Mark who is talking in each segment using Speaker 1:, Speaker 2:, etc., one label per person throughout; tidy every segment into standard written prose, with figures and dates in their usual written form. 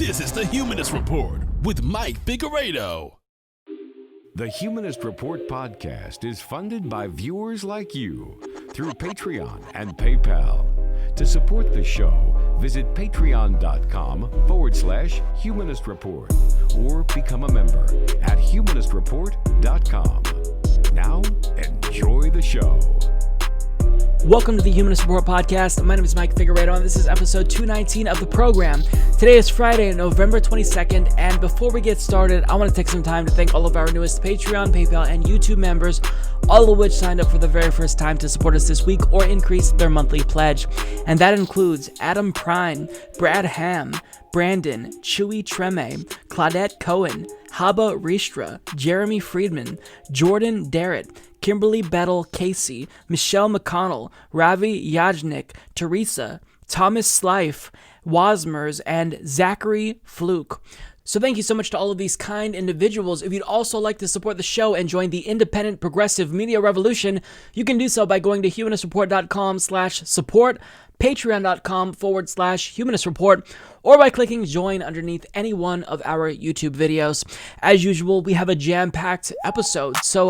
Speaker 1: This is the Humanist Report with Mike Figueredo.
Speaker 2: The Humanist Report podcast is funded by viewers like you through Patreon and PayPal. To support the show, visit patreon.com/Humanist Report or become a member at humanistreport.com. Now, enjoy the show.
Speaker 3: Welcome to the Humanist Report podcast. My name is Mike Figueredo, and this is episode 219 of the program. Today is Friday, November 22nd, and before we get started, I want to take some time to thank all of our newest Patreon, PayPal, and YouTube members, all of which signed up for the very first time to support us this week or increase their monthly pledge. And that includes Adam Prine, Brad Ham, Brandon, Chewy Treme, Claudette Cohen, Haba Ristra, Jeremy Friedman, Jordan Darrett, Kimberly Bettel Casey, Michelle McConnell, Ravi Yajnik, Teresa, Thomas Slife, Wasmers, and Zachary Fluke. So thank you so much to all of these kind individuals. If you'd also like to support the show and join the independent progressive media revolution, you can do so by going to humanistreport.com/support, patreon.com/Humanist Report, or by clicking join underneath any one of our YouTube videos. As usual, we have a jam-packed episode. So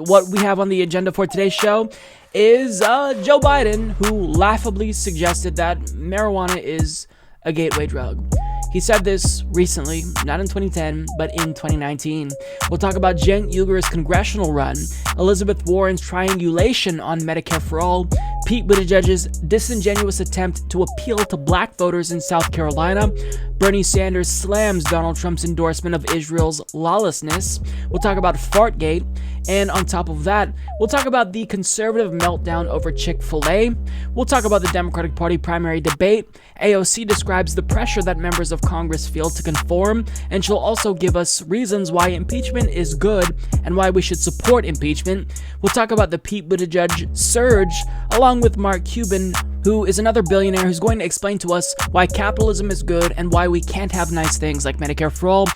Speaker 3: what we have on the agenda for today's show is Joe Biden, who laughably suggested that marijuana is a gateway drug. He said this recently, not in 2010, but in 2019. We'll talk about Cenk Uygur's congressional run, Elizabeth Warren's triangulation on Medicare For All, Pete Buttigieg's disingenuous attempt to appeal to black voters in South Carolina, Bernie Sanders slams Donald Trump's endorsement of Israel's lawlessness. We'll talk about Fartgate, and on top of that, we'll talk about the conservative meltdown over Chick-Fil-A. We'll talk about the Democratic Party primary debate. AOC describes the pressure that members of Congress feel to conform, and she'll also give us reasons why impeachment is good and why we should support impeachment. We'll talk about the Pete Buttigieg surge, along with Mark Cuban, who is another billionaire who's going to explain to us why capitalism is good and why we can't have nice things like Medicare For All.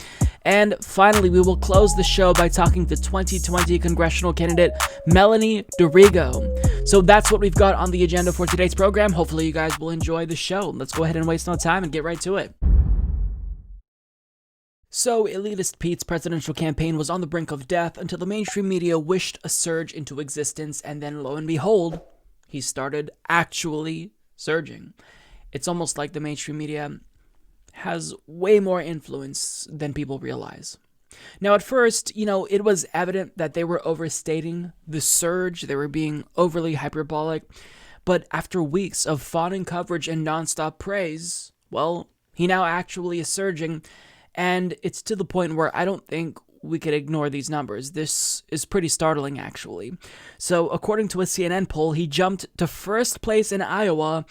Speaker 3: And finally, we will close the show by talking to 2020 congressional candidate Melanie Dirigo. So that's what we've got on the agenda for today's program. Hopefully you guys will enjoy the show. Let's go ahead and waste no time and get right to it. So, elitist Pete's presidential campaign was on the brink of death until the mainstream media wished a surge into existence, and then lo and behold, he started actually surging. It's almost like the mainstream media has way more influence than people realize. Now, at first, it was evident that they were overstating the surge. They were being overly hyperbolic. But after weeks of fawning coverage and nonstop praise, well, he now actually is surging. And it's to the point where I don't think we could ignore these numbers. This is pretty startling, actually. So, according to a CNN poll, he jumped to first place in Iowa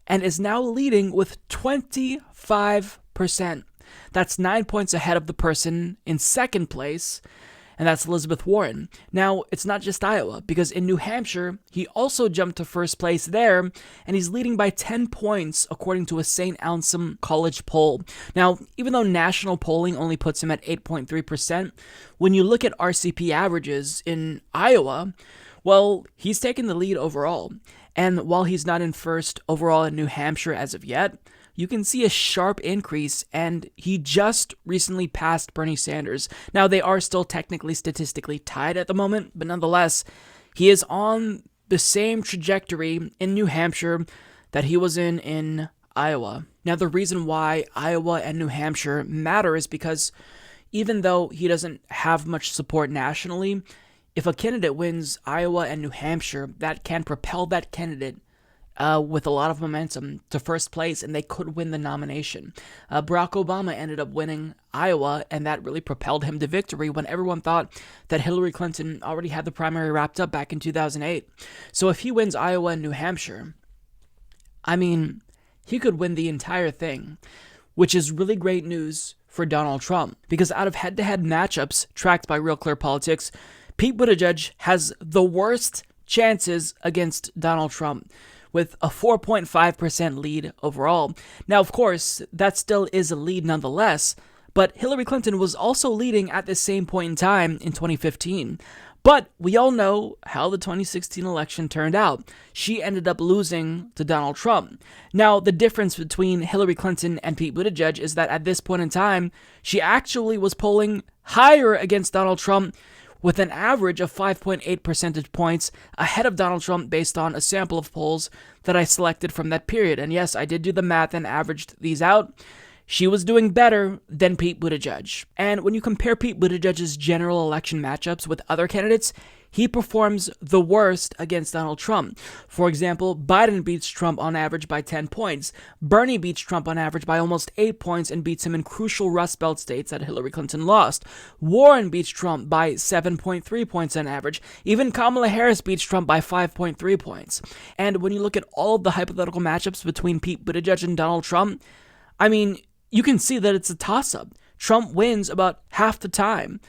Speaker 3: and is now leading with 25%. That's 9 points ahead of the person in second place, and that's Elizabeth Warren. Now, it's not just Iowa, because in New Hampshire, he also jumped to first place there, and he's leading by 10 points, according to a St. Anselm College poll. Now, even though national polling only puts him at 8.3%, when you look at RCP averages in Iowa, well, he's taken the lead overall. And while he's not in first overall in New Hampshire as of yet, you can see a sharp increase, and he just recently passed Bernie Sanders. Now, they are still technically statistically tied at the moment, but nonetheless, he is on the same trajectory in New Hampshire that he was in Iowa. Now, the reason why Iowa and New Hampshire matter is because even though he doesn't have much support nationally, if a candidate wins Iowa and New Hampshire, that can propel that candidate with a lot of momentum to first place, and they could win the nomination. Barack Obama ended up winning Iowa, and that really propelled him to victory when everyone thought that Hillary Clinton already had the primary wrapped up back in 2008. So if he wins Iowa and New Hampshire, he could win the entire thing, which is really great news for Donald Trump, because out of head-to-head matchups tracked by Real Clear Politics, Pete Buttigieg has the worst chances against Donald Trump, with a 4.5% lead overall. Now, of course, that still is a lead nonetheless, but Hillary Clinton was also leading at the same point in time in 2015. But we all know how the 2016 election turned out. She ended up losing to Donald Trump. Now, the difference between Hillary Clinton and Pete Buttigieg is that at this point in time, she actually was polling higher against Donald Trump with an average of 5.8 percentage points ahead of Donald Trump based on a sample of polls that I selected from that period. And yes, I did do the math and averaged these out. She was doing better than Pete Buttigieg. And when you compare Pete Buttigieg's general election matchups with other candidates, he performs the worst against Donald Trump. For example, Biden beats Trump on average by 10 points. Bernie beats Trump on average by almost 8 points and beats him in crucial Rust Belt states that Hillary Clinton lost. Warren beats Trump by 7.3 points on average. Even Kamala Harris beats Trump by 5.3 points. And when you look at all of the hypothetical matchups between Pete Buttigieg and Donald Trump, I mean, you can see that it's a toss-up. Trump wins about half the time.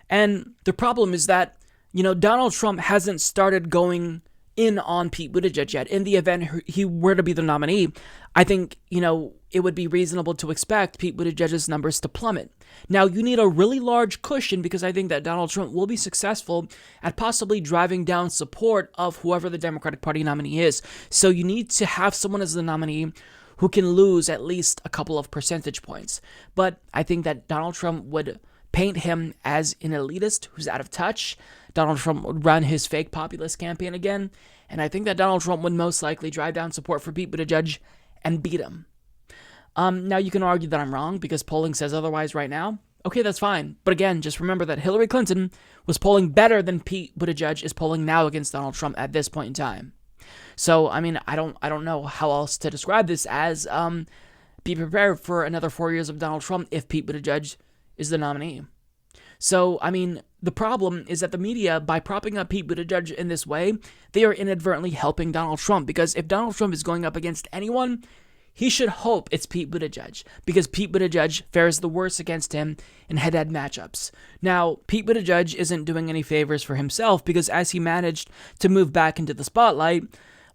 Speaker 3: And the problem is that, Donald Trump hasn't started going in on Pete Buttigieg yet. In the event he were to be the nominee, I think, it would be reasonable to expect Pete Buttigieg's numbers to plummet. Now, you need a really large cushion because I think that Donald Trump will be successful at possibly driving down support of whoever the Democratic Party nominee is. So you need to have someone as the nominee who can lose at least a couple of percentage points. But I think that Donald Trump would paint him as an elitist who's out of touch. Donald Trump would run his fake populist campaign again. And I think that Donald Trump would most likely drive down support for Pete Buttigieg and beat him. Now, you can argue that I'm wrong because polling says otherwise right now. Okay, that's fine. But again, just remember that Hillary Clinton was polling better than Pete Buttigieg is polling now against Donald Trump at this point in time. So, I mean, I don't know how else to describe this as be prepared for another 4 years of Donald Trump if Pete Buttigieg is the nominee. So, I mean, the problem is that the media, by propping up Pete Buttigieg in this way, they are inadvertently helping Donald Trump. Because if Donald Trump is going up against anyone, he should hope it's Pete Buttigieg. Because Pete Buttigieg fares the worst against him in head-to-head matchups. Now, Pete Buttigieg isn't doing any favors for himself because as he managed to move back into the spotlight,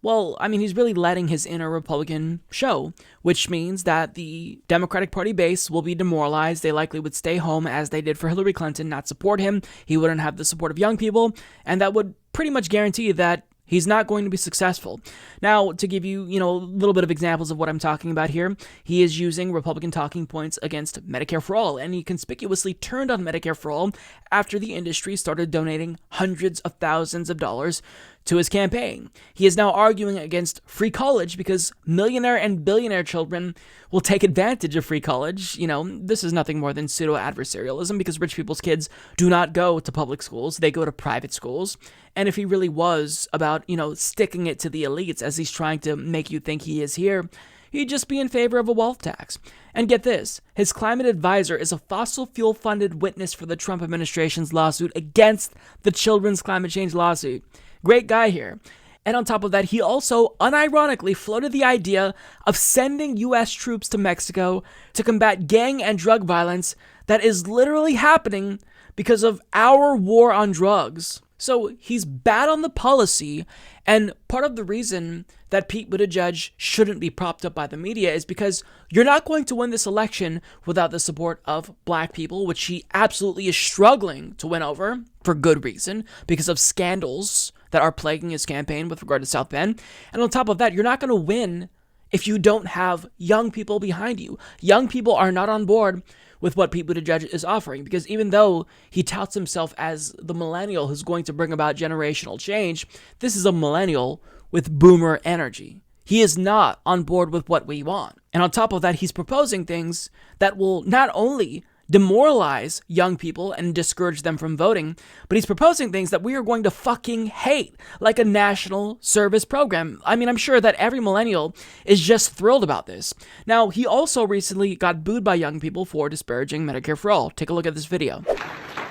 Speaker 3: well, I mean, he's really letting his inner Republican show, which means that the Democratic Party base will be demoralized. They likely would stay home as they did for Hillary Clinton, not support him. He wouldn't have the support of young people, and that would pretty much guarantee that he's not going to be successful. Now, to give you, a little bit of examples of what I'm talking about here, he is using Republican talking points against Medicare For All, and he conspicuously turned on Medicare For All after the industry started donating hundreds of thousands of dollars to his campaign. He is now arguing against free college because millionaire and billionaire children will take advantage of free college. This is nothing more than pseudo-adversarialism because rich people's kids do not go to public schools. They go to private schools. And if he really was about, sticking it to the elites as he's trying to make you think he is here, he'd just be in favor of a wealth tax. And get this, his climate advisor is a fossil fuel-funded witness for the Trump administration's lawsuit against the children's climate change lawsuit. Great guy here. And on top of that, he also unironically floated the idea of sending U.S. troops to Mexico to combat gang and drug violence that is literally happening because of our war on drugs. So he's bad on the policy, and part of the reason that Pete Buttigieg shouldn't be propped up by the media is because you're not going to win this election without the support of black people, which he absolutely is struggling to win over for good reason because of scandals that are plaguing his campaign with regard to South Bend. And on top of that, you're not going to win if you don't have young people behind you. Young people are not on board with what Pete Buttigieg is offering, because even though he touts himself as the millennial who's going to bring about generational change, this is a millennial with boomer energy. He is not on board with what we want. And on top of that, he's proposing things that will not only demoralize young people and discourage them from voting, but he's proposing things that we are going to fucking hate, like a national service program. I mean, I'm sure that every millennial is just thrilled about this. Now, he also recently got booed by young people for disparaging Medicare For All. Take a look at this video.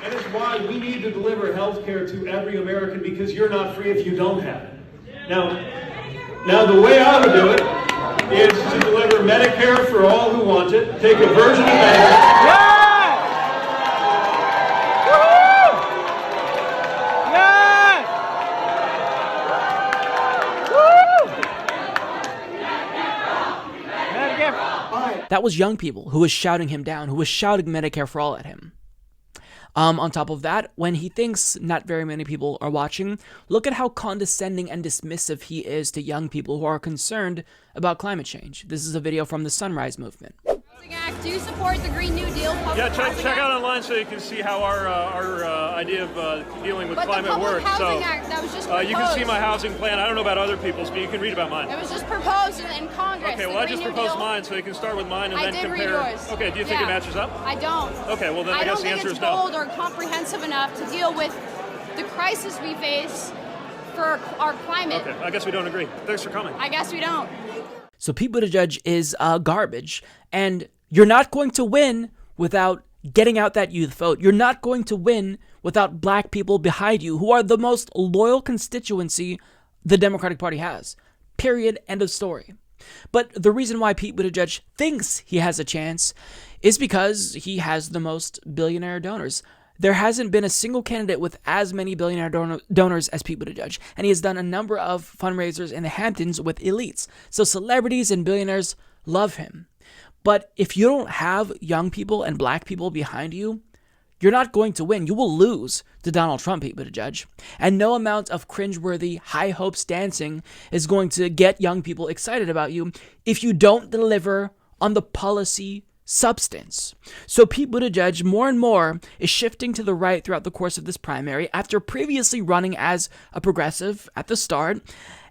Speaker 4: And it's why we need to deliver health care to every American, because you're not free if you don't have it. Now the way I would do it is to deliver Medicare for all who want it, take a version of Medicare.
Speaker 3: That was young people who was shouting him down, who was shouting Medicare for All at him. On top of that, when he thinks not very many people are watching, look at how condescending and dismissive he is to young people who are concerned about climate change. This is a video from the Sunrise Movement.
Speaker 5: Act. Do you support the Green New Deal?
Speaker 4: Yeah, check out online so you can see how our idea of dealing with climate works. So
Speaker 5: Act, that was just
Speaker 4: you can see my housing plan. I don't know about other people's, but you can read about mine.
Speaker 5: It was just proposed in Congress.
Speaker 4: Okay, well I just proposed mine, so you can start with mine and then compare.
Speaker 5: Read yours.
Speaker 4: Okay, do you think it matches up?
Speaker 5: I don't.
Speaker 4: Okay, well then I guess the answer is no.
Speaker 5: I don't think it's bold or comprehensive enough to deal with the crisis we face for our climate.
Speaker 4: Okay, I guess we don't agree. Thanks for coming.
Speaker 5: I guess we don't.
Speaker 3: So Pete Buttigieg is garbage, and you're not going to win without getting out that youth vote. You're not going to win without black people behind you, who are the most loyal constituency the Democratic Party has. Period. End of story. But the reason why Pete Buttigieg thinks he has a chance is because he has the most billionaire donors. There hasn't been a single candidate with as many billionaire donors as Pete Buttigieg, and he has done a number of fundraisers in the Hamptons with elites. So celebrities and billionaires love him. But if you don't have young people and black people behind you, you're not going to win. You will lose to Donald Trump, Pete Buttigieg. And no amount of cringeworthy high hopes dancing is going to get young people excited about you if you don't deliver on the policy substance. So Pete Buttigieg more and more is shifting to the right throughout the course of this primary after previously running as a progressive at the start.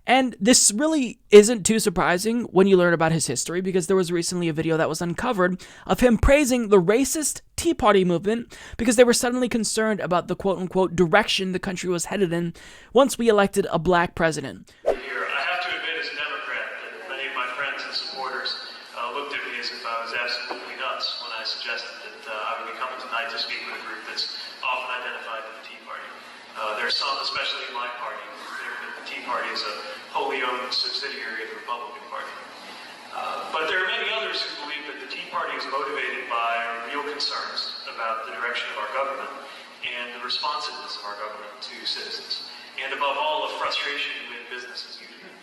Speaker 3: And this really isn't too surprising when you learn about his history, because there was recently a video that was uncovered of him praising the racist Tea Party movement because they were suddenly concerned about the quote-unquote direction the country was headed in once we elected a black president.
Speaker 4: I have to admit, as a Democrat, that many of my friends and supporters looked at me as if I was absolutely nuts when I suggested that I would be coming tonight to speak with a group that's often identified with the Tea Party. There are some, especially in my party, the Tea Party is a wholly owned subsidiary of the Republican Party. But there are many others who believe that the Tea Party is motivated by real concerns about the direction of our government and the responsiveness of our government to citizens, and above all, a frustration with business as usual.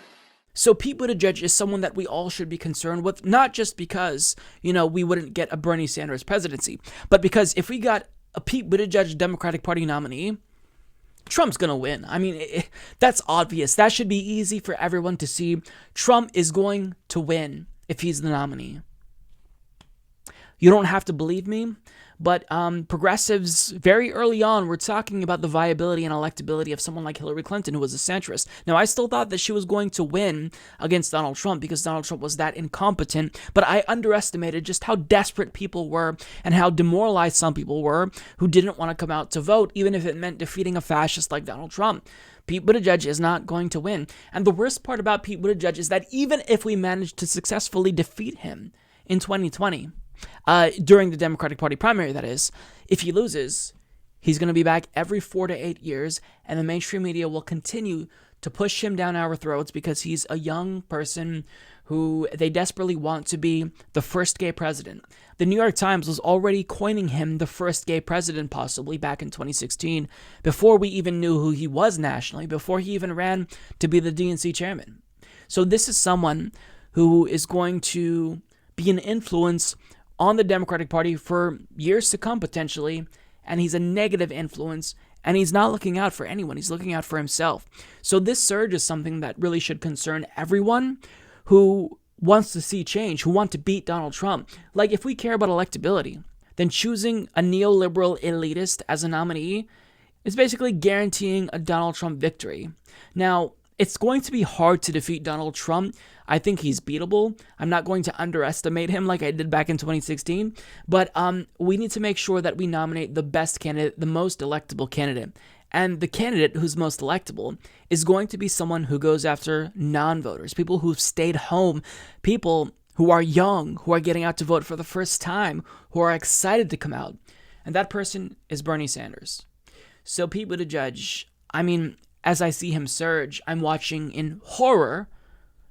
Speaker 3: So Pete Buttigieg is someone that we all should be concerned with, not just because, we wouldn't get a Bernie Sanders presidency, but because if we got a Pete Buttigieg Democratic Party nominee, Trump's going to win. I mean, that's obvious. That should be easy for everyone to see. Trump is going to win if he's the nominee. You don't have to believe me, but progressives very early on were talking about the viability and electability of someone like Hillary Clinton, who was a centrist. Now, I still thought that she was going to win against Donald Trump because Donald Trump was that incompetent, but I underestimated just how desperate people were and how demoralized some people were who didn't want to come out to vote, even if it meant defeating a fascist like Donald Trump. Pete Buttigieg is not going to win. And the worst part about Pete Buttigieg is that even if we manage to successfully defeat him in 2020, during the Democratic Party primary, that is, if he loses, he's going to be back every 4 to 8 years, and the mainstream media will continue to push him down our throats because he's a young person who they desperately want to be the first gay president. The New York Times was already coining him the first gay president, possibly back in 2016, before we even knew who he was nationally, before he even ran to be the DNC chairman. So this is someone who is going to be an influence on the Democratic Party for years to come, potentially, and he's a negative influence, and he's not looking out for anyone. He's looking out for himself. So this surge is something that really should concern everyone who wants to see change, who want to beat Donald Trump. Like, if we care about electability, then choosing a neoliberal elitist as a nominee is basically guaranteeing a Donald Trump victory. Now, it's going to be hard to defeat Donald Trump. I think he's beatable. I'm not going to underestimate him like I did back in 2016. But we need to make sure that we nominate the best candidate, the most electable candidate. And the candidate who's most electable is going to be someone who goes after non-voters, people who've stayed home, people who are young, who are getting out to vote for the first time, who are excited to come out. And that person is Bernie Sanders. So Pete Buttigieg, as I see him surge, I'm watching in horror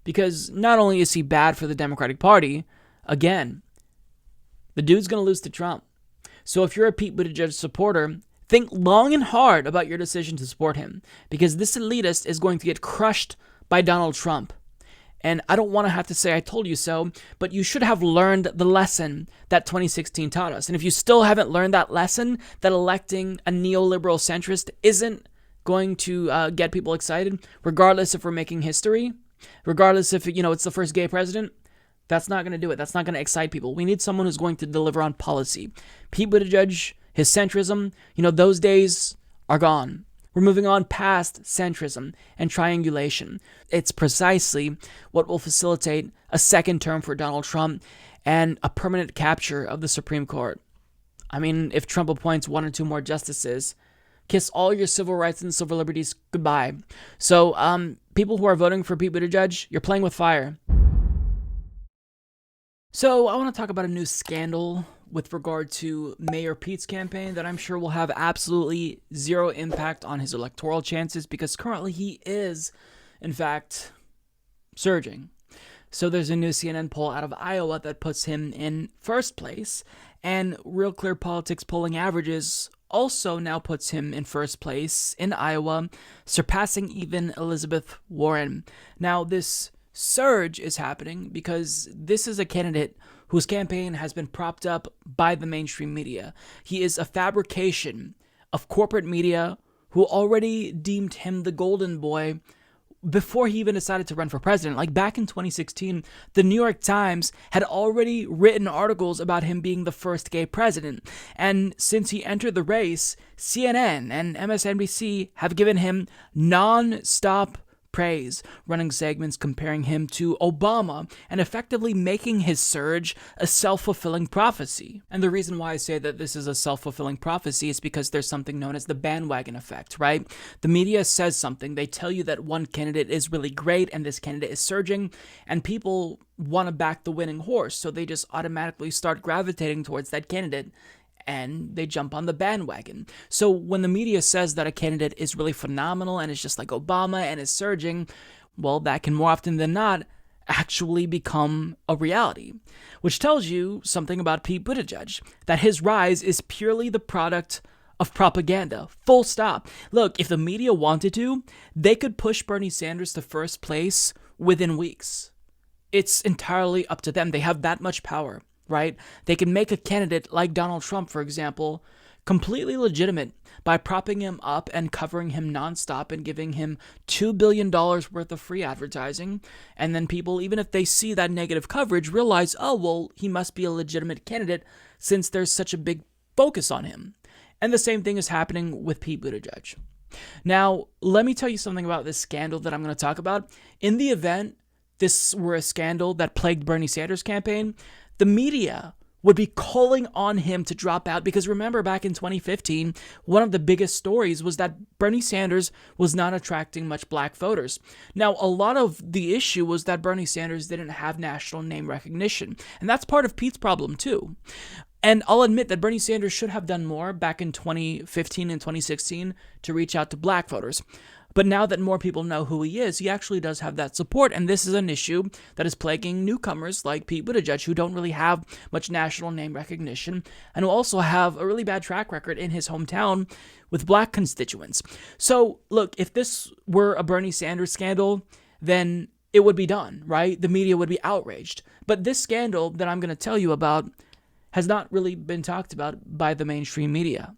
Speaker 3: because not only is he bad for the Democratic Party, again, the dude's going to lose to Trump. So if you're a Pete Buttigieg supporter, think long and hard about your decision to support him because this elitist is going to get crushed by Donald Trump. And I don't want to have to say I told you so, but you should have learned the lesson that 2016 taught us. And if you still haven't learned that lesson, that electing a neoliberal centrist isn't going to get people excited, regardless if we're making history, regardless if, it's the first gay president, that's not going to do it. That's not going to excite people. We need someone who's going to deliver on policy. Pete Buttigieg, his centrism, those days are gone. We're moving on past centrism and triangulation. It's precisely what will facilitate a second term for Donald Trump and a permanent capture of the Supreme Court. I mean, if Trump appoints 1 or 2 more justices, kiss all your civil rights and civil liberties goodbye. So, people who are voting for Pete Buttigieg, you're playing with fire. So, I want to talk about a new scandal with regard to Mayor Pete's campaign that I'm sure will have absolutely zero impact on his electoral chances, because currently he is, in fact, surging. So there's a new CNN poll out of Iowa that puts him in first place, and Real Clear Politics polling averages also now puts him in first place in Iowa, surpassing even Elizabeth Warren. Now, this surge is happening because this is a candidate whose campaign has been propped up by the mainstream media. He is a fabrication of corporate media who already deemed him the golden boy before he even decided to run for president. Like back in 2016, the New York Times had already written articles about him being the first gay president. And since he entered the race, CNN and MSNBC have given him nonstop praise, running segments comparing him to Obama and effectively making his surge a self-fulfilling prophecy. And the reason why I say that this is a self-fulfilling prophecy is because there's something known as the bandwagon effect, right? The media says something, they tell you that one candidate is really great and this candidate is surging, and people want to back the winning horse, so they just automatically start gravitating towards that candidate, and they jump on the bandwagon. So when the media says that a candidate is really phenomenal and is just like Obama and is surging, well, that can more often than not actually become a reality, which tells you something about Pete Buttigieg, that his rise is purely the product of propaganda. Full stop. Look, if the media wanted to, they could push Bernie Sanders to first place within weeks. It's entirely up to them. They have that much power. Right? They can make a candidate like Donald Trump, for example, completely legitimate by propping him up and covering him nonstop and giving him $2 billion worth of free advertising. And then people, even if they see that negative coverage, realize, oh, well, he must be a legitimate candidate since there's such a big focus on him. And the same thing is happening with Pete Buttigieg. Now, let me tell you something about this scandal that I'm going to talk about. In the event this were a scandal that plagued Bernie Sanders' campaign, the media would be calling on him to drop out, because remember back in 2015, one of the biggest stories was that Bernie Sanders was not attracting much black voters. Now, a lot of the issue was that Bernie Sanders didn't have national name recognition, and that's part of Pete's problem too. And I'll admit that Bernie Sanders should have done more back in 2015 and 2016 to reach out to black voters. But now that more people know who he is, he actually does have that support. And this is an issue that is plaguing newcomers like Pete Buttigieg, who don't really have much national name recognition and who also have a really bad track record in his hometown with black constituents. So, look, if this were a Bernie Sanders scandal, then it would be done, right? The media would be outraged. But this scandal that I'm going to tell you about has not really been talked about by the mainstream media.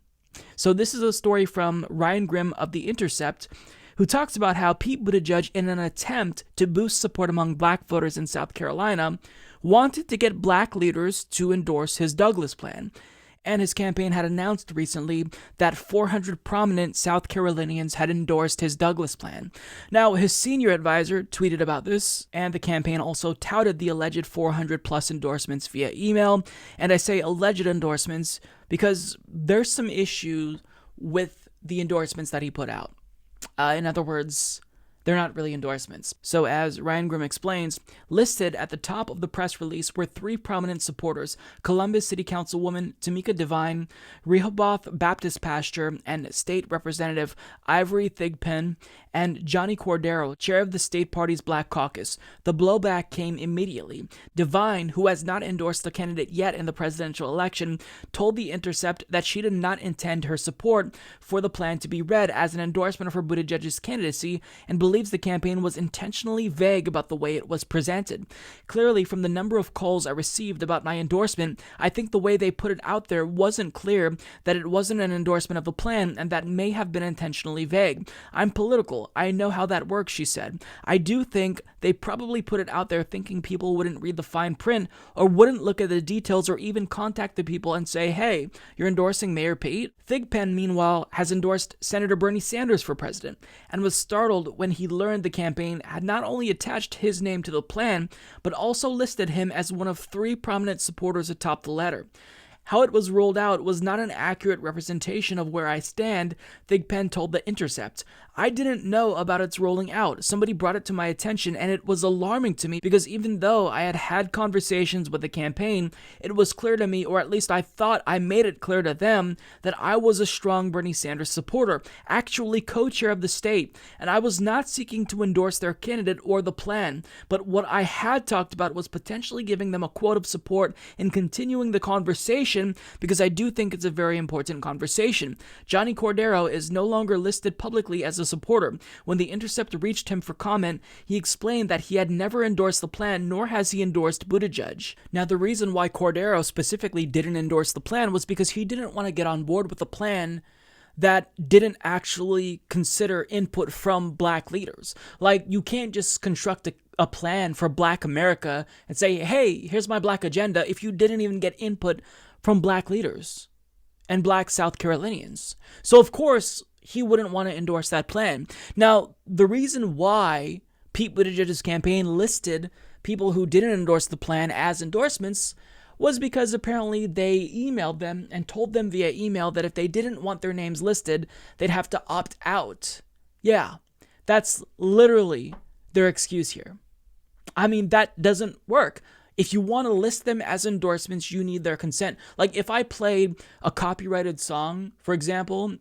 Speaker 3: So this is a story from Ryan Grimm of The Intercept, who talks about how Pete Buttigieg, in an attempt to boost support among black voters in South Carolina, wanted to get black leaders to endorse his Douglas plan. And his campaign had announced recently that 400 prominent South Carolinians had endorsed his Douglas plan. Now, his senior advisor tweeted about this, and the campaign also touted the alleged 400 plus endorsements via email. And I say alleged endorsements because there's some issues with the endorsements that he put out. In other words, they're not really endorsements. So as Ryan Grimm explains, listed at the top of the press release were 3 prominent supporters: Columbus City Councilwoman Tamika Devine, Rehoboth Baptist Pastor, and State Representative Ivory Thigpen. and Johnny Cordero, chair of the state party's Black Caucus. The blowback came immediately. Devine, who has not endorsed the candidate yet in the presidential election, told The Intercept that she did not intend her support for the plan to be read as an endorsement for Buttigieg's candidacy and believes the campaign was intentionally vague about the way it was presented. Clearly, from the number of calls I received about my endorsement, I think the way they put it out there wasn't clear, that it wasn't an endorsement of the plan, and that may have been intentionally vague. I'm political. I know how that works, she said. I do think they probably put it out there thinking people wouldn't read the fine print or wouldn't look at the details or even contact the people and say, hey, you're endorsing Mayor Pete? Thigpen, meanwhile, has endorsed Senator Bernie Sanders for president and was startled when he learned the campaign had not only attached his name to the plan, but also listed him as one of 3 prominent supporters atop the letter. How it was rolled out was not an accurate representation of where I stand, Thigpen told The Intercept. I didn't know about its rolling out. Somebody brought it to my attention, and it was alarming to me because even though I had had conversations with the campaign, it was clear to me, or at least I thought I made it clear to them, that I was a strong Bernie Sanders supporter, actually co-chair of the state, and I was not seeking to endorse their candidate or the plan. But what I had talked about was potentially giving them a quote of support and continuing the conversation, because I do think it's a very important conversation. Johnny Cordero is no longer listed publicly as a supporter. When The Intercept reached him for comment, he explained that he had never endorsed the plan, nor has he endorsed Buttigieg. Now, the reason why Cordero specifically didn't endorse the plan was because he didn't want to get on board with a plan that didn't actually consider input from Black leaders. Like, you can't just construct a plan for Black America and say, hey, here's my Black agenda, if you didn't even get input from Black leaders and Black South Carolinians. So, of course, he wouldn't want to endorse that plan. Now, the reason why Pete Buttigieg's campaign listed people who didn't endorse the plan as endorsements was because apparently they emailed them and told them via email that if they didn't want their names listed, they'd have to opt out. Yeah, that's literally their excuse here. I mean, that doesn't work. If you want to list them as endorsements, you need their consent. Like, if I played a copyrighted song, for example,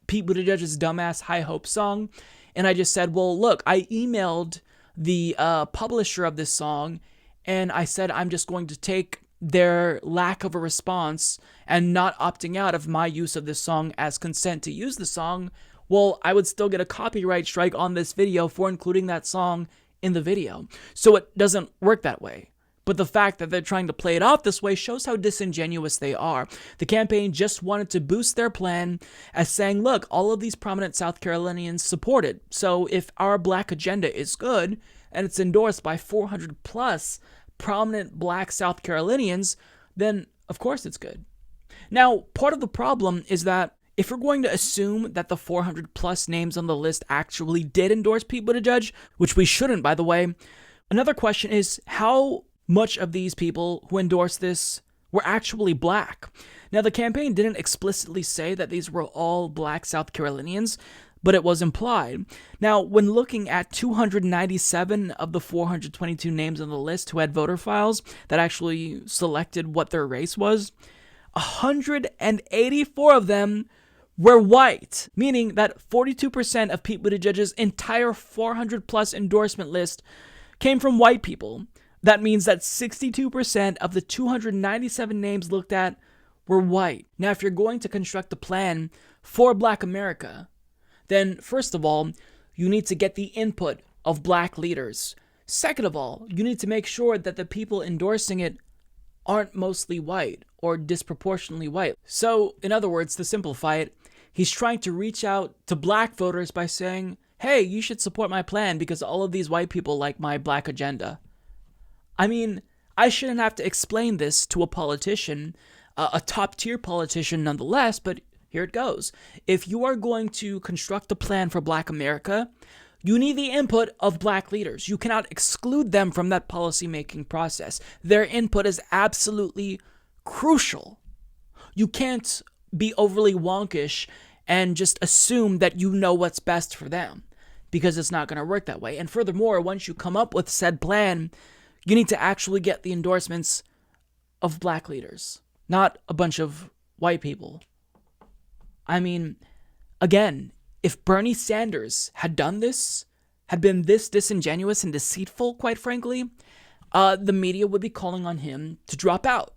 Speaker 3: Pete Buttigieg's dumbass High Hope song, and I just said, well, look, I emailed the publisher of this song, and I said I'm just going to take their lack of a response and not opting out of my use of this song as consent to use the song, well, I would still get a copyright strike on this video for including that song in the video. So it doesn't work that way. But the fact that they're trying to play it off this way shows how disingenuous they are. The campaign just wanted to boost their plan as saying, look, all of these prominent South Carolinians support it. So if our Black agenda is good and it's endorsed by 400 plus prominent Black South Carolinians, then of course it's good. Now, part of the problem is that if we're going to assume that the 400 plus names on the list actually did endorse Pete Buttigieg, which we shouldn't, by the way, another question is how much of these people who endorsed this were actually Black. Now, the campaign didn't explicitly say that these were all Black South Carolinians, but it was implied. Now, when looking at 297 of the 422 names on the list who had voter files that actually selected what their race was, 184 of them were white, meaning that 42% of Pete Buttigieg's entire 400 plus endorsement list came from white people. That means that 62% of the 297 names looked at were white. Now, if you're going to construct a plan for Black America, then first of all, you need to get the input of Black leaders. Second of all, you need to make sure that the people endorsing it aren't mostly white or disproportionately white. So, in other words, to simplify it, he's trying to reach out to Black voters by saying, hey, you should support my plan because all of these white people like my Black agenda. I mean, I shouldn't have to explain this to a politician, a top-tier politician nonetheless, but here it goes. If you are going to construct a plan for Black America, you need the input of Black leaders. You cannot exclude them from that policy-making process. Their input is absolutely crucial. You can't be overly wonkish and just assume that you know what's best for them, because it's not going to work that way. And furthermore, once you come up with said plan, you need to actually get the endorsements of Black leaders, not a bunch of white people. I mean, again, If Bernie Sanders had done this, had been this disingenuous and deceitful, quite frankly, the media would be calling on him to drop out.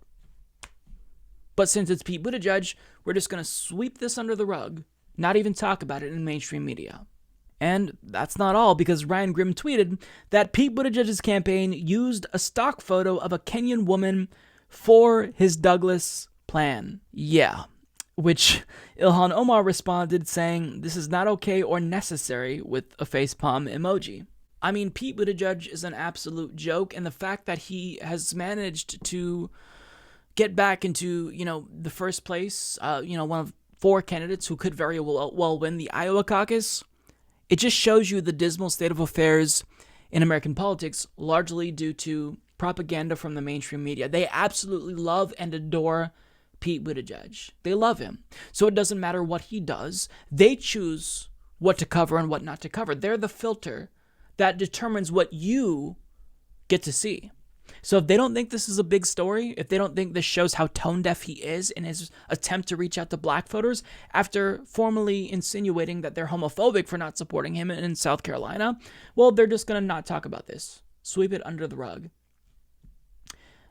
Speaker 3: But since it's Pete Buttigieg, we're just going to sweep this under the rug, not even talk about it in mainstream media. And that's not all, because Ryan Grimm tweeted that Pete Buttigieg's campaign used a stock photo of a Kenyan woman for his Douglas plan. Yeah. Which Ilhan Omar responded saying, this is not okay or necessary, with a facepalm emoji. I mean, Pete Buttigieg is an absolute joke, and the fact that he has managed to get back into, the first place, one of 4 candidates who could very well win the Iowa caucus, it just shows you the dismal state of affairs in American politics, largely due to propaganda from the mainstream media. They absolutely love and adore Pete Buttigieg. They love him. So it doesn't matter what he does. They choose what to cover and what not to cover. They're the filter that determines what you get to see. So if they don't think this is a big story, if they don't think this shows how tone deaf he is in his attempt to reach out to black voters after formally insinuating that they're homophobic for not supporting him in South Carolina, well, they're just going to not talk about this. Sweep it under the rug.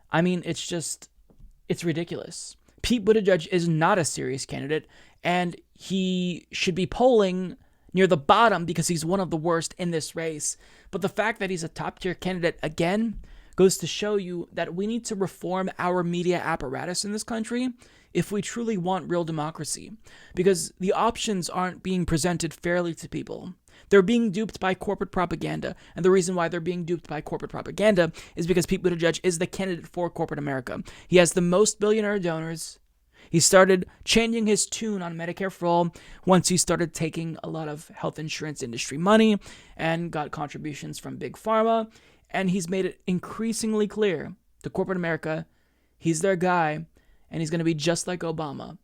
Speaker 3: I mean, it's ridiculous. Pete Buttigieg is not a serious candidate, and he should be polling near the bottom because he's one of the worst in this race. But the fact that he's a top-tier candidate, again, goes to show you that we need to reform our media apparatus in this country if we truly want real democracy, because the options aren't being presented fairly to people. They're being duped by corporate propaganda, and the reason why they're being duped by corporate propaganda is because Pete Buttigieg is the candidate for corporate America. He has the most billionaire donors. He started changing his tune on Medicare For All once he started taking a lot of health insurance industry money and got contributions from Big Pharma. And he's made it increasingly clear to corporate America, he's their guy, and he's going to be just like Obama.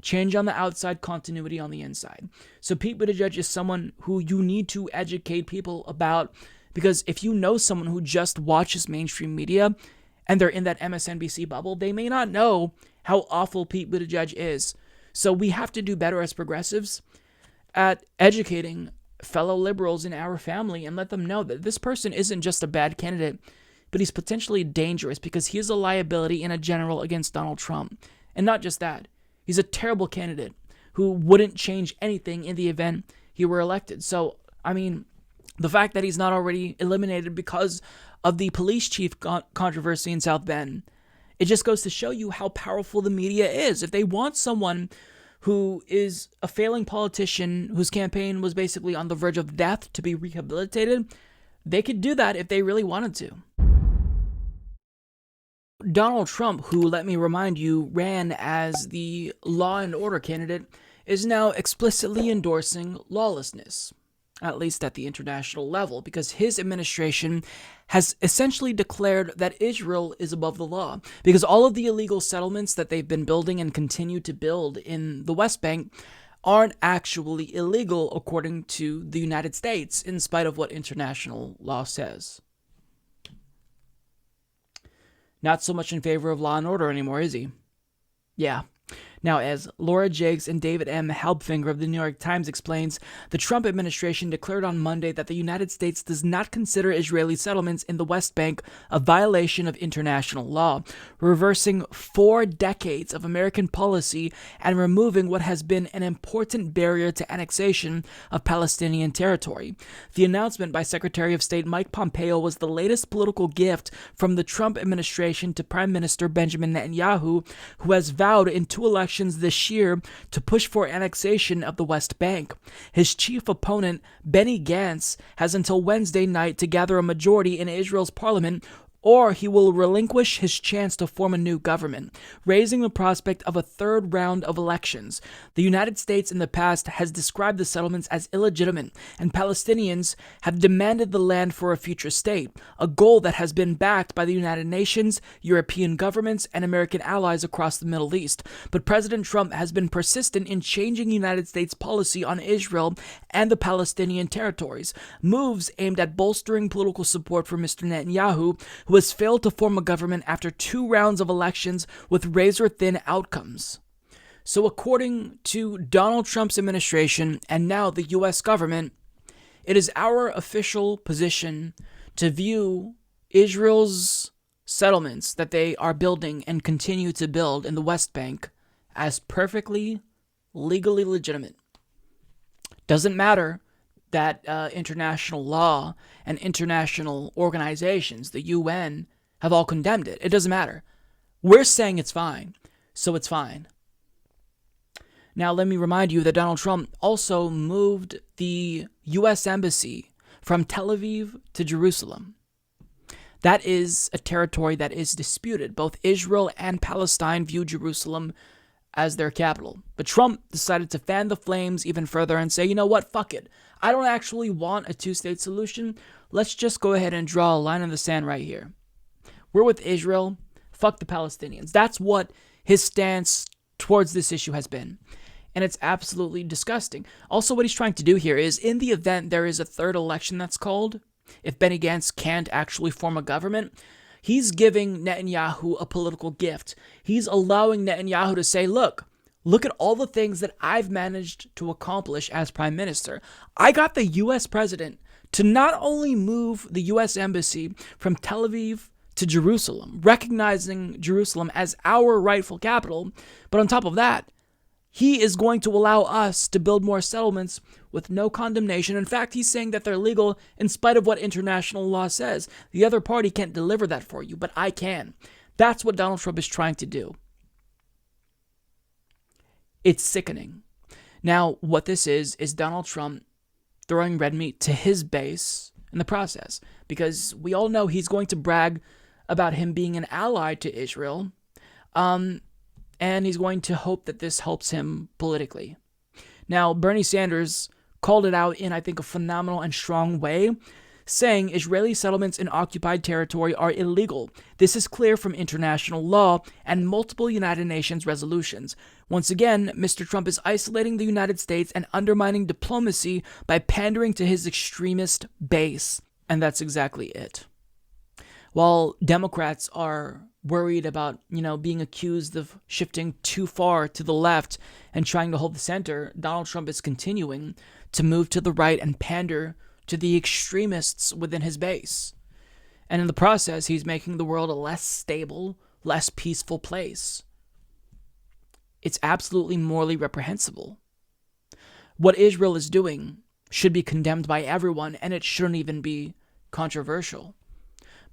Speaker 3: Change on the outside, continuity on the inside. So Pete Buttigieg is someone who you need to educate people about, because if you know someone who just watches mainstream media and they're in that MSNBC bubble, they may not know how awful Pete Buttigieg is. So we have to do better as progressives at educating fellow liberals in our family and let them know that this person isn't just a bad candidate, but he's potentially dangerous because he is a liability in a general against Donald Trump. And not just that, he's a terrible candidate who wouldn't change anything in the event he were elected. So, I mean, the fact that he's not already eliminated because of the police chief controversy in South Bend, it just goes to show you how powerful the media is. If they want someone who is a failing politician whose campaign was basically on the verge of death to be rehabilitated, they could do that if they really wanted to. Donald Trump, who, let me remind you, ran as the law and order candidate, is now explicitly endorsing lawlessness, at least at the international level, because his administration has essentially declared that Israel is above the law, because all of the illegal settlements that they've been building and continue to build in the West Bank aren't actually illegal according to the United States, in spite of what international law says. Not so much in favor of law and order anymore, is he? Yeah. Now, as Laura Jakes and David M. Halbfinger of the New York Times explains, the Trump administration declared on Monday that the United States does not consider Israeli settlements in the West Bank a violation of international law, reversing 4 decades of American policy and removing what has been an important barrier to annexation of Palestinian territory. The announcement by Secretary of State Mike Pompeo was the latest political gift from the Trump administration to Prime Minister Benjamin Netanyahu, who has vowed in 2 elections this year to push for annexation of the West Bank. His chief opponent, Benny Gantz, has until Wednesday night to gather a majority in Israel's parliament, or he will relinquish his chance to form a new government, raising the prospect of a 3rd round of elections. The United States in the past has described the settlements as illegitimate, and Palestinians have demanded the land for a future state, a goal that has been backed by the United Nations, European governments, and American allies across the Middle East. But President Trump has been persistent in changing United States policy on Israel and the Palestinian territories, moves aimed at bolstering political support for Mr. Netanyahu, who has failed to form a government after 2 rounds of elections with razor-thin outcomes. So according to Donald Trump's administration and now the U.S. government, it is our official position to view Israel's settlements that they are building and continue to build in the West Bank as perfectly legally legitimate. Doesn't matter that international law and international organizations, the UN, have all condemned it. It doesn't matter. We're saying it's fine, so it's fine. Now, let me remind you that Donald Trump also moved the U.S. Embassy from Tel Aviv to Jerusalem. That is a territory that is disputed. Both Israel and Palestine view Jerusalem as their capital. But Trump decided to fan the flames even further and say, you know what, fuck it. I don't actually want a two-state solution. Let's just go ahead and draw a line in the sand right here. We're with Israel. Fuck the Palestinians. That's what his stance towards this issue has been. And it's absolutely disgusting. Also, what he's trying to do here is, in the event there is a third election that's called, if Benny Gantz can't actually form a government, he's giving Netanyahu a political gift. He's allowing Netanyahu to say, look at all the things that I've managed to accomplish as prime minister. I got the U.S. president to not only move the U.S. embassy from Tel Aviv to Jerusalem, recognizing Jerusalem as our rightful capital, but on top of that, he is going to allow us to build more settlements with no condemnation. In fact, he's saying that they're legal in spite of what international law says. The other party can't deliver that for you, but I can. That's what Donald Trump is trying to do. It's sickening. Now, what this is Donald Trump throwing red meat to his base in the process, because we all know he's going to brag about him being an ally to Israel, and he's going to hope that this helps him politically. Now, Bernie Sanders called it out in, I think, a phenomenal and strong way, saying Israeli settlements in occupied territory are illegal. This is clear from international law and multiple United Nations resolutions. Once again, Mr. Trump is isolating the United States and undermining diplomacy by pandering to his extremist base. And that's exactly it. While Democrats are worried about, being accused of shifting too far to the left and trying to hold the center, Donald Trump is continuing to move to the right and pander to the extremists within his base. And in the process, he's making the world a less stable, less peaceful place. It's absolutely morally reprehensible. What Israel is doing should be condemned by everyone, and it shouldn't even be controversial.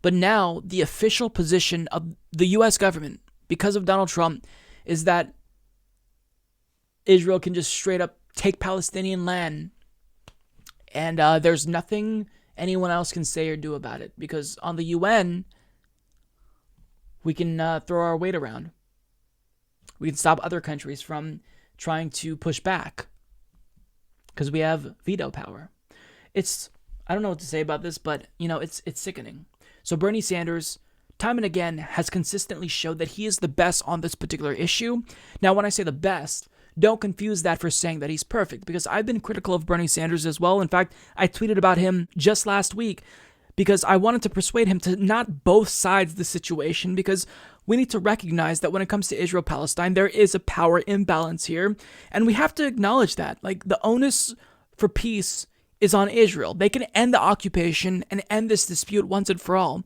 Speaker 3: But now, the official position of the U.S. government, because of Donald Trump, is that Israel can just straight up take Palestinian land, and there's nothing anyone else can say or do about it. Because on the UN, we can throw our weight around. We can stop other countries from trying to push back, because we have veto power. I don't know what to say about this, but, it's sickening. So Bernie Sanders, time and again, has consistently showed that he is the best on this particular issue. Now, when I say the best, don't confuse that for saying that he's perfect, because I've been critical of Bernie Sanders as well. In fact, I tweeted about him just last week because I wanted to persuade him to not both sides the situation, because we need to recognize that when it comes to Israel-Palestine, there is a power imbalance here, and we have to acknowledge that. Like, the onus for peace is on Israel. They can end the occupation and end this dispute once and for all.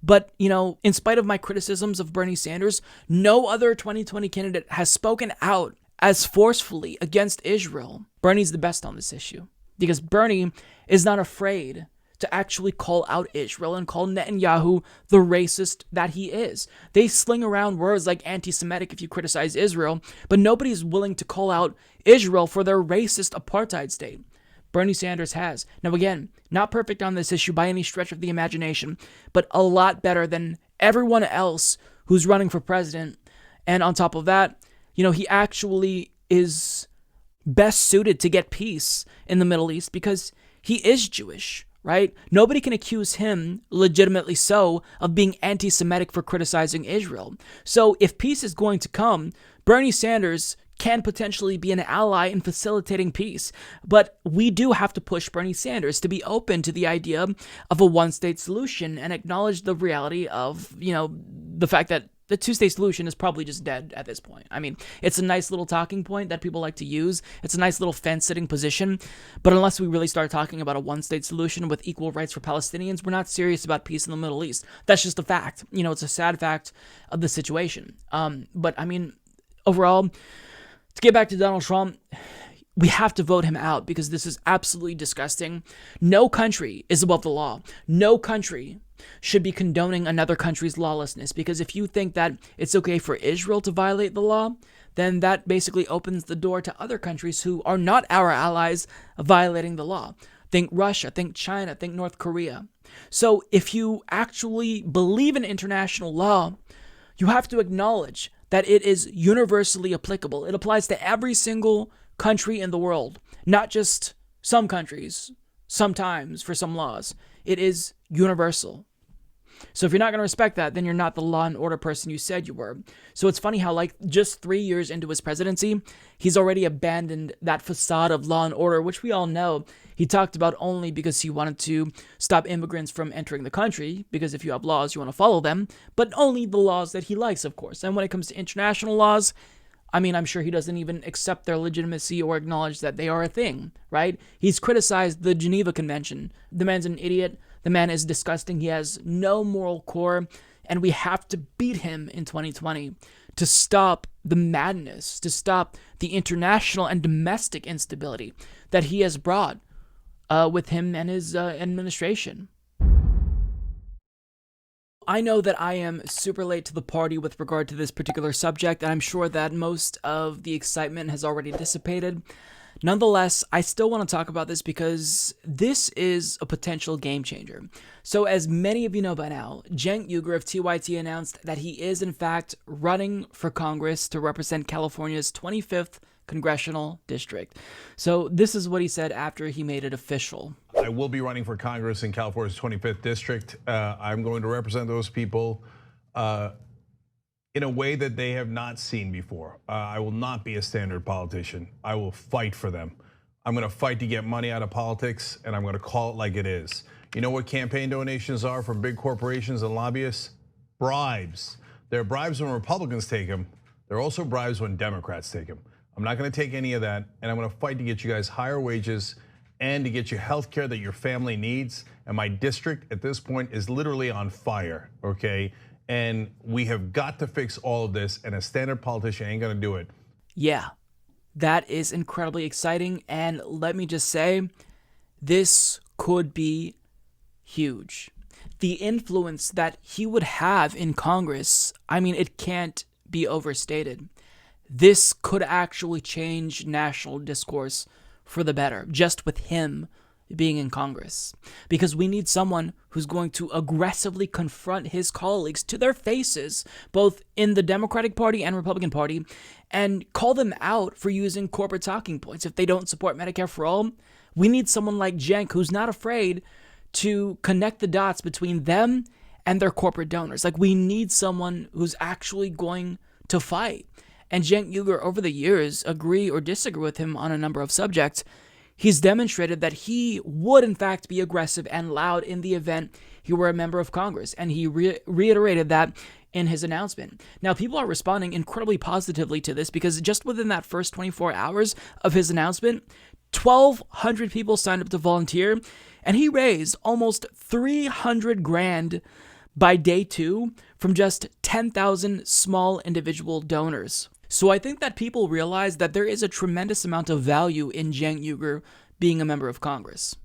Speaker 3: But, in spite of my criticisms of Bernie Sanders, no other 2020 candidate has spoken out as forcefully against Israel. Bernie's the best on this issue, because Bernie is not afraid to actually call out Israel and call Netanyahu the racist that he is. They sling around words like anti-Semitic if you criticize Israel, but nobody's willing to call out Israel for their racist apartheid state. Bernie Sanders has. Now, again, not perfect on this issue by any stretch of the imagination, but a lot better than everyone else who's running for president. And on top of that, he actually is best suited to get peace in the Middle East because he is Jewish, right? Nobody can accuse him, legitimately so, of being anti-Semitic for criticizing Israel. So if peace is going to come, Bernie Sanders can potentially be an ally in facilitating peace. But we do have to push Bernie Sanders to be open to the idea of a one-state solution and acknowledge the reality of, the fact that the two-state solution is probably just dead at this point. I mean, it's a nice little talking point that people like to use. It's a nice little fence-sitting position. But unless we really start talking about a one-state solution with equal rights for Palestinians, we're not serious about peace in the Middle East. That's just a fact. You know, it's a sad fact of the situation. But I mean, overall, to get back to Donald Trump, we have to vote him out because this is absolutely disgusting. No country is above the law. No country should be condoning another country's lawlessness, because if you think that it's okay for Israel to violate the law, then that basically opens the door to other countries who are not our allies violating the law. Think Russia, think China, think North Korea. So if you actually believe in international law, you have to acknowledge that it is universally applicable. It applies to every single country in the world, not just some countries, sometimes for some laws. It is universal. So if you're not going to respect that, then you're not the law and order person you said you were. So it's funny how, like, just 3 years into his presidency, he's already abandoned that facade of law and order, which we all know he talked about only because he wanted to stop immigrants from entering the country, because if you have laws, you want to follow them, but only the laws that he likes, of course. And when it comes to international laws, I mean, I'm sure he doesn't even accept their legitimacy or acknowledge that they are a thing, right? He's criticized the Geneva Convention. The man's an idiot. The man is disgusting. He has no moral core, and we have to beat him in 2020 to stop the madness, to stop the international and domestic instability that he has brought with him and his administration. I know that I am super late to the party with regard to this particular subject, and I'm sure that most of the excitement has already dissipated. Nonetheless, I still want to talk about this because this is a potential game changer. So as many of you know by now, Cenk Uygur of TYT announced that he is in fact running for Congress to represent California's 25th congressional district. So this is what he said after he made it official.
Speaker 6: I will be running for Congress in California's 25th district. I'm going to represent those people in a way that they have not seen before. I will not be a standard politician. I will fight for them. I'm gonna fight to get money out of politics, and I'm gonna call it like it is. You know what campaign donations are from big corporations and lobbyists? Bribes. They're bribes when Republicans take them. They're also bribes when Democrats take them. I'm not gonna take any of that, and I'm gonna fight to get you guys higher wages and to get you health care that your family needs. And my district at this point is literally on fire, okay? And we have got to fix all of this, and a standard politician ain't gonna do it.
Speaker 3: Yeah, that is incredibly exciting, and let me just say, this could be huge. The influence that he would have in Congress, I mean, it can't be overstated. This could actually change national discourse for the better, just with him being in Congress, because we need someone who's going to aggressively confront his colleagues to their faces, both in the Democratic Party and Republican Party, and call them out for using corporate talking points. If they don't support Medicare for All, we need someone like Cenk who's not afraid to connect the dots between them and their corporate donors. Like, we need someone who's actually going to fight. And Cenk Uygur, over the years, agree or disagree with him on a number of subjects, he's demonstrated that he would, in fact, be aggressive and loud in the event he were a member of Congress. And he reiterated that in his announcement. Now, people are responding incredibly positively to this because just within that first 24 hours of his announcement, 1,200 people signed up to volunteer, and he raised almost $300,000 by day 2 from just 10,000 small individual donors. So I think that people realize that there is a tremendous amount of value in Cenk Uygur being a member of Congress.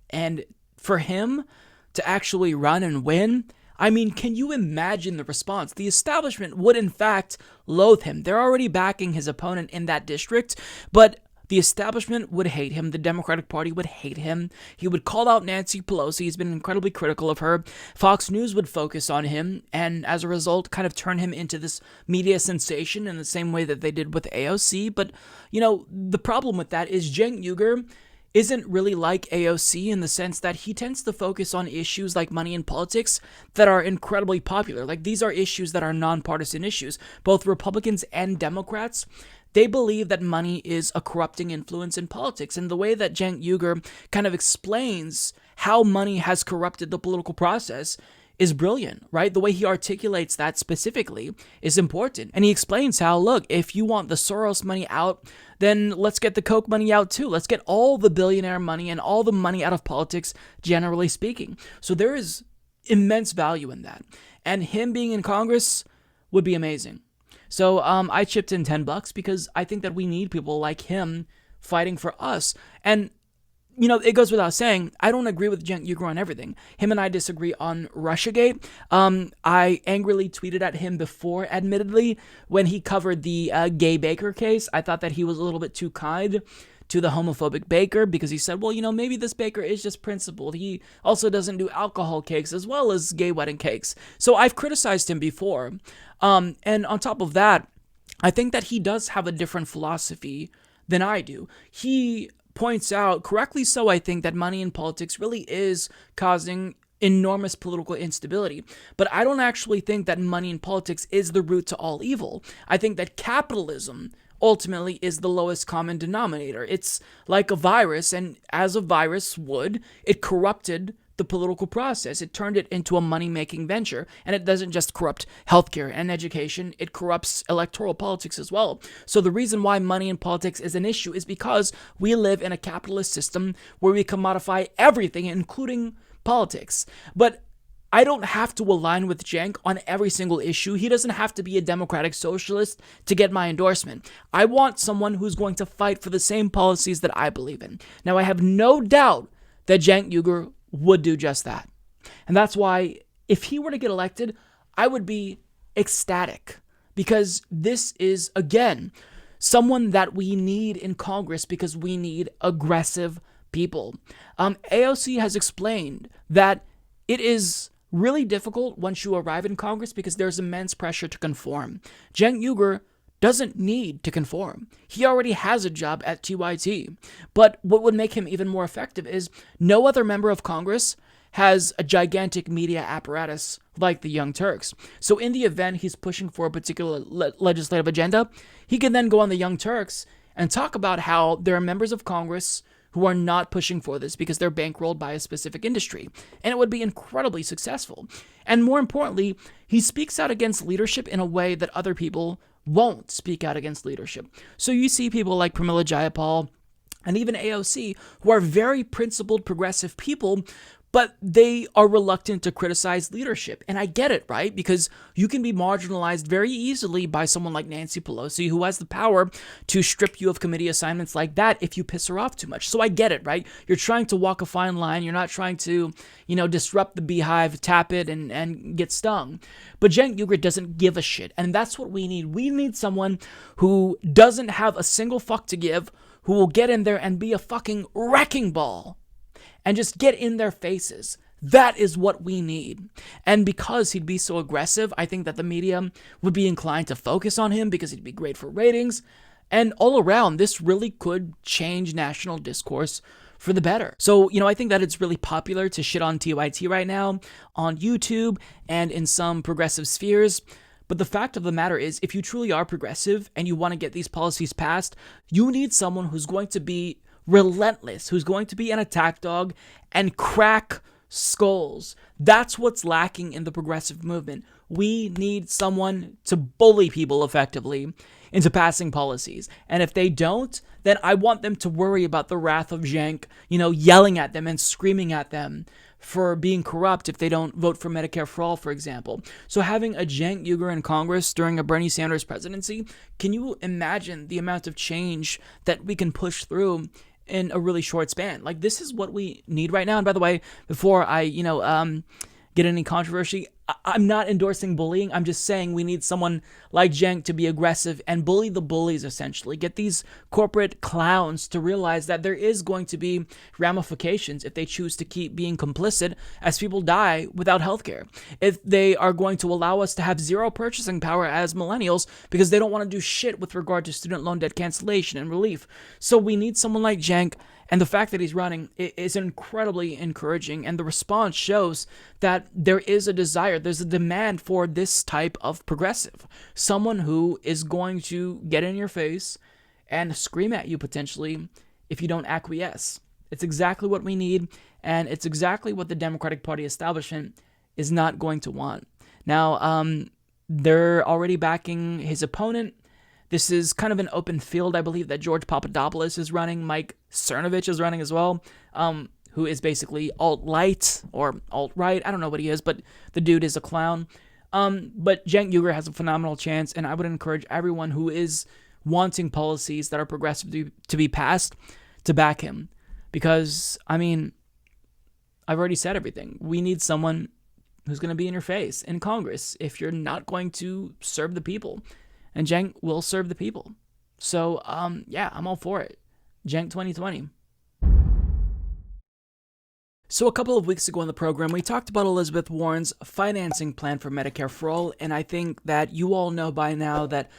Speaker 3: And for him to actually run and win, I mean, can you imagine the response? The establishment would in fact loathe him. They're already backing his opponent in that district, but the establishment would hate him. The Democratic Party would hate him. He would call out Nancy Pelosi. He's been incredibly critical of her. Fox News would focus on him and, as a result, kind of turn him into this media sensation in the same way that they did with AOC. But, you know, the problem with that is Cenk Uygur isn't really like AOC in the sense that he tends to focus on issues like money and politics that are incredibly popular. Like, these are issues that are nonpartisan issues. Both Republicans and Democrats, they believe that money is a corrupting influence in politics. And the way that Cenk Uygur kind of explains how money has corrupted the political process is brilliant, right? The way he articulates that specifically is important. And he explains how, look, if you want the Soros money out, then let's get the Koch money out too. Let's get all the billionaire money and all the money out of politics, generally speaking. So there is immense value in that. And him being in Congress would be amazing. So I chipped in $10 because I think that we need people like him fighting for us. And it goes without saying, I don't agree with Cenk Uygur on everything. Him and I disagree on Russiagate. I angrily tweeted at him before, admittedly, when he covered the gay baker case. I thought that he was a little bit too kind to the homophobic baker because he said, well, maybe this baker is just principled. He also doesn't do alcohol cakes as well as gay wedding cakes. So I've criticized him before. And on top of that, I think that he does have a different philosophy than I do. He points out, correctly so, I think, that money in politics really is causing enormous political instability. But I don't actually think that money in politics is the root to all evil. I think that capitalism ultimately is the lowest common denominator. It's like a virus, and as a virus would, it corrupted the political process. It turned it into a money-making venture, and it doesn't just corrupt healthcare and education, it corrupts electoral politics as well. So the reason why money in politics is an issue is because we live in a capitalist system where we commodify everything, including politics. But I don't have to align with Cenk on every single issue. He doesn't have to be a democratic socialist to get my endorsement. I want someone who's going to fight for the same policies that I believe in. Now, I have no doubt that Cenk Uygur would do just that. And that's why, if he were to get elected, I would be ecstatic. Because this is, again, someone that we need in Congress because we need aggressive people. AOC has explained that it is really difficult once you arrive in Congress because there's immense pressure to conform. Cenk Uygur doesn't need to conform. He already has a job at TYT. But what would make him even more effective is no other member of Congress has a gigantic media apparatus like the Young Turks. So in the event he's pushing for a particular legislative agenda, he can then go on the Young Turks and talk about how there are members of Congress who are not pushing for this because they're bankrolled by a specific industry. And it would be incredibly successful. And more importantly, he speaks out against leadership in a way that other people won't speak out against leadership. So you see people like Pramila Jayapal and even AOC who are very principled, progressive people, but they are reluctant to criticize leadership. And I get it, right? Because you can be marginalized very easily by someone like Nancy Pelosi, who has the power to strip you of committee assignments like that if you piss her off too much. So I get it, right? You're trying to walk a fine line. You're not trying to, disrupt the beehive, tap it, and get stung. But Cenk Uygur doesn't give a shit. And that's what we need. We need someone who doesn't have a single fuck to give, who will get in there and be a fucking wrecking ball and just get in their faces. That is what we need. And because he'd be so aggressive, I think that the media would be inclined to focus on him because he'd be great for ratings. And all around, this really could change national discourse for the better. So, I think that it's really popular to shit on TYT right now on YouTube and in some progressive spheres. But the fact of the matter is, if you truly are progressive and you want to get these policies passed, you need someone who's going to be relentless, who's going to be an attack dog and crack skulls. That's what's lacking in the progressive movement. We need someone to bully people effectively into passing policies. And if they don't, then I want them to worry about the wrath of Cenk, yelling at them and screaming at them for being corrupt if they don't vote for Medicare For All, for example. So having a Cenk Uygur in Congress during a Bernie Sanders presidency, can you imagine the amount of change that we can push through in a really short span? Like, this is what we need right now. And by the way, before I, get any controversy, I'm not endorsing bullying. I'm just saying we need someone like Cenk to be aggressive and bully the bullies, essentially. Get these corporate clowns to realize that there is going to be ramifications if they choose to keep being complicit as people die without healthcare. If they are going to allow us to have zero purchasing power as millennials because they don't want to do shit with regard to student loan debt cancellation and relief. So we need someone like Cenk. And the fact that he's running is incredibly encouraging. And the response shows that there is a desire, there's a demand for this type of progressive. Someone who is going to get in your face and scream at you potentially if you don't acquiesce. It's exactly what we need. And it's exactly what the Democratic Party establishment is not going to want. Now, they're already backing his opponent. This is kind of an open field. I believe that George Papadopoulos is running. Mike Cernovich is running as well, who is basically alt-light or alt-right. I don't know what he is, but the dude is a clown. But Cenk Uygur has a phenomenal chance, and I would encourage everyone who is wanting policies that are progressive to be passed to back him. Because, I mean, I've already said everything. We need someone who's going to be in your face in Congress if you're not going to serve the people. And Cenk will serve the people. So, yeah, I'm all for it. Cenk 2020. So a couple of weeks ago on the program, we talked about Elizabeth Warren's financing plan for Medicare for All, and I think that you all know by now that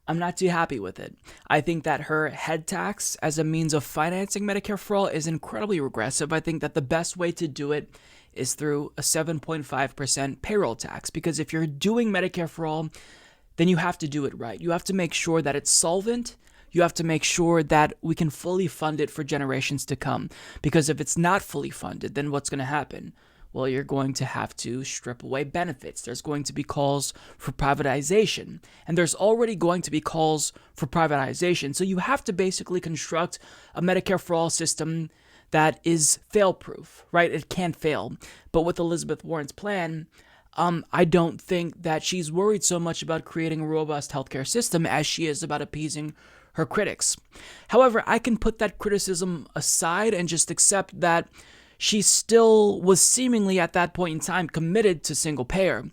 Speaker 3: I'm not too happy with it. I think that her head tax as a means of financing Medicare for All is incredibly regressive. I think that the best way to do it is through a 7.5% payroll tax, because if you're doing Medicare for All, then you have to do it right. You have to make sure that it's solvent. You have to make sure that we can fully fund it for generations to come. Because if it's not fully funded, then what's going to happen? Well, you're going to have to strip away benefits. There's going to be calls for privatization. And there's already going to be calls for privatization. So you have to basically construct a Medicare for All system that is fail-proof, right? It can't fail. But with Elizabeth Warren's plan, I don't think that she's worried so much about creating a robust healthcare system as she is about appeasing her critics. However, I can put that criticism aside and just accept that she still was seemingly at that point in time committed to single payer.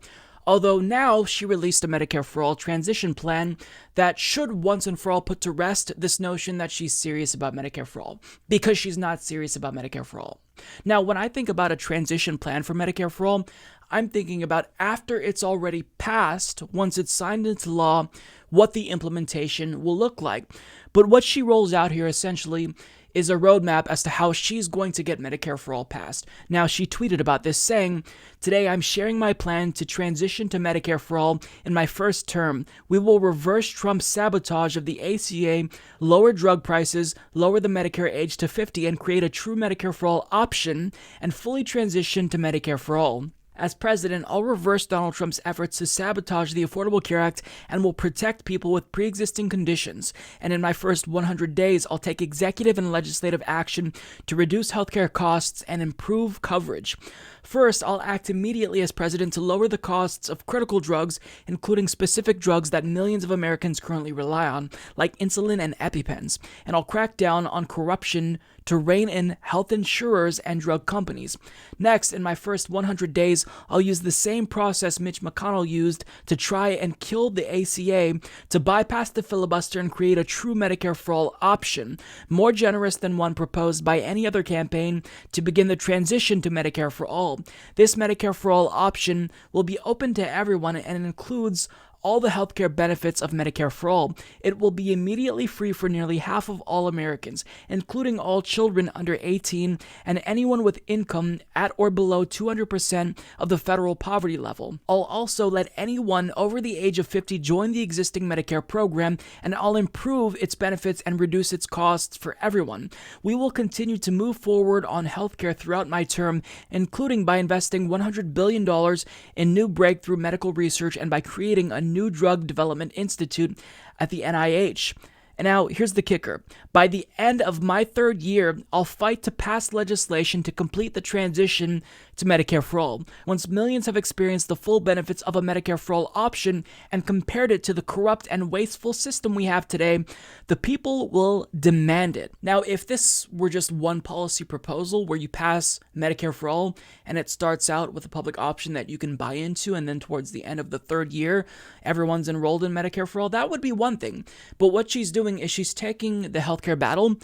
Speaker 3: Although now she released a Medicare for All transition plan that should once and for all put to rest this notion that she's serious about Medicare for All, because she's not serious about Medicare for All. Now, when I think about a transition plan for Medicare for All, I'm thinking about after it's already passed, once it's signed into law, what the implementation will look like. But what she rolls out here essentially is a roadmap as to how she's going to get Medicare for All passed. Now, she tweeted about this saying, "Today I'm sharing my plan to transition to Medicare for All in my first term. We will reverse Trump's sabotage of the ACA, lower drug prices, lower the Medicare age to 50, and create a true Medicare for All option and fully transition to Medicare for All. As president, I'll reverse Donald Trump's efforts to sabotage the Affordable Care Act and will protect people with pre-existing conditions. And in my first 100 days, I'll take executive and legislative action to reduce healthcare costs and improve coverage. First, I'll act immediately as president to lower the costs of critical drugs, including specific drugs that millions of Americans currently rely on, like insulin and EpiPens. And I'll crack down on corruption to rein in health insurers and drug companies. Next, in my first 100 days, I'll use the same process Mitch McConnell used to try and kill the ACA to bypass the filibuster and create a true Medicare for All option, more generous than one proposed by any other campaign, to begin the transition to Medicare for All. This Medicare for All option will be open to everyone and includes all the healthcare benefits of Medicare for All. It will be immediately free for nearly half of all Americans, including all children under 18 and anyone with income at or below 200% of the federal poverty level. I'll also let anyone over the age of 50 join the existing Medicare program, and I'll improve its benefits and reduce its costs for everyone. We will continue to move forward on healthcare throughout my term, including by investing $100 billion in new breakthrough medical research and by creating a new drug development institute at the NIH. And now, here's the kicker. By the end of my third year, I'll fight to pass legislation to complete the transition to Medicare for All. Once millions have experienced the full benefits of a Medicare for All option and compared it to the corrupt and wasteful system we have today, the people will demand it. Now, if this were just one policy proposal where you pass Medicare for All and it starts out with a public option that you can buy into, and then towards the end of the third year, everyone's enrolled in Medicare for All, that would be one thing. But what she's doing is she's taking the healthcare battle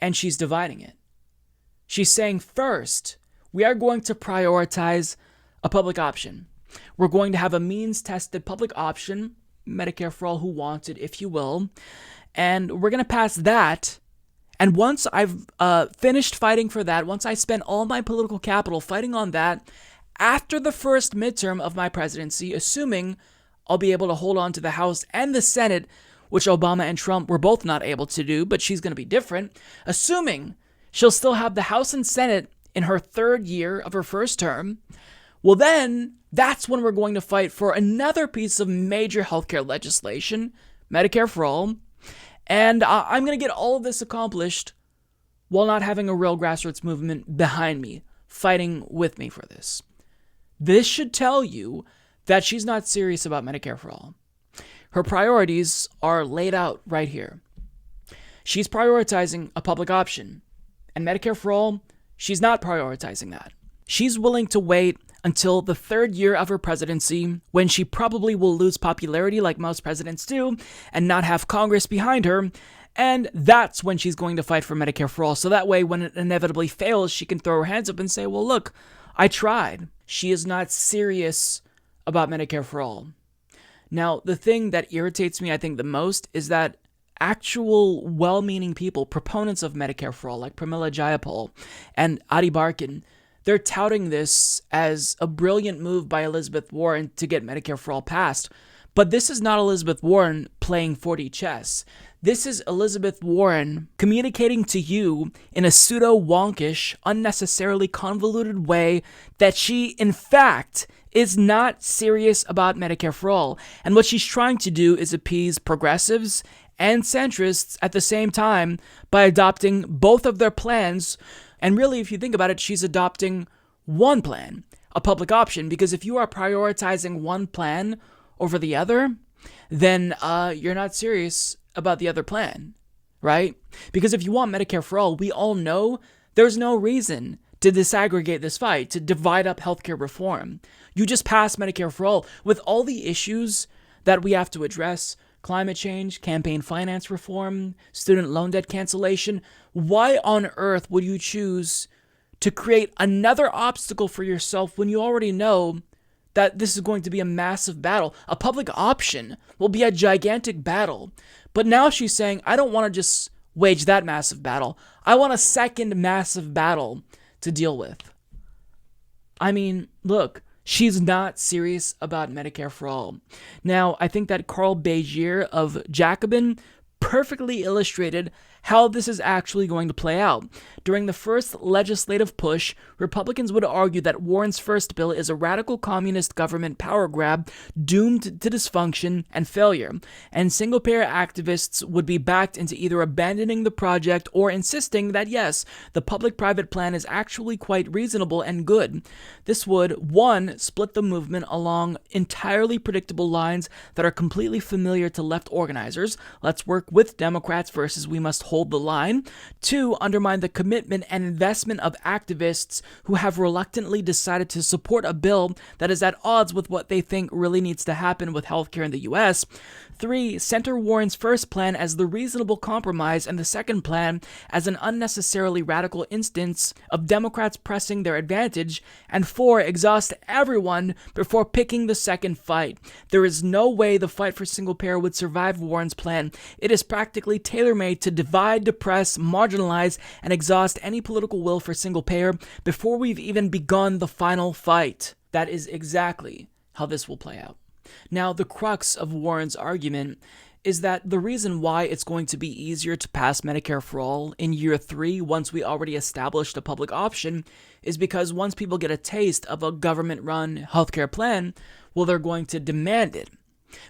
Speaker 3: and she's dividing it. She's saying, first, we are going to prioritize a public option. We're going to have a means-tested public option, Medicare for All who want it, if you will, and we're going to pass that. And once I've finished fighting for that, once I spend all my political capital fighting on that, after the first midterm of my presidency, assuming I'll be able to hold on to the House and the Senate, which Obama and Trump were both not able to do, but she's going to be different, assuming she'll still have the House and Senate in her third year of her first term, well then, that's when we're going to fight for another piece of major healthcare legislation, Medicare for All. And I'm going to get all of this accomplished while not having a real grassroots movement behind me, fighting with me for this. This should tell you that she's not serious about Medicare for All. Her priorities are laid out right here. She's prioritizing a public option, and Medicare for All, she's not prioritizing that. She's willing to wait until the third year of her presidency, when she probably will lose popularity like most presidents do, and not have Congress behind her, and that's when she's going to fight for Medicare for All. So that way, when it inevitably fails, she can throw her hands up and say, well, look, I tried. She is not serious about Medicare for All. Now, the thing that irritates me, I think, the most is that actual well-meaning people, proponents of Medicare for All, like Pramila Jayapal and Adi Barkan, they're touting this as a brilliant move by Elizabeth Warren to get Medicare for All passed. But this is not Elizabeth Warren playing 4D chess. This is Elizabeth Warren communicating to you in a pseudo-wonkish, unnecessarily convoluted way that she, in fact, is not serious about Medicare for All. And what she's trying to do is appease progressives and centrists at the same time by adopting both of their plans. And really, if you think about it, she's adopting one plan, a public option, because if you are prioritizing one plan over the other, then you're not serious about the other plan, right? Because if you want Medicare for All, we all know there's no reason to disaggregate this fight, to divide up healthcare reform. You just pass Medicare for All with all the issues that we have to address: climate change, campaign finance reform, student loan debt cancellation. Why on earth would you choose to create another obstacle for yourself when you already know that this is going to be a massive battle? A public option will be a gigantic battle. But now she's saying, I don't want to just wage that massive battle. I want a second massive battle to deal with. I mean, look, she's not serious about Medicare for All. Now, I think that Carl Begier of Jacobin perfectly illustrated how this is actually going to play out. During the first legislative push, Republicans would argue that Warren's first bill is a radical communist government power grab doomed to dysfunction and failure, and single-payer activists would be backed into either abandoning the project or insisting that yes, the public-private plan is actually quite reasonable and good. This would, one, split the movement along entirely predictable lines that are completely familiar to left organizers. Let's work with Democrats versus we must hold the line. Two, undermine the commitment and investment of activists who have reluctantly decided to support a bill that is at odds with what they think really needs to happen with healthcare in the U.S. Three, center Warren's first plan as the reasonable compromise and the second plan as an unnecessarily radical instance of Democrats pressing their advantage. And four, exhaust everyone before picking the second fight. There is no way the fight for single payer would survive Warren's plan. It is practically tailor-made to divide, depress, marginalize, and exhaust any political will for single payer before we've even begun the final fight. That is exactly how this will play out. Now, the crux of Warren's argument is that the reason why it's going to be easier to pass Medicare for All in year 3 once we already established a public option is because once people get a taste of a government-run healthcare plan, well, they're going to demand it.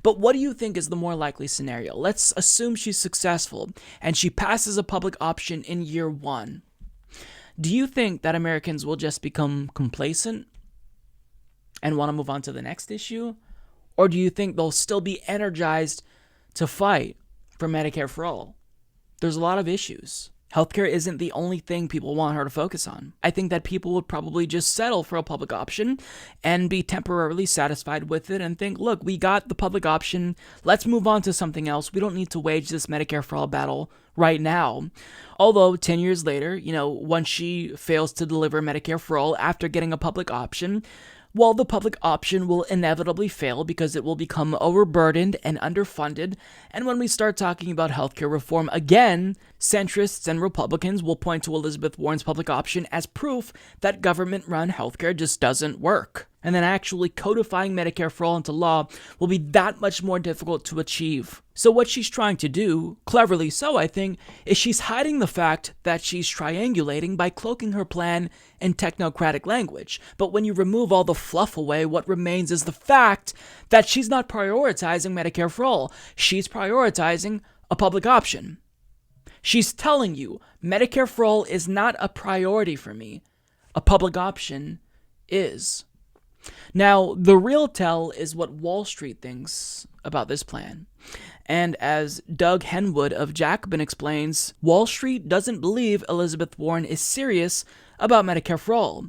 Speaker 3: But what do you think is the more likely scenario? Let's assume she's successful and she passes a public option in year 1. Do you think that Americans will just become complacent and want to move on to the next issue? Or do you think they'll still be energized to fight for Medicare for All? There's a lot of issues. Healthcare isn't the only thing people want her to focus on. I think that people would probably just settle for a public option and be temporarily satisfied with it and think, look, we got the public option. Let's move on to something else. We don't need to wage this Medicare for All battle right now. Although 10 years later, once she fails to deliver Medicare for All after getting a public option, well, the public option will inevitably fail because it will become overburdened and underfunded. And when we start talking about healthcare reform again, centrists and Republicans will point to Elizabeth Warren's public option as proof that government-run healthcare just doesn't work. and then actually codifying Medicare for All into law will be that much more difficult to achieve. So what she's trying to do, cleverly so I think, is she's hiding the fact that she's triangulating by cloaking her plan in technocratic language. But when you remove all the fluff away, what remains is the fact that she's not prioritizing Medicare for All. She's prioritizing a public option. She's telling you, Medicare for All is not a priority for me. A public option is. Now, the real tell is what Wall Street thinks about this plan. And as Doug Henwood of Jacobin explains, Wall Street doesn't believe Elizabeth Warren is serious about Medicare for All.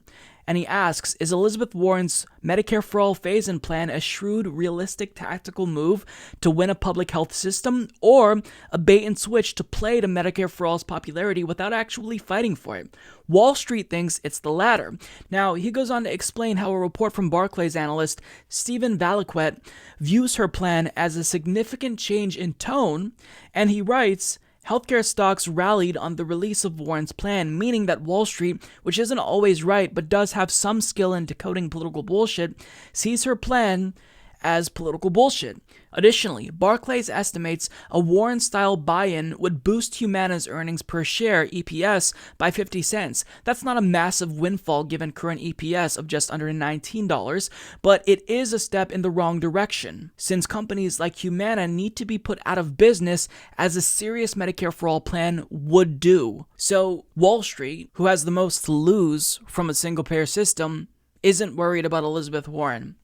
Speaker 3: And he asks, is Elizabeth Warren's Medicare for All phase-in plan a shrewd, realistic, tactical move to win a public health system, or a bait-and-switch to play to Medicare for All's popularity without actually fighting for it? Wall Street thinks it's the latter. Now, he goes on to explain how a report from Barclays analyst Stephen Valiquette views her plan as a significant change in tone, and he writes, healthcare stocks rallied on the release of Warren's plan, meaning that Wall Street, which isn't always right but does have some skill in decoding political bullshit, sees her plan as political bullshit. Additionally, Barclays estimates a Warren-style buy-in would boost Humana's earnings per share, EPS, by 50 cents. That's not a massive windfall given current EPS of just under $19, but it is a step in the wrong direction, since companies like Humana need to be put out of business as a serious Medicare for All plan would do. So Wall Street, who has the most to lose from a single-payer system, isn't worried about Elizabeth Warren.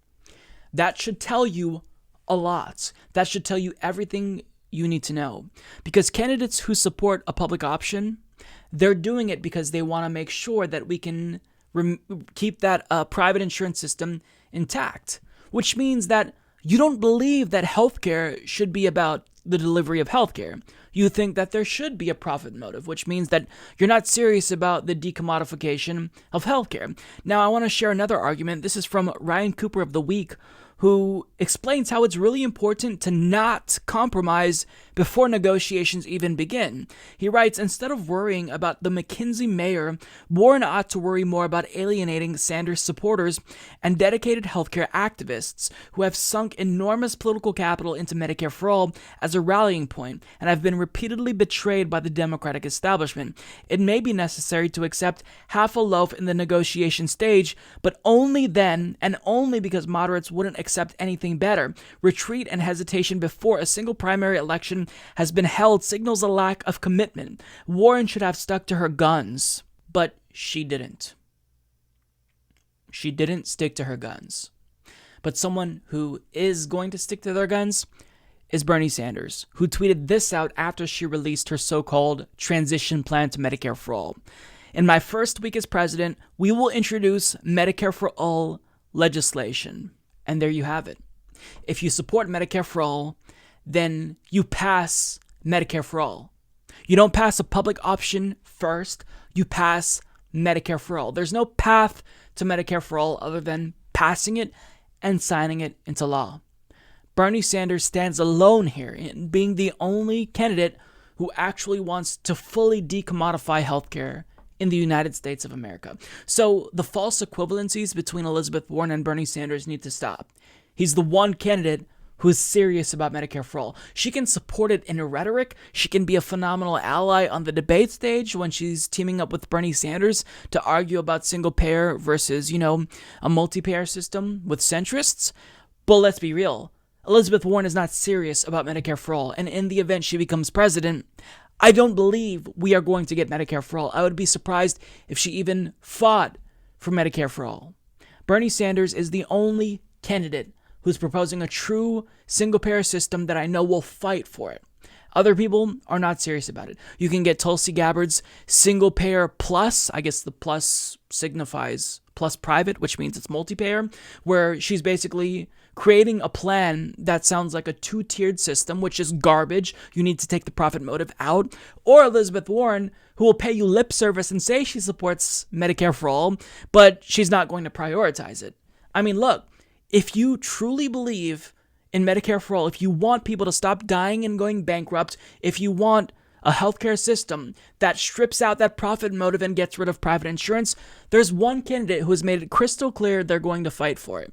Speaker 3: That should tell you a lot. That should tell you everything you need to know. Because candidates who support a public option, they're doing it because they want to make sure that we can keep that private insurance system intact. Which means that you don't believe that healthcare should be about the delivery of healthcare. You think that there should be a profit motive, which means that you're not serious about the decommodification of healthcare. Now, I want to share another argument. This is from Ryan Cooper of The Week, who explains how it's really important to not compromise before negotiations even begin. He writes, instead of worrying about the McKinsey mayor, Warren ought to worry more about alienating Sanders supporters and dedicated healthcare activists who have sunk enormous political capital into Medicare for All as a rallying point and have been repeatedly betrayed by the Democratic establishment. It may be necessary to accept half a loaf in the negotiation stage, but only then, and only because moderates wouldn't accept anything better. Retreat and hesitation before a single primary election has been held signals a lack of commitment. Warren should have stuck to her guns, but she didn't. She didn't stick to her guns. But someone who is going to stick to their guns is Bernie Sanders, who tweeted this out after she released her so-called transition plan to Medicare for All. In my first week as president, we will introduce Medicare for All legislation. And there you have it. If you support Medicare for All, then you pass Medicare for All. You don't pass a public option first, you pass Medicare for All. There's no path to Medicare for All other than passing it and signing it into law. Bernie Sanders stands alone here in being the only candidate who actually wants to fully decommodify healthcare in the United States of America. So the false equivalencies between Elizabeth Warren and Bernie Sanders need to stop. He's the one candidate who is serious about Medicare for All. She can support it in rhetoric. She can be a phenomenal ally on the debate stage when she's teaming up with Bernie Sanders to argue about single payer versus, a multi-payer system with centrists. But let's be real. Elizabeth Warren is not serious about Medicare for All. And in the event she becomes president, I don't believe we are going to get Medicare for All. I would be surprised if she even fought for Medicare for All. Bernie Sanders is the only candidate who's proposing a true single-payer system that I know will fight for it. Other people are not serious about it. You can get Tulsi Gabbard's single-payer plus, I guess the plus signifies plus private, which means it's multi-payer, where she's basically creating a plan that sounds like a two-tiered system, which is garbage. You need to take the profit motive out. Or Elizabeth Warren, who will pay you lip service and say she supports Medicare for All, but she's not going to prioritize it. I mean, look, if you truly believe in Medicare for All, if you want people to stop dying and going bankrupt, if you want a healthcare system that strips out that profit motive and gets rid of private insurance, there's one candidate who has made it crystal clear they're going to fight for it.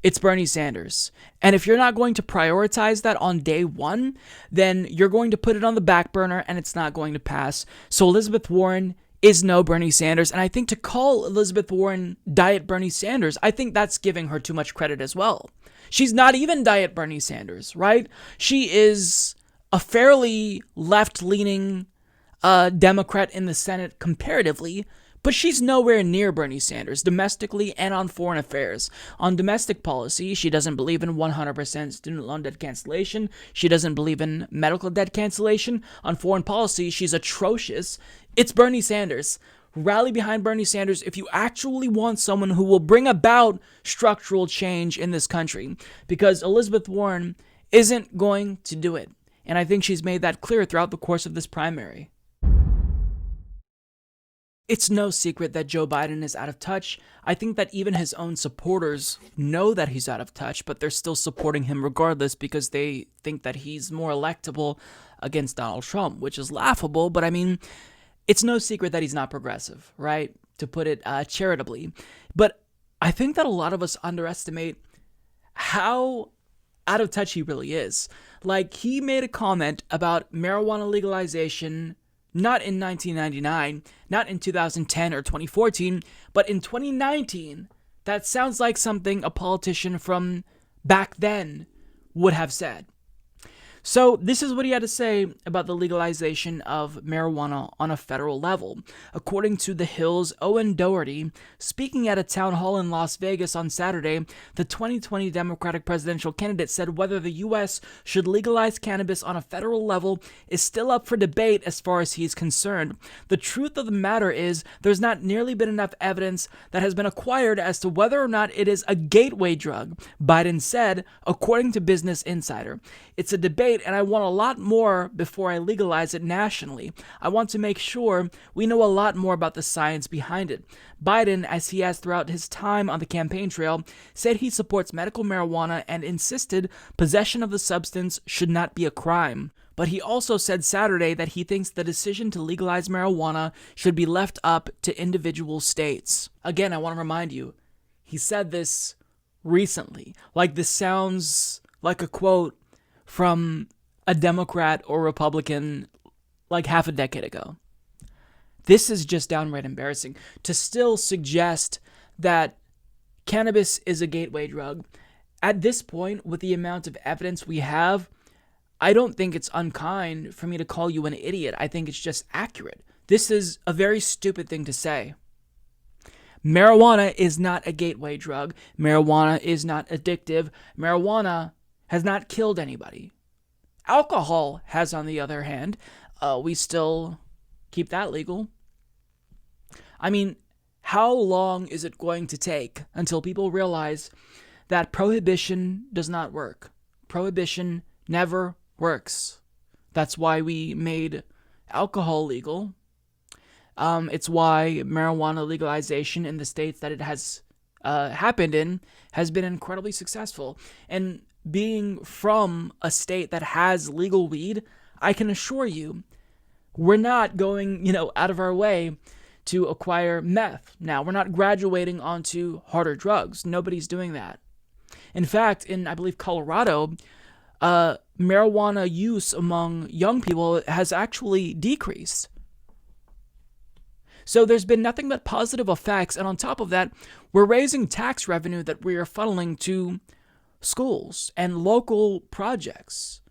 Speaker 3: It's Bernie Sanders. And if you're not going to prioritize that on day one, then you're going to put it on the back burner and it's not going to pass. So Elizabeth Warren is no Bernie Sanders. And I think to call Elizabeth Warren Diet Bernie Sanders, I think that's giving her too much credit as well. She's not even Diet Bernie Sanders, right? She is a fairly left-leaning Democrat in the Senate comparatively, but she's nowhere near Bernie Sanders, domestically and on foreign affairs. On domestic policy, she doesn't believe in 100% student loan debt cancellation. She doesn't believe in medical debt cancellation. On foreign policy, she's atrocious. It's Bernie Sanders. Rally behind Bernie Sanders if you actually want someone who will bring about structural change in this country, because Elizabeth Warren isn't going to do it. And I think she's made that clear throughout the course of this primary. It's no secret that Joe Biden is out of touch. I think that even his own supporters know that he's out of touch, but they're still supporting him regardless because they think that he's more electable against Donald Trump, which is laughable. But I mean, it's no secret that he's not progressive, right? To put it charitably. But I think that a lot of us underestimate how out of touch he really is. Like, he made a comment about marijuana legalization not in 1999, not in 2010 or 2014, but in 2019. That sounds like something a politician from back then would have said. So this is what he had to say about the legalization of marijuana on a federal level. According to The Hill's Owen Doherty, speaking at a town hall in Las Vegas on Saturday, the 2020 Democratic presidential candidate said whether the U.S. should legalize cannabis on a federal level is still up for debate as far as he's concerned. The truth of the matter is there's not nearly been enough evidence that has been acquired as to whether or not it is a gateway drug, Biden said, according to Business Insider. It's a debate, and I want a lot more before I legalize it nationally. I want to make sure we know a lot more about the science behind it. Biden, as he has throughout his time on the campaign trail, said he supports medical marijuana and insisted possession of the substance should not be a crime. But he also said Saturday that he thinks the decision to legalize marijuana should be left up to individual states. Again, I want to remind you, he said this recently. Like, this sounds like a quote from a Democrat or Republican like half a decade ago. This is just downright embarrassing. To still suggest that cannabis is a gateway drug, at this point, with the amount of evidence we have, I don't think it's unkind for me to call you an idiot. I think it's just accurate. This is a very stupid thing to say. Marijuana is not a gateway drug. Marijuana is not addictive. Marijuana has not killed anybody. Alcohol has, on the other hand. We still keep that legal. I mean, how long is it going to take until people realize that prohibition does not work? Prohibition never works. That's why we made alcohol legal. It's why marijuana legalization in the states that it has happened in has been incredibly successful. And being from a state that has legal weed, I can assure you, we're not going, out of our way to acquire meth. Now, we're not graduating onto harder drugs. Nobody's doing that. In fact, in, I believe, Colorado, marijuana use among young people has actually decreased. So there's been nothing but positive effects. And on top of that, we're raising tax revenue that we are funneling to schools and local projects.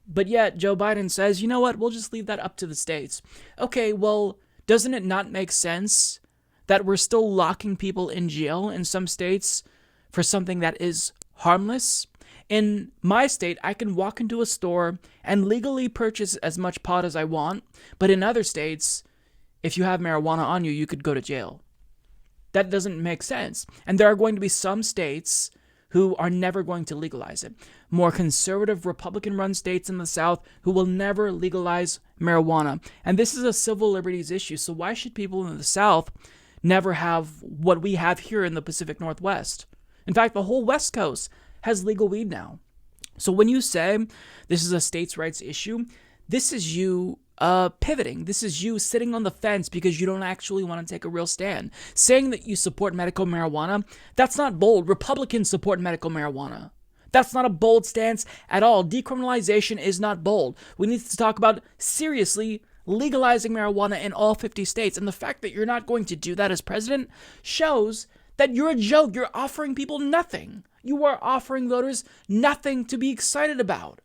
Speaker 3: But yet Joe Biden says, you know what, we'll just leave that up to the states. Okay, well, doesn't it not make sense that we're still locking people in jail in some states for something that is harmless? In my state, I can walk into a store and legally purchase as much pot as I want, but in other states, if you have marijuana on you, you could go to jail. That doesn't make sense. And there are going to be some states who are never going to legalize it. More conservative Republican-run states in the South who will never legalize marijuana. And this is a civil liberties issue, so why should people in the South never have what we have here in the Pacific Northwest? In fact, the whole West Coast has legal weed now. So when you say this is a states' rights issue, this is you pivoting. This is you sitting on the fence because you don't actually want to take a real stand. Saying that you support medical marijuana, that's not bold. Republicans support medical marijuana. That's not a bold stance at all. Decriminalization is not bold. We need to talk about seriously legalizing marijuana in all 50 states. And the fact that you're not going to do that as president shows that you're a joke. You're offering people nothing. You are offering voters nothing to be excited about.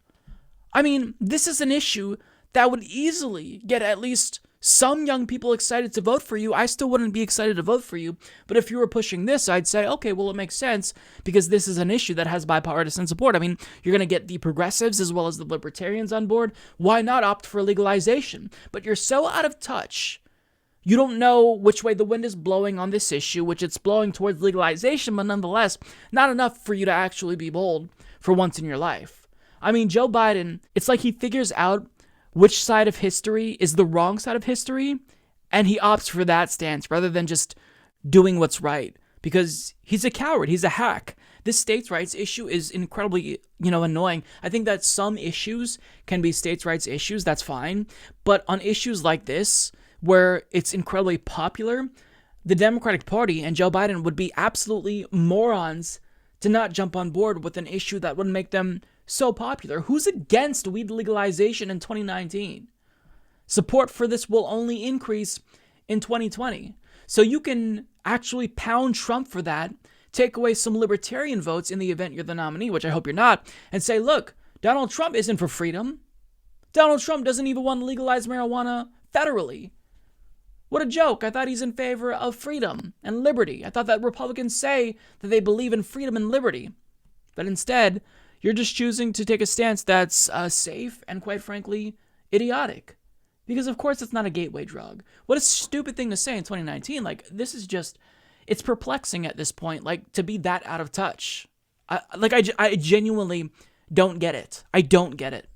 Speaker 3: I mean, this is an issue that would easily get at least some young people excited to vote for you. I still wouldn't be excited to vote for you, but if you were pushing this, I'd say, okay, well, it makes sense because this is an issue that has bipartisan support. I mean, you're going to get the progressives as well as the libertarians on board. Why not opt for legalization? But you're so out of touch. You don't know which way the wind is blowing on this issue, which it's blowing towards legalization, but nonetheless, not enough for you to actually be bold for once in your life. I mean, Joe Biden, it's like he figures out which side of history is the wrong side of history, and he opts for that stance rather than just doing what's right, because he's a coward, he's a hack. This states' rights issue is incredibly, annoying. I think that some issues can be states' rights issues, that's fine, but on issues like this, where it's incredibly popular, the Democratic Party and Joe Biden would be absolutely morons to not jump on board with an issue that would make them so popular. Who's against weed legalization in 2019? Support for this will only increase in 2020. So you can actually pound Trump for that, take away some libertarian votes in the event you're the nominee, which I hope you're not, and say, look, Donald Trump isn't for freedom. Donald Trump doesn't even want to legalize marijuana federally. What a joke. I thought he's in favor of freedom and liberty. I thought that Republicans say that they believe in freedom and liberty. But instead, you're just choosing to take a stance that's safe and, quite frankly, idiotic. Because, of course, it's not a gateway drug. What a stupid thing to say in 2019. Like, this is just, it's perplexing at this point, like, to be that out of touch. I genuinely don't get it. I don't get it.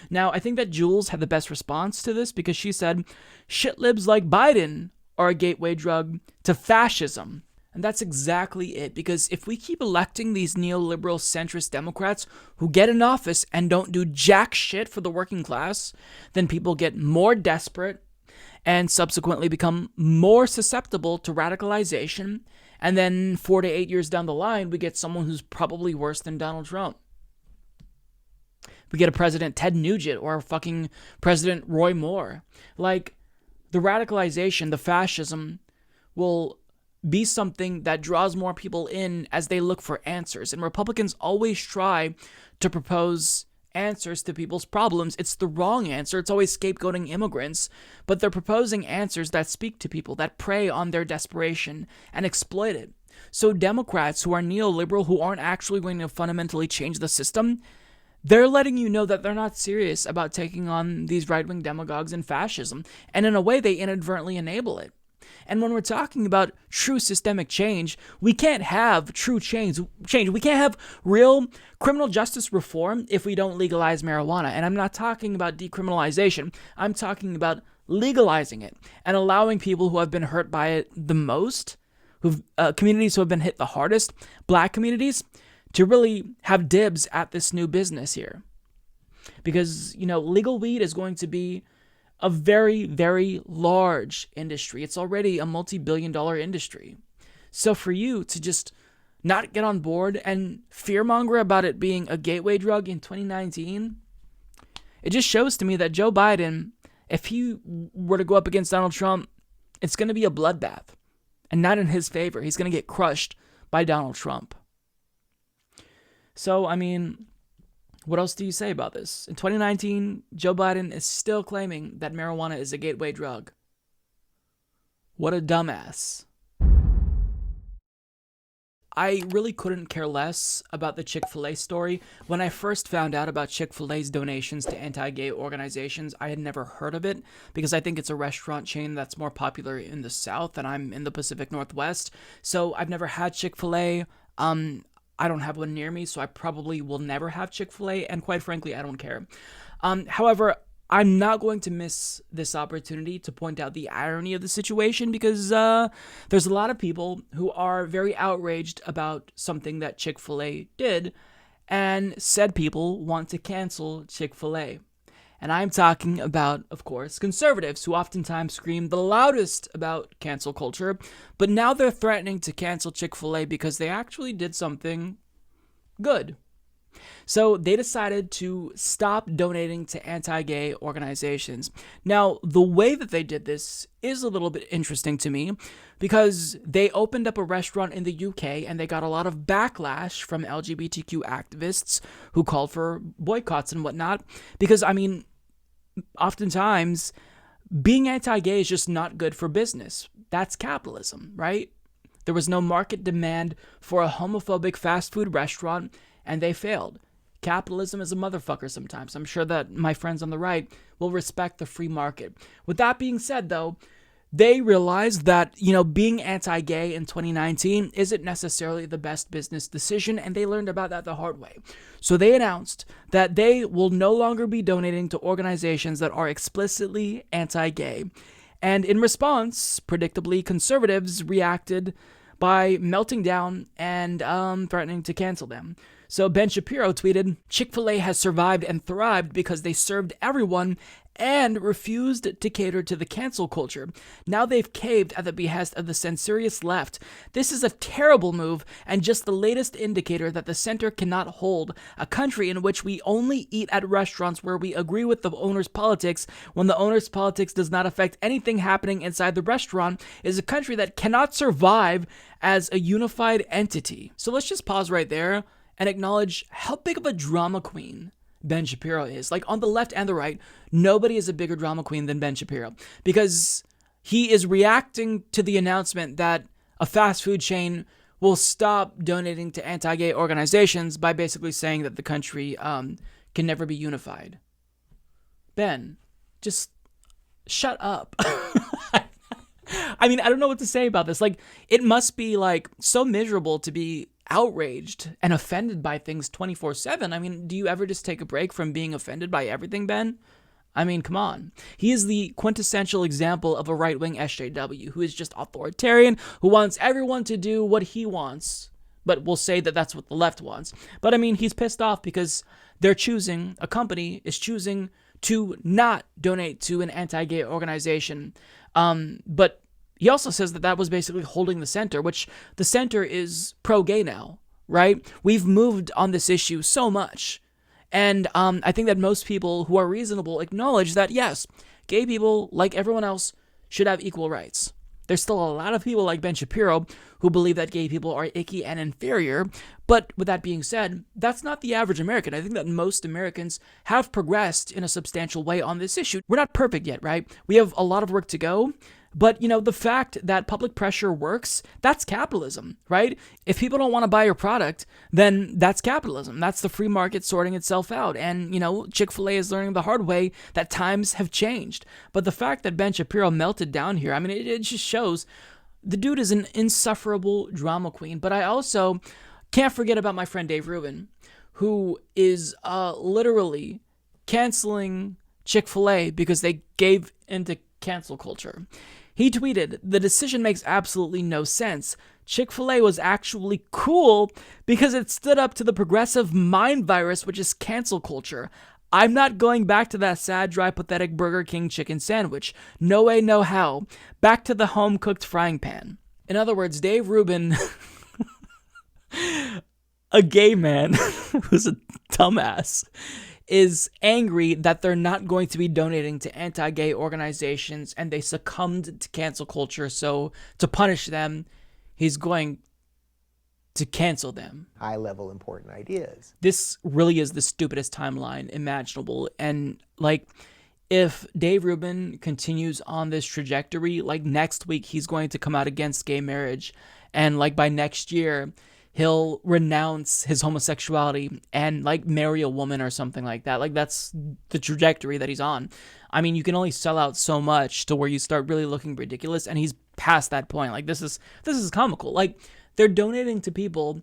Speaker 3: Now, I think that Jules had the best response to this because she said, shit libs like Biden are a gateway drug to fascism. And that's exactly it, because if we keep electing these neoliberal centrist Democrats who get in office and don't do jack shit for the working class, then people get more desperate and subsequently become more susceptible to radicalization. And then 4 to 8 years down the line, we get someone who's probably worse than Donald Trump. We get a President Ted Nugent or a fucking President Roy Moore. Like, the radicalization, the fascism will be something that draws more people in as they look for answers. And Republicans always try to propose answers to people's problems. It's the wrong answer. It's always scapegoating immigrants, but they're proposing answers that speak to people, that prey on their desperation and exploit it. So Democrats who are neoliberal, who aren't actually going to fundamentally change the system, they're letting you know that they're not serious about taking on these right-wing demagogues and fascism. And in a way, they inadvertently enable it. And when we're talking about true systemic change, we can't have true change. We can't have real criminal justice reform if we don't legalize marijuana. And I'm not talking about decriminalization. I'm talking about legalizing it and allowing people who have been hurt by it the most, communities who have been hit the hardest, black communities, to really have dibs at this new business here. Because, legal weed is going to be a very, very large industry. It's already a multi-billion-dollar industry. So for you to just not get on board and fearmonger about it being a gateway drug in 2019, it just shows to me that Joe Biden, if he were to go up against Donald Trump, it's going to be a bloodbath. And not in his favor. He's going to get crushed by Donald Trump. So, what else do you say about this? In 2019, Joe Biden is still claiming that marijuana is a gateway drug. What a dumbass. I really couldn't care less about the Chick-Fil-A story. When I first found out about Chick-Fil-A's donations to anti-gay organizations, I had never heard of it because I think it's a restaurant chain that's more popular in the South and I'm in the Pacific Northwest. So I've never had Chick-Fil-A. I don't have one near me, so I probably will never have Chick-fil-A, and quite frankly, I don't care. However, I'm not going to miss this opportunity to point out the irony of the situation because there's a lot of people who are very outraged about something that Chick-fil-A did, and said people want to cancel Chick-fil-A. And I'm talking about, of course, conservatives who oftentimes scream the loudest about cancel culture, but now they're threatening to cancel Chick-fil-A because they actually did something good. So they decided to stop donating to anti-gay organizations. Now, the way that they did this is a little bit interesting to me because they opened up a restaurant in the UK and they got a lot of backlash from LGBTQ activists who called for boycotts and whatnot. Because, I mean, oftentimes being anti-gay is just not good for business. That's capitalism, right? There was no market demand for a homophobic fast food restaurant and they failed. Capitalism is a motherfucker sometimes. I'm sure that my friends on the right will respect the free market. With that being said, though, they realized that, being anti-gay in 2019 isn't necessarily the best business decision, and they learned about that the hard way. So they announced that they will no longer be donating to organizations that are explicitly anti-gay. And in response, predictably, conservatives reacted by melting down and threatening to cancel them. So Ben Shapiro tweeted, Chick-fil-A has survived and thrived because they served everyone and refused to cater to the cancel culture. Now they've caved at the behest of the censorious left. This is a terrible move and just the latest indicator that the center cannot hold. A country in which we only eat at restaurants where we agree with the owner's politics when the owner's politics does not affect anything happening inside the restaurant is a country that cannot survive as a unified entity. So let's just pause right there and acknowledge how big of a drama queen Ben Shapiro is. Like, on the left and the right, nobody is a bigger drama queen than Ben Shapiro because he is reacting to the announcement that a fast food chain will stop donating to anti-gay organizations by basically saying that the country can never be unified. Ben, just shut up. I mean, I don't know what to say about this. Like, it must be, like, so miserable to be outraged and offended by things 24/7. I mean, do you ever just take a break from being offended by everything, Ben? I mean, come on. He is the quintessential example of a right-wing SJW who is just authoritarian, who wants everyone to do what he wants, but will say that that's what the left wants. But I mean, he's pissed off because a company is choosing to not donate to an anti-gay organization. But he also says that that was basically holding the center, which the center is pro-gay now, right? We've moved on this issue so much. And I think that most people who are reasonable acknowledge that, yes, gay people, like everyone else, should have equal rights. There's still a lot of people like Ben Shapiro who believe that gay people are icky and inferior. But with that being said, that's not the average American. I think that most Americans have progressed in a substantial way on this issue. We're not perfect yet, right? We have a lot of work to go. But, the fact that public pressure works, that's capitalism, right? If people don't want to buy your product, then that's capitalism. That's the free market sorting itself out. And, Chick-fil-A is learning the hard way that times have changed. But the fact that Ben Shapiro melted down here, I mean, it just shows the dude is an insufferable drama queen. But I also can't forget about my friend Dave Rubin, who is literally canceling Chick-fil-A because they gave into cancel culture. He tweeted, "The decision makes absolutely no sense. Chick-fil-A was actually cool because it stood up to the progressive mind virus, which is cancel culture. I'm not going back to that sad, dry, pathetic Burger King chicken sandwich. No way, no how. Back to the home-cooked frying pan." In other words, Dave Rubin, a gay man who's a dumbass, is angry that they're not going to be donating to anti-gay organizations and they succumbed to cancel culture. So to punish them, he's going to cancel them.
Speaker 7: High-level important ideas.
Speaker 3: This really is the stupidest timeline imaginable. And if Dave Rubin continues on this trajectory, next week he's going to come out against gay marriage. And by next year, he'll renounce his homosexuality and marry a woman or something like that. That's the trajectory that he's on. I mean, you can only sell out so much to where you start really looking ridiculous, and he's past that point. This is comical. They're donating to people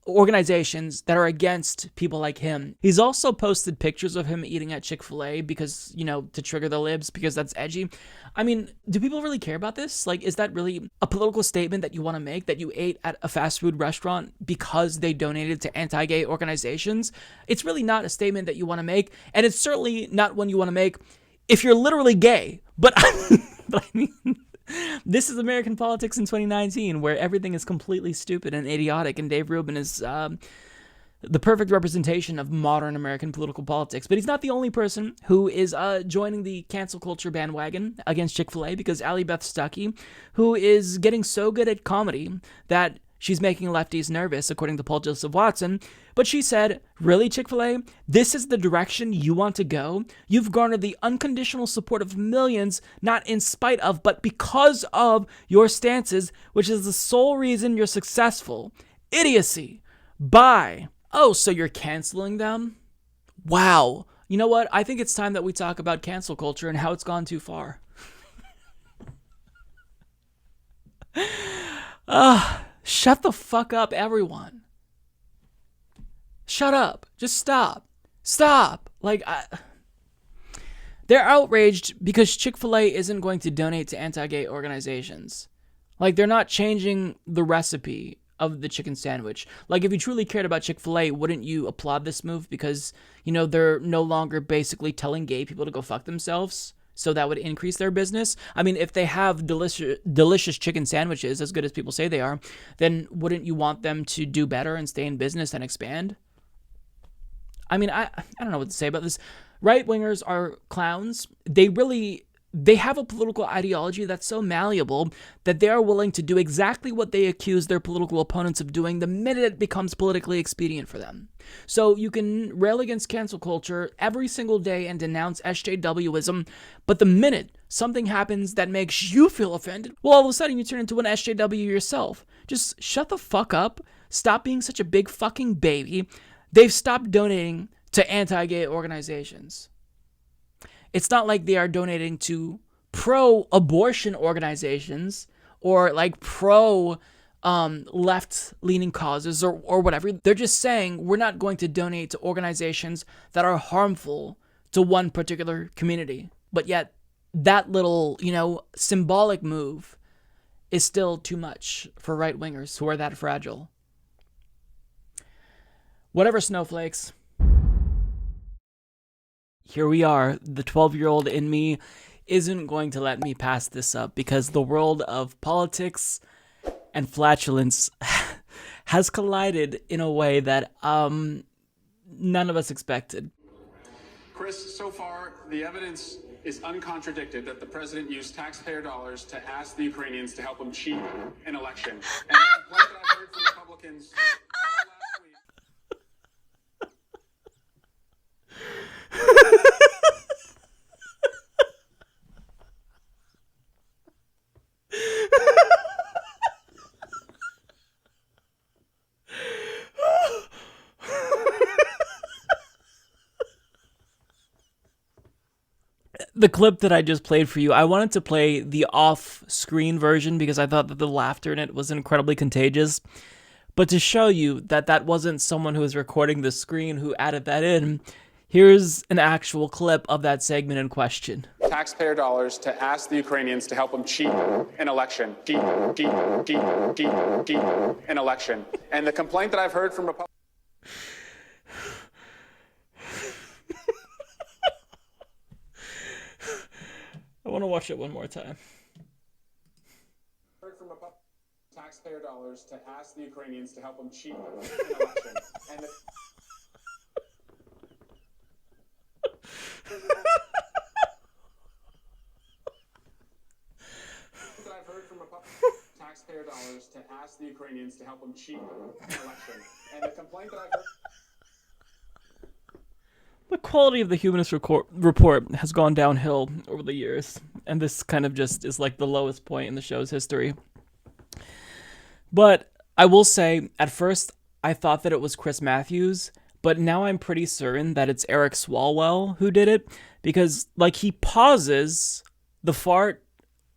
Speaker 3: organizations that are against people like him. He's also posted pictures of him eating at Chick-Fil-A because, to trigger the libs, because that's edgy. I mean, do people really care about this? Like, is that really a political statement that you want to make, that you ate at a fast food restaurant because they donated to anti-gay organizations? It's really not a statement that you want to make, and it's certainly not one you want to make if you're literally gay. But I mean, this is American politics in 2019, where everything is completely stupid and idiotic, and Dave Rubin is the perfect representation of modern American political politics. But he's not the only person who is joining the cancel culture bandwagon against Chick-fil-A, because Allie Beth Stuckey, who is getting so good at comedy that she's making lefties nervous, according to Paul Joseph Watson. But she said, really, Chick-fil-A? This is the direction you want to go? You've garnered the unconditional support of millions, not in spite of, but because of your stances, which is the sole reason you're successful. Idiocy. Bye. Oh, so you're canceling them? Wow. You know what? I think it's time that we talk about cancel culture and how it's gone too far. Shut the fuck up, everyone. Shut up. Just stop. Stop. They're outraged because Chick-fil-A isn't going to donate to anti-gay organizations. They're not changing the recipe of the chicken sandwich. If you truly cared about Chick-fil-A, wouldn't you applaud this move? Because, they're no longer basically telling gay people to go fuck themselves. So that would increase their business. I mean, if they have delicious chicken sandwiches, as good as people say they are, then wouldn't you want them to do better and stay in business and expand? I mean, I don't know what to say about this. Right-wingers are clowns. They have a political ideology that's so malleable that they are willing to do exactly what they accuse their political opponents of doing the minute it becomes politically expedient for them. So you can rail against cancel culture every single day and denounce SJWism, but the minute something happens that makes you feel offended, well, all of a sudden you turn into an SJW yourself. Just shut the fuck up. Stop being such a big fucking baby. They've stopped donating to anti-gay organizations. It's not like they are donating to pro-abortion organizations or pro-left-leaning causes or whatever. They're just saying we're not going to donate to organizations that are harmful to one particular community. But yet that little, symbolic move is still too much for right-wingers who are that fragile. Whatever, snowflakes. Here we are. The 12-year-old in me isn't going to let me pass this up, because the world of politics and flatulence has collided in a way that none of us expected.
Speaker 8: Chris, so far, the evidence is uncontradicted that the president used taxpayer dollars to ask the Ukrainians to help him cheat an election. And the complaint that I've heard from Republicans all last week...
Speaker 3: The clip that I just played for you, I wanted to play the off-screen version because I thought that the laughter in it was incredibly contagious. But to show you that that wasn't someone who was recording the screen who added that in, here's an actual clip of that segment in question.
Speaker 8: Taxpayer dollars to ask the Ukrainians to help them cheat an election. Cheat an election. And the complaint that I've heard from Republicans...
Speaker 3: I want to watch it one more time.
Speaker 8: Heard from taxpayer dollars to ask the Ukrainians to help them cheat an election. And I've heard from taxpayer dollars to ask the Ukrainians to help them cheat an election. And the complaint that I've heard...
Speaker 3: The quality of the Humanist Report has gone downhill over the years, and this kind of just is like the lowest point in the show's history. But I will say, at first, I thought that it was Chris Matthews, but now I'm pretty certain that it's Eric Swalwell who did it, because, he pauses, the fart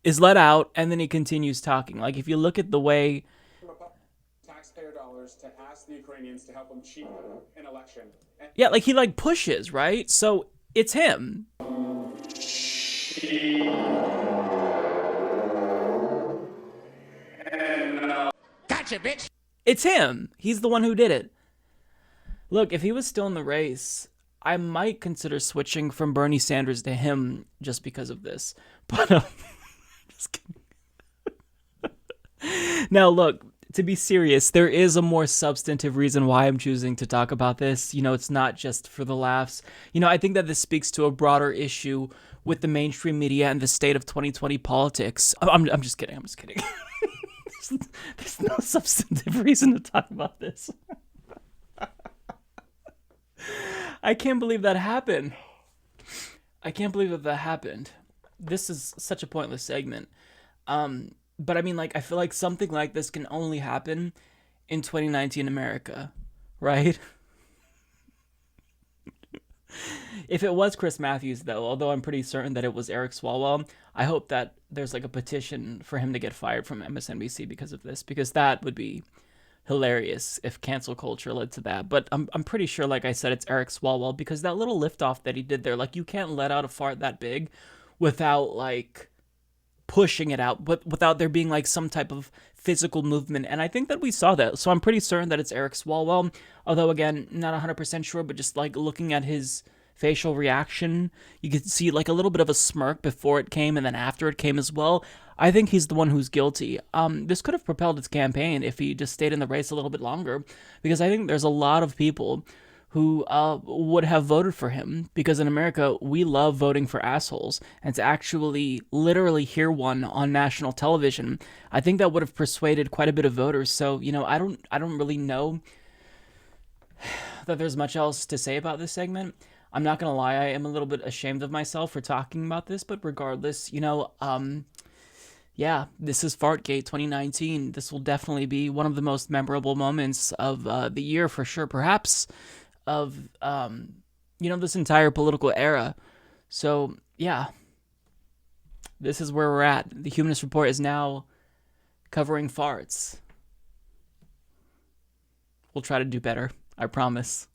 Speaker 3: is let out, and then he continues talking. If you look at the way...
Speaker 8: Taxpayer dollars to ask ask the Ukrainians to help him cheat an election.
Speaker 3: Yeah, like he like pushes, right? So it's him.
Speaker 9: Gotcha, bitch.
Speaker 3: It's him. He's the one who did it. Look, if he was still in the race, I might consider switching from Bernie Sanders to him just because of this. But just kidding. Now, look, to be serious, there is a more substantive reason why I'm choosing to talk about this. You know, it's not just for the laughs. You know, I think that this speaks to a broader issue with the mainstream media and the state of 2020 politics. I'm just kidding. I'm just kidding. There's no substantive reason to talk about this. I can't believe that happened. I can't believe that happened. This is such a pointless segment. But I mean, like, I feel like something like this can only happen in 2019 America, right? If it was Chris Matthews, though, although I'm pretty certain that it was Eric Swalwell, I hope that there's like a petition for him to get fired from MSNBC because of this, because that would be hilarious if cancel culture led to that. But I'm pretty sure, like I said, it's Eric Swalwell, because that little liftoff that he did there, like, you can't let out a fart that big without like pushing it out, but without there being like some type of physical movement. And I think that we saw that. So I'm pretty certain that it's Eric Swalwell, although again, not 100% sure, but just like looking at his facial reaction, you could see like a little bit of a smirk before it came and then after it came as well. I think he's the one who's guilty. This could have propelled his campaign if he just stayed in the race a little bit longer, because I think there's a lot of people who would have voted for him, because in America, we love voting for assholes, and to actually literally hear one on national television, I think that would have persuaded quite a bit of voters. So, you know, I don't really know that there's much else to say about this segment. I'm not gonna lie, I am a little bit ashamed of myself for talking about this, but regardless, you know, yeah, this is Fartgate 2019. This will definitely be one of the most memorable moments of the year for sure, perhaps of, you know, this entire political era. So, yeah, this is where we're at. The Humanist Report is now covering farts. We'll try to do better, I promise.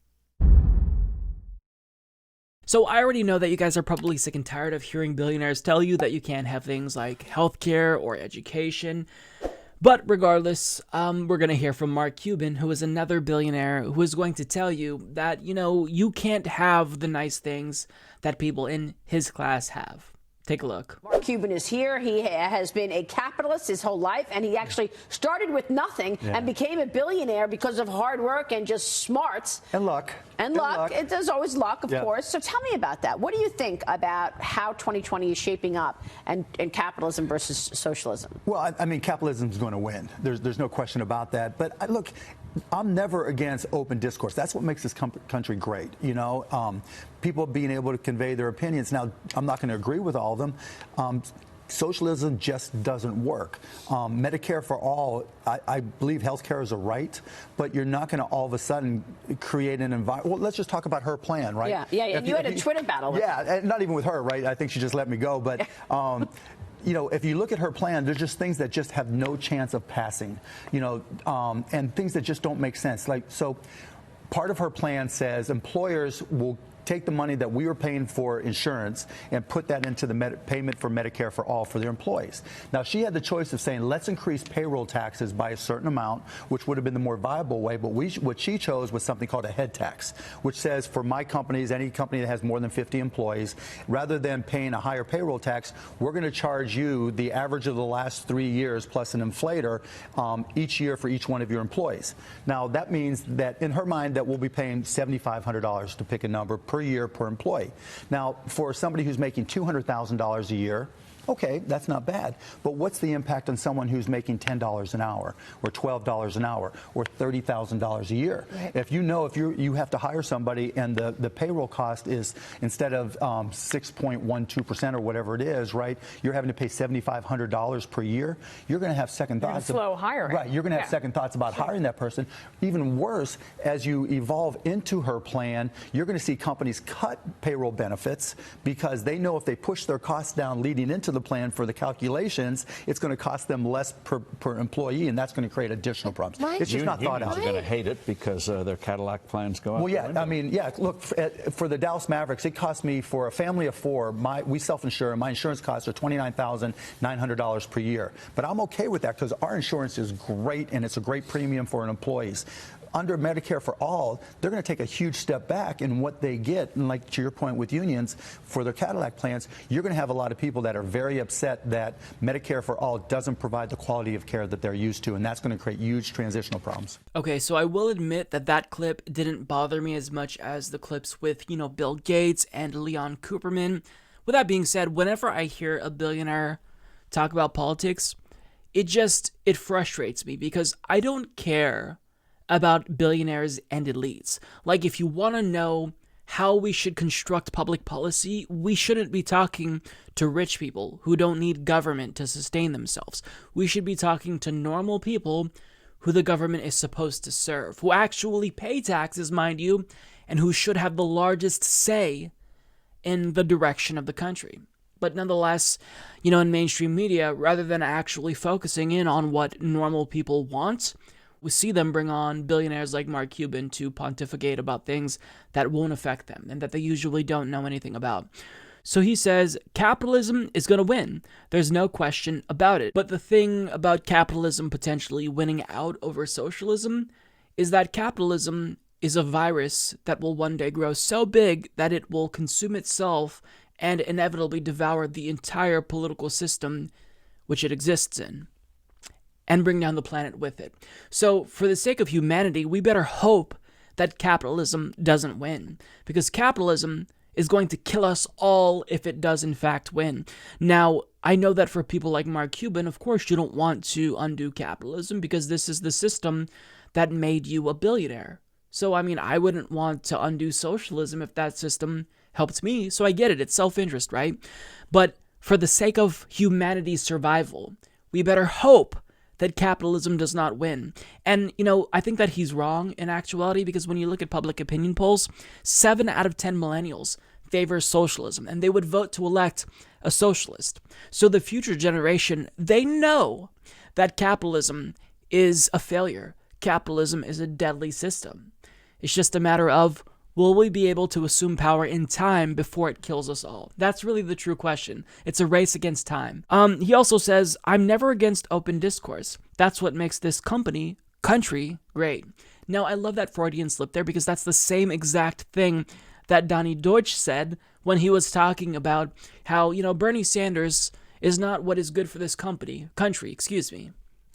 Speaker 3: So I already know that you guys are probably sick and tired of hearing billionaires tell you that you can't have things like healthcare or education. But regardless, we're going to hear from Mark Cuban, who is another billionaire, who is going to tell you that, you know, you can't have the nice things that people in his class have. Take a look.
Speaker 10: Mark Cuban is here. He has been a capitalist his whole life, and he actually started with nothing and became a billionaire because of hard work and just smarts.
Speaker 11: And luck.
Speaker 10: And luck. There's always luck, of course. So tell me about that. What do you think about how 2020 is shaping up and countalism versus socialism?
Speaker 11: Well, I mean, capitalism is going to win. There's no question about that. But look, I'm never against open discourse. That's what makes this country great. You know, people being able to convey their opinions. Now, I'm not going to agree with all of them. Socialism just doesn't work. Medicare for all, I believe health care is a right, but you're not going to all of a sudden create an environment. Well, let's just talk about her plan, right?
Speaker 10: Yeah. And you had a Twitter battle with her.
Speaker 11: Yeah, not even with her, right? I think she just let me go. But you know, if you look at her plan, there's just things that just have no chance of passing, you know, and things that just don't make sense. Like, so part of her plan says employers will take the money that we were paying for insurance and put that into the payment for Medicare for all for their employees. Now, she had the choice of saying, let's increase payroll taxes by a certain amount, which would have been the more viable way. But what she chose was something called a head tax, which says for my companies, any company that has more than 50 employees, rather than paying a higher payroll tax, we're going to charge you the average of the last 3 years plus an inflator each year for each one of your employees. Now, that means that in her mind that we'll be paying $7,500 to pick a number per year per employee. Now, for somebody who's making $200,000 a year, okay, that's not bad. But what's the impact on someone who's making $10 an hour or $12 an hour or $30,000 a year? Right. If you know, if you have to hire somebody and the payroll cost is, instead of 6.12% or whatever it is, right, you're having to pay $7,500 per year, you're going to have second thoughts.
Speaker 10: Slow hiring.
Speaker 11: Right, you're going to have second thoughts about hiring that person. Even worse, as you evolve into her plan, you're going to see companies cut payroll benefits because they know if they push their costs down leading into the the plan for the calculations, it's going to cost them less per employee, and that's going to create additional problems. It's just not thought out.
Speaker 12: Unions are going to hate it because their Cadillac plans go out.
Speaker 11: Well, yeah, I mean, yeah, look, for the Dallas Mavericks, it cost me, for a family of four, we self-insure, and my insurance costs are $29,900 per year. But I'm okay with that because our insurance is great, and it's a great premium for an employees. Under Medicare for All, they're going to take a huge step back in what they get. And like to your point with unions, for their Cadillac plans, you're going to have a lot of people that are very upset that Medicare for All doesn't provide the quality of care that they're used to, and that's going to create huge transitional problems.
Speaker 3: Okay, so I will admit that clip didn't bother me as much as the clips with, Bill Gates and Leon Cooperman. With that being said, whenever I hear a billionaire talk about politics, it frustrates me because I don't care about billionaires and elites. Like, if you want to know how we should construct public policy, we shouldn't be talking to rich people who don't need government to sustain themselves. We should be talking to normal people who the government is supposed to serve, who actually pay taxes, mind you, and who should have the largest say in the direction of the country. But nonetheless, in mainstream media, rather than actually focusing in on what normal people want, we see them bring on billionaires like Mark Cuban to pontificate about things that won't affect them and that they usually don't know anything about. So he says capitalism is going to win. There's no question about it. But the thing about capitalism potentially winning out over socialism is that capitalism is a virus that will one day grow so big that it will consume itself and inevitably devour the entire political system which it exists in, and bring down the planet with it. So for the sake of humanity, we better hope that capitalism doesn't win, because capitalism is going to kill us all if it does in fact win. Now, I know that for people like Mark Cuban, of course you don't want to undo capitalism because this is the system that made you a billionaire. So, I wouldn't want to undo socialism if that system helped me, so I get it, it's self-interest, right? But for the sake of humanity's survival, we better hope that capitalism does not win. And, I think that he's wrong in actuality, because when you look at public opinion polls, 7 out of 10 millennials favor socialism, and they would vote to elect a socialist. So the future generation, they know that capitalism is a failure. Capitalism is a deadly system. It's just a matter of, will we be able to assume power in time before it kills us all? That's really the true question. It's a race against time. He also says, I'm never against open discourse. That's what makes this country great. Now, I love that Freudian slip there, because that's the same exact thing that Donnie Deutsch said when he was talking about how, Bernie Sanders is not what is good for this country.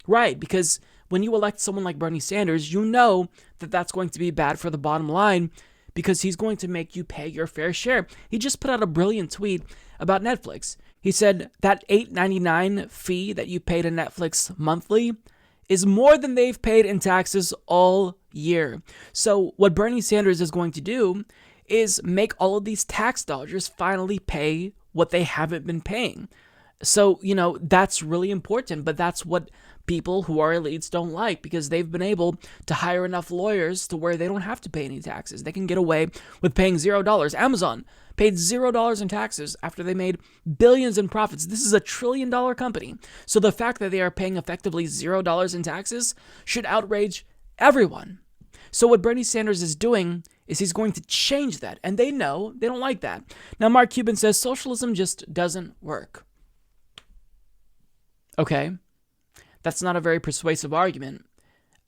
Speaker 3: Right, because when you elect someone like Bernie Sanders, you know that that's going to be bad for the bottom line, because he's going to make you pay your fair share. He just put out a brilliant tweet about Netflix. He said that $8.99 fee that you pay to Netflix monthly is more than they've paid in taxes all year. So what Bernie Sanders is going to do is make all of these tax dodgers finally pay what they haven't been paying. So, that's really important, but that's what people who are elites don't like, because they've been able to hire enough lawyers to where they don't have to pay any taxes. They can get away with paying $0. Amazon paid $0 in taxes after they made billions in profits. This is a $1 trillion company. So the fact that they are paying effectively $0 in taxes should outrage everyone. So what Bernie Sanders is doing is he's going to change that, and they know they don't like that. Now, Mark Cuban says socialism just doesn't work. Okay. That's not a very persuasive argument.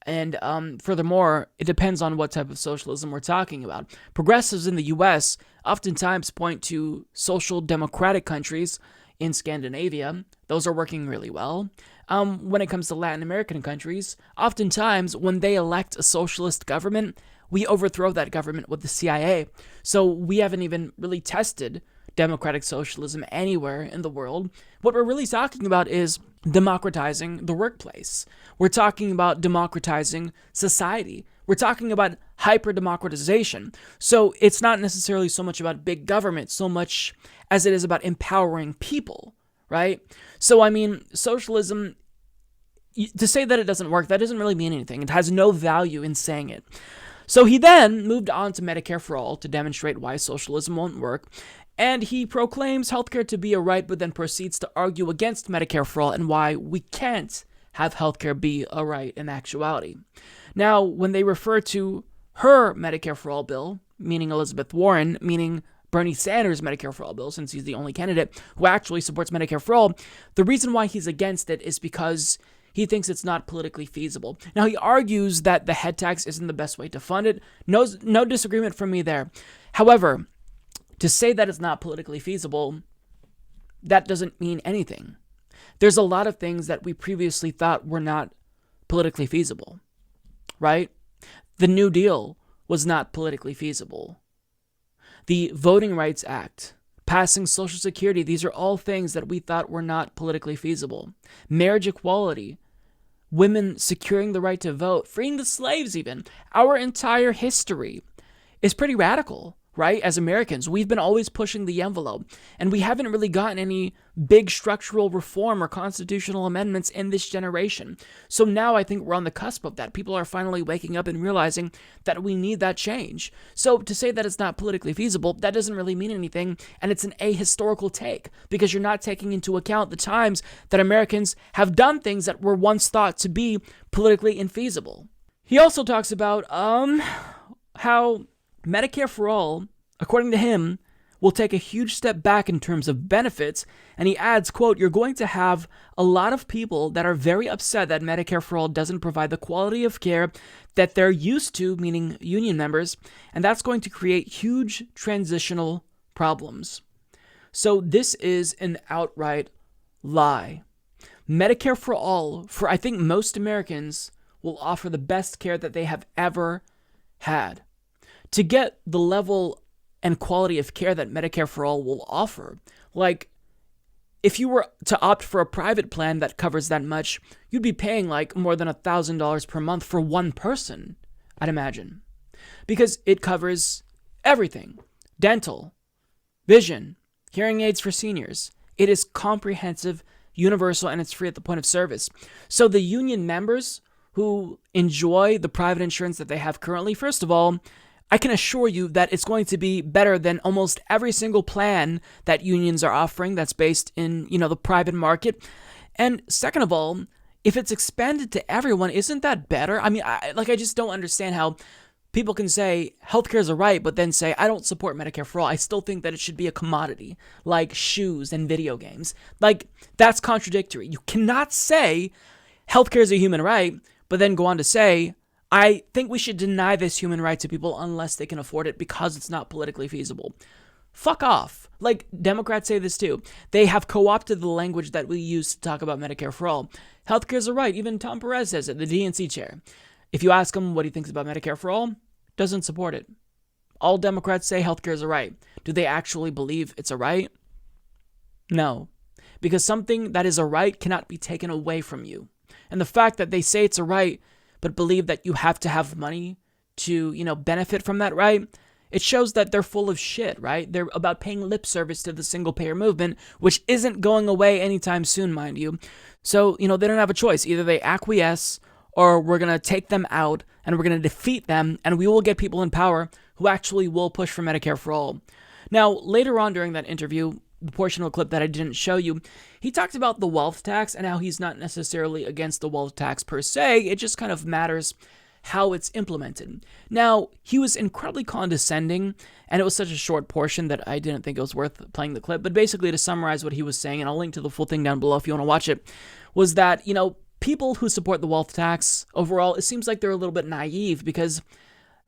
Speaker 3: And furthermore, it depends on what type of socialism we're talking about. Progressives in the U.S. oftentimes point to social democratic countries in Scandinavia. Those are working really well. When it comes to Latin American countries, oftentimes when they elect a socialist government, we overthrow that government with the CIA. So we haven't even really tested democratic socialism anywhere in the world. What we're really talking about is democratizing the workplace. We're talking about democratizing society. We're talking about hyper-democratization. So it's not necessarily so much about big government so much as it is about empowering people, right? So, socialism, to say that it doesn't work, that doesn't really mean anything. It has no value in saying it. So he then moved on to Medicare for All to demonstrate why socialism won't work. And he proclaims healthcare to be a right, but then proceeds to argue against Medicare for All and why we can't have healthcare be a right in actuality. Now, when they refer to her Medicare for All bill, meaning Elizabeth Warren, meaning Bernie Sanders' Medicare for All bill, since he's the only candidate who actually supports Medicare for All, the reason why he's against it is because he thinks it's not politically feasible. Now, he argues that the head tax isn't the best way to fund it. No disagreement from me there. However, to say that it's not politically feasible, that doesn't mean anything. There's a lot of things that we previously thought were not politically feasible, right? The New Deal was not politically feasible. The Voting Rights Act, passing Social Security, these are all things that we thought were not politically feasible. Marriage equality, women securing the right to vote, freeing the slaves even. Our entire history is pretty radical, right? As Americans, we've been always pushing the envelope, and we haven't really gotten any big structural reform or constitutional amendments in this generation. So now I think we're on the cusp of that. People are finally waking up and realizing that we need that change. So to say that it's not politically feasible, that doesn't really mean anything, and it's an ahistorical take, because you're not taking into account the times that Americans have done things that were once thought to be politically infeasible. He also talks about how Medicare for All, according to him, will take a huge step back in terms of benefits, and he adds, quote, "You're going to have a lot of people that are very upset that Medicare for All doesn't provide the quality of care that they're used to," meaning union members, "and that's going to create huge transitional problems." So this is an outright lie. Medicare for All, for I think most Americans, will offer the best care that they have ever had. To get the level and quality of care that Medicare for All will offer, like if you were to opt for a private plan that covers that much, you'd be paying like more than $1,000 per month for one person, I'd imagine, because it covers everything: dental, vision, hearing aids for seniors. It is comprehensive, universal, and it's free at the point of service. So the union members who enjoy the private insurance that they have currently, first of all, I can assure you that it's going to be better than almost every single plan that unions are offering that's based in, the private market. And second of all, if it's expanded to everyone, isn't that better? I mean, I just don't understand how people can say healthcare is a right, but then say, I don't support Medicare for All. I still think that it should be a commodity, like shoes and video games. Like, that's contradictory. You cannot say healthcare is a human right, but then go on to say, I think we should deny this human right to people unless they can afford it because it's not politically feasible. Fuck off. Like, Democrats say this too. They have co-opted the language that we use to talk about Medicare for All. Healthcare is a right. Even Tom Perez says it, the DNC chair. If you ask him what he thinks about Medicare for All, doesn't support it. All Democrats say healthcare is a right. Do they actually believe it's a right? No. Because something that is a right cannot be taken away from you. And the fact that they say it's a right but believe that you have to have money to, benefit from that right, it shows that they're full of shit, right? They're about paying lip service to the single-payer movement, which isn't going away anytime soon, mind you. So, they don't have a choice. Either they acquiesce, or we're going to take them out, and we're going to defeat them, and we will get people in power who actually will push for Medicare for All. Now, later on during that interview, the portion of a clip that I didn't show you, he talked about the wealth tax and how he's not necessarily against the wealth tax per se. It just kind of matters how it's implemented. Now, he was incredibly condescending, and it was such a short portion that I didn't think it was worth playing the clip. But basically, to summarize what he was saying, and I'll link to the full thing down below if you want to watch it, was that, people who support the wealth tax, overall, it seems like they're a little bit naive because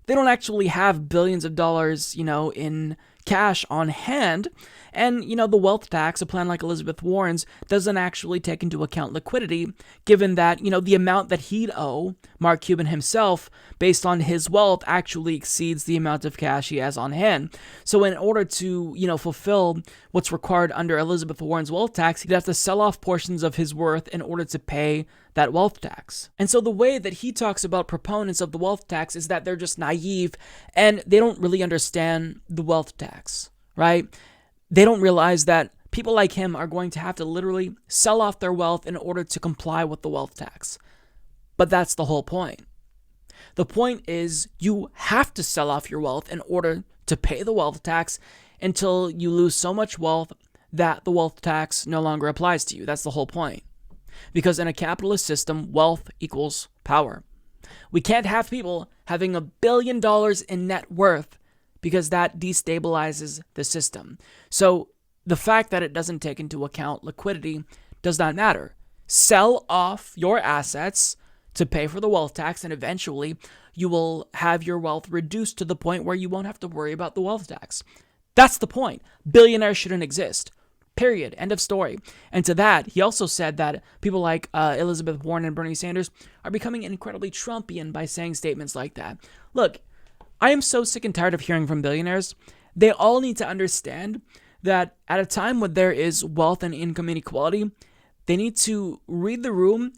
Speaker 3: they don't actually have billions of dollars, in cash on hand. And, the wealth tax, a plan like Elizabeth Warren's, doesn't actually take into account liquidity, given that, the amount that he'd owe Mark Cuban himself, based on his wealth, actually exceeds the amount of cash he has on hand. So in order to, fulfill what's required under Elizabeth Warren's wealth tax, he'd have to sell off portions of his worth in order to pay that wealth tax. And so the way that he talks about proponents of the wealth tax is that they're just naive and they don't really understand the wealth tax, right? They don't realize that people like him are going to have to literally sell off their wealth in order to comply with the wealth tax. But that's the whole point. The point is you have to sell off your wealth in order to pay the wealth tax, until you lose so much wealth that the wealth tax no longer applies to you. That's the whole point. Because in a capitalist system, wealth equals power. We can't have people having $1 billion in net worth because that destabilizes the system. So the fact that it doesn't take into account liquidity does not matter. Sell off your assets to pay for the wealth tax, and eventually you will have your wealth reduced to the point where you won't have to worry about the wealth tax. That's the point. Billionaires shouldn't exist. Period. End of story. And to that, he also said that people like Elizabeth Warren and Bernie Sanders are becoming incredibly Trumpian by saying statements like that. Look, I am so sick and tired of hearing from billionaires. They all need to understand that at a time when there is wealth and income inequality, they need to read the room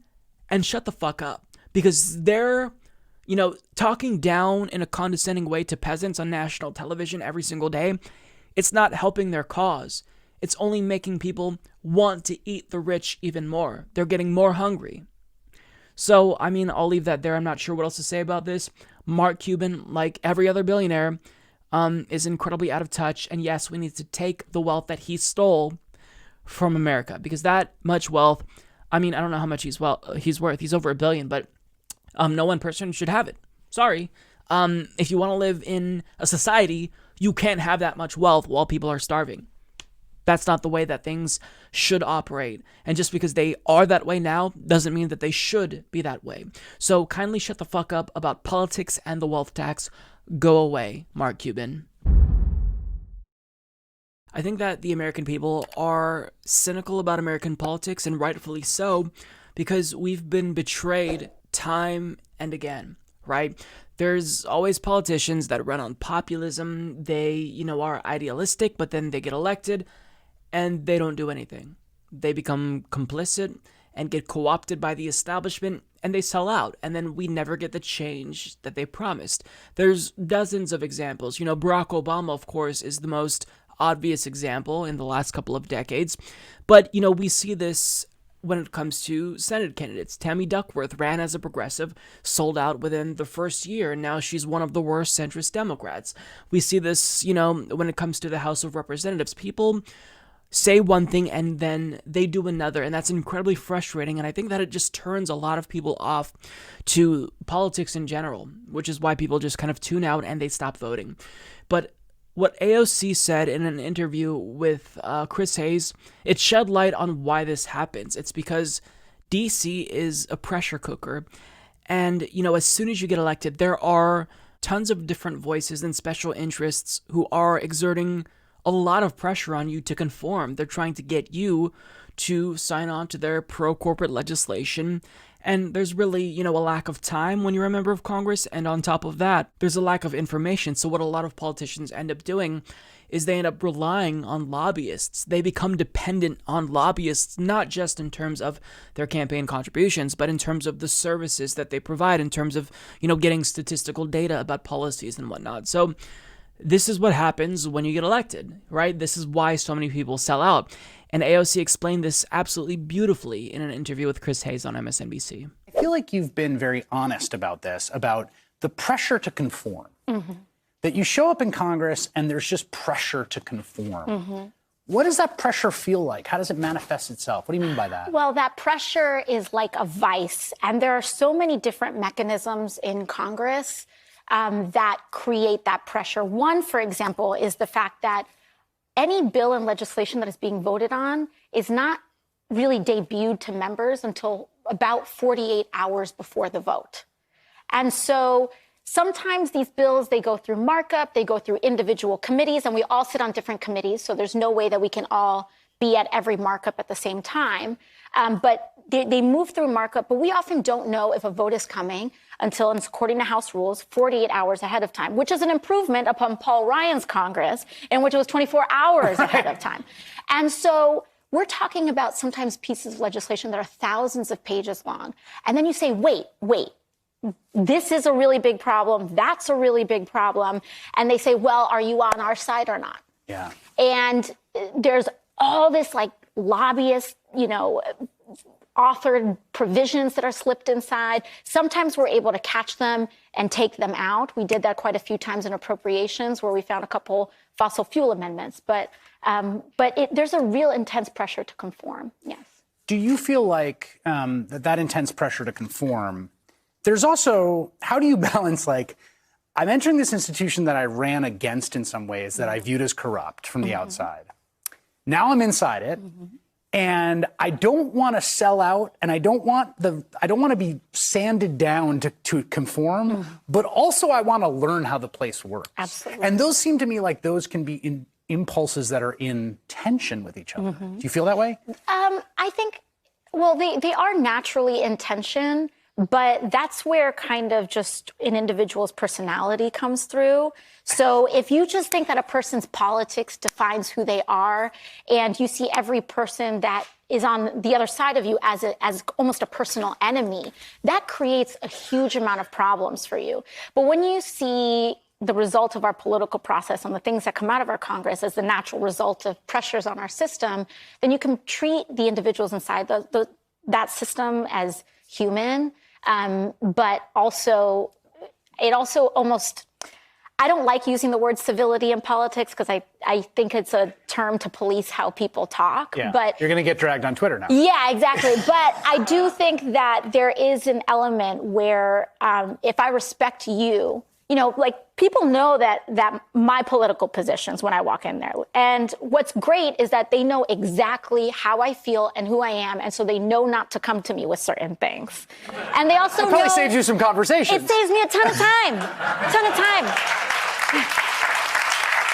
Speaker 3: and shut the fuck up. Because they're, talking down in a condescending way to peasants on national television every single day. It's not helping their cause. It's only making people want to eat the rich even more. They're getting more hungry. So, I'll leave that there. I'm not sure what else to say about this. Mark Cuban, like every other billionaire, is incredibly out of touch. And yes, we need to take the wealth that he stole from America. Because that much wealth, I don't know how much he's worth. He's over $1 billion, but no one person should have it. Sorry. If you want to live in a society, you can't have that much wealth while people are starving. That's not the way that things should operate. And just because they are that way now doesn't mean that they should be that way. So kindly shut the fuck up about politics and the wealth tax. Go away, Mark Cuban. I think that the American people are cynical about American politics, and rightfully so, because we've been betrayed time and again, right? There's always politicians that run on populism. They, are idealistic, but then they get elected and they don't do anything. They become complicit and get co-opted by the establishment, and they sell out, and then we never get the change that they promised. There's dozens of examples. Barack Obama, of course, is the most obvious example in the last couple of decades, but, we see this when it comes to Senate candidates. Tammy Duckworth ran as a progressive, sold out within the first year, and now she's one of the worst centrist Democrats. We see this, when it comes to the House of Representatives. People say one thing and then they do another, and that's incredibly frustrating, and I think that it just turns a lot of people off to politics in general, which is why people just kind of tune out and they stop voting. But what AOC said in an interview with Chris Hayes, it shed light on why this happens. It's because DC is a pressure cooker, and as soon as you get elected, there are tons of different voices and special interests who are exerting a lot of pressure on you to conform. They're trying to get you to sign on to their pro-corporate legislation. And there's really, a lack of time when you're a member of Congress. And on top of that, there's a lack of information. So what a lot of politicians end up doing is they end up relying on lobbyists. They become dependent on lobbyists, not just in terms of their campaign contributions, but in terms of the services that they provide, in terms of, getting statistical data about policies and whatnot. So this is what happens when you get elected, right? This is why so many people sell out. And AOC explained this absolutely beautifully in an interview with Chris Hayes on MSNBC.
Speaker 13: I feel like you've been very honest about this, about the pressure to conform. Mm-hmm. That you show up in Congress and there's just pressure to conform. Mm-hmm. What does that pressure feel like? How does it manifest itself? What do you mean by that?
Speaker 14: Well, that pressure is like a vice, and there are so many different mechanisms in Congress that create that pressure. One, for example, is the fact that any bill and legislation that is being voted on is not really debuted to members until about 48 hours before the vote. And so sometimes these bills, they go through markup, they go through individual committees, and we all sit on different committees, so there's no way that we can all be at every markup at the same time. But they move through markup, but we often don't know if a vote is coming until, according to House rules, 48 hours ahead of time, which is an improvement upon Paul Ryan's Congress, in which it was 24 hours ahead of time. And so we're talking about sometimes pieces of legislation that are thousands of pages long. And then you say, wait, this is a really big problem. That's a really big problem. And they say, well, are you on our side or not?
Speaker 13: Yeah.
Speaker 14: And there's all this like lobbyist, authored provisions that are slipped inside. Sometimes we're able to catch them and take them out. We did that quite a few times in appropriations where we found a couple fossil fuel amendments. But there's a real intense pressure to conform, yes.
Speaker 13: Do you feel like that intense pressure to conform, there's also, how do you balance, like, I'm entering this institution that I ran against in some ways that I viewed as corrupt from the outside. Now I'm inside it, and I don't want to sell out, and I don't want to be sanded down to conform, but also I want to learn how the place works.
Speaker 14: Absolutely.
Speaker 13: And those seem to me like those can be impulses that are in tension with each other. Do you feel that way?
Speaker 14: I think, well, they are naturally in tension, but that's where kind of just an individual's personality comes through. So if you just think that a person's politics defines who they are, and you see every person that is on the other side of you as almost a personal enemy, that creates a huge amount of problems for you. But when you see the result of our political process and the things that come out of our Congress as the natural result of pressures on our system, then you can treat the individuals inside that system as human. But also, it also almost, I don't like using the word civility in politics because I think it's a term to police how people talk.
Speaker 13: Yeah,
Speaker 14: but
Speaker 13: you're going to get dragged on Twitter now.
Speaker 14: Yeah, exactly. But I do think that there is an element where if I respect you, you know, like people know that my political positions when I walk in there. And what's great is that they know exactly how I feel and who I am. And so they know not to come to me with certain things. And they also
Speaker 13: It probably saves you some conversations.
Speaker 14: It saves me a ton of time.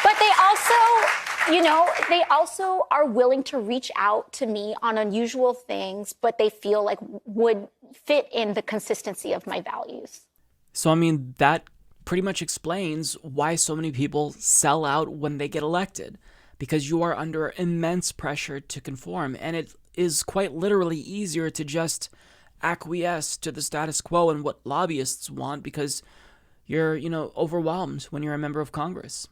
Speaker 14: But they also are willing to reach out to me on unusual things, but they feel like would fit in the consistency of my values.
Speaker 3: So, I mean, that pretty much explains why so many people sell out when they get elected, because you are under immense pressure to conform, and it is quite literally easier to just acquiesce to the status quo and what lobbyists want because you're, overwhelmed when you're a member of Congress.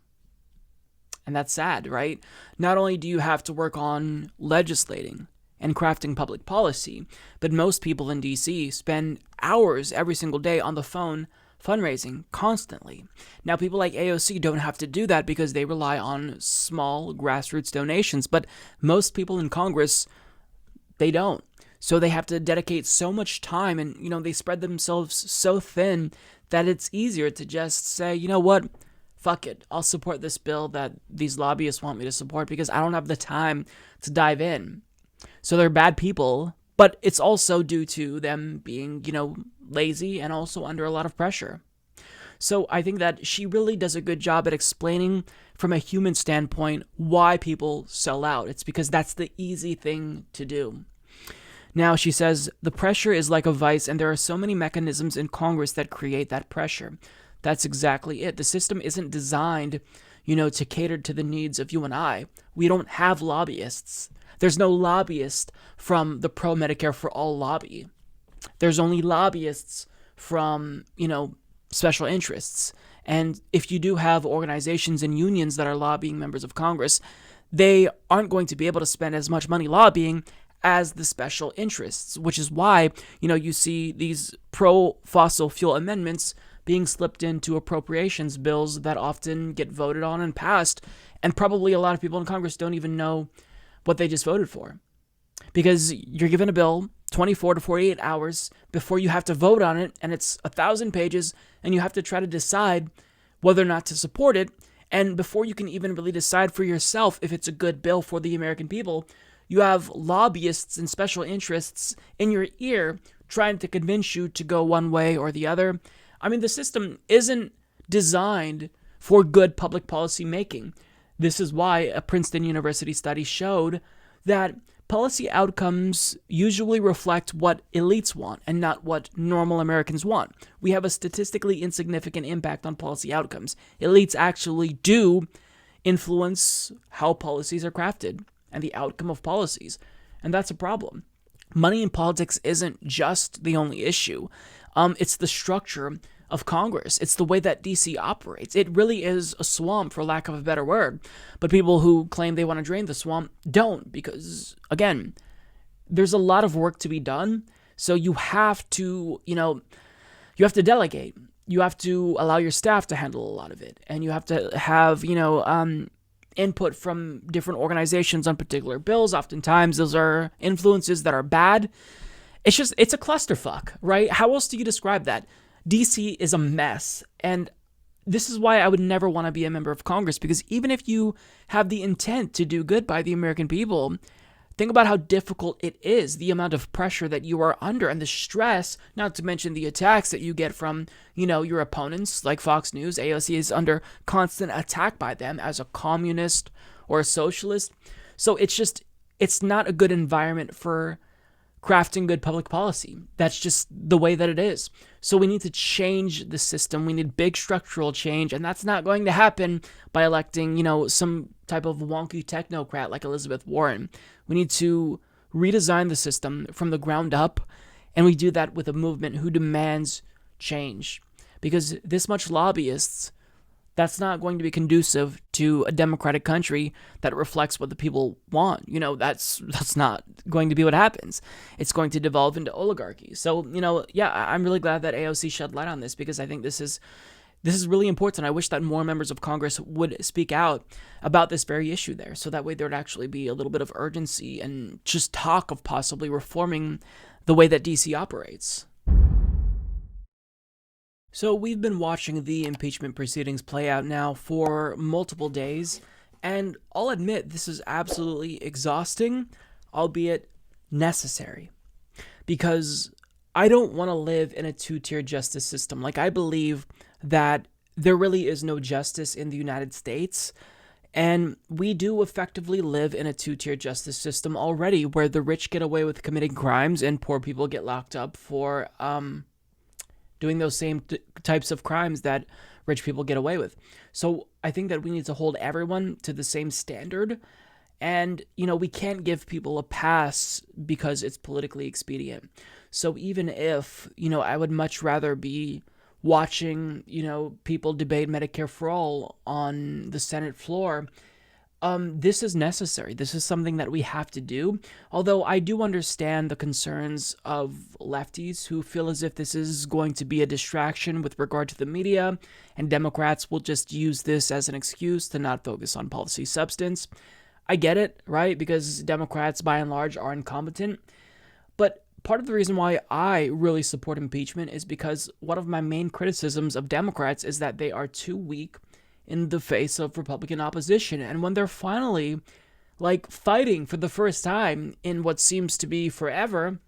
Speaker 3: And that's sad, right? Not only do you have to work on legislating and crafting public policy, but most people in DC spend hours every single day on the phone fundraising constantly. Now, people like AOC don't have to do that because they rely on small grassroots donations, but most people in Congress, they don't. So they have to dedicate so much time and, they spread themselves so thin that it's easier to just say, you know what, fuck it. I'll support this bill that these lobbyists want me to support because I don't have the time to dive in. So they're bad people, but it's also due to them being, lazy and also under a lot of pressure. So I think that she really does a good job at explaining from a human standpoint why people sell out. It's because that's the easy thing to do. Now, she says, the pressure is like a vice, and there are so many mechanisms in Congress that create that pressure. That's exactly it. The system isn't designed, to cater to the needs of you and I. We don't have lobbyists. There's no lobbyist from the pro-Medicare For All lobby. There's only lobbyists from, special interests. And if you do have organizations and unions that are lobbying members of Congress, they aren't going to be able to spend as much money lobbying as the special interests, which is why, you see these pro-fossil fuel amendments being slipped into appropriations bills that often get voted on and passed. And probably a lot of people in Congress don't even know what they just voted for. Because you're given a bill 24 to 48 hours before you have to vote on it, and it's 1,000 pages, and you have to try to decide whether or not to support it. And before you can even really decide for yourself if it's a good bill for the American people, you have lobbyists and special interests in your ear trying to convince you to go one way or the other. I mean, the system isn't designed for good public policy making. This is why a Princeton University study showed that policy outcomes usually reflect what elites want and not what normal Americans want. We have a statistically insignificant impact on policy outcomes. Elites actually do influence how policies are crafted and the outcome of policies, and that's a problem. Money in politics isn't just the only issue. It's the structure of Congress. It's the way that DC operates. It really is a swamp, for lack of a better word. But people who claim they want to drain the swamp don't, because, again, there's a lot of work to be done. So you have to, you have to delegate. You have to allow your staff to handle a lot of it. And you have to have, input from different organizations on particular bills. Oftentimes those are influences that are bad. It's a clusterfuck, right? How else do you describe that? DC is a mess. And this is why I would never want to be a member of Congress, because even if you have the intent to do good by the American people, think about how difficult it is, the amount of pressure that you are under and the stress, not to mention the attacks that you get from, your opponents like Fox News. AOC is under constant attack by them as a communist or a socialist. So it's not a good environment for crafting good public policy. That's just the way that it is. So we need to change the system. We need big structural change, and that's not going to happen by electing, some type of wonky technocrat like Elizabeth Warren. We need to redesign the system from the ground up, and we do that with a movement who demands change. Because this much lobbyists, that's not going to be conducive to a democratic country that reflects what the people want. That's not going to be what happens. It's going to devolve into oligarchy. So, I'm really glad that AOC shed light on this, because I think this is really important. I wish that more members of Congress would speak out about this very issue there. So that way there would actually be a little bit of urgency and just talk of possibly reforming the way that DC operates. So we've been watching the impeachment proceedings play out now for multiple days, and I'll admit this is absolutely exhausting, albeit necessary, because I don't want to live in a two-tier justice system. I believe that there really is no justice in the United States, and we do effectively live in a two-tier justice system already, where the rich get away with committing crimes and poor people get locked up for doing those same types of crimes that rich people get away with. So I think that we need to hold everyone to the same standard. And, we can't give people a pass because it's politically expedient. So even if, I would much rather be watching, people debate Medicare For All on the Senate floor, this is necessary. This is something that we have to do. Although I do understand the concerns of lefties who feel as if this is going to be a distraction with regard to the media, and Democrats will just use this as an excuse to not focus on policy substance. I get it, right? Because Democrats, by and large, are incompetent. But part of the reason why I really support impeachment is because one of my main criticisms of Democrats is that they are too weak in the face of Republican opposition. And when they're finally, fighting for the first time in what seems to be forever,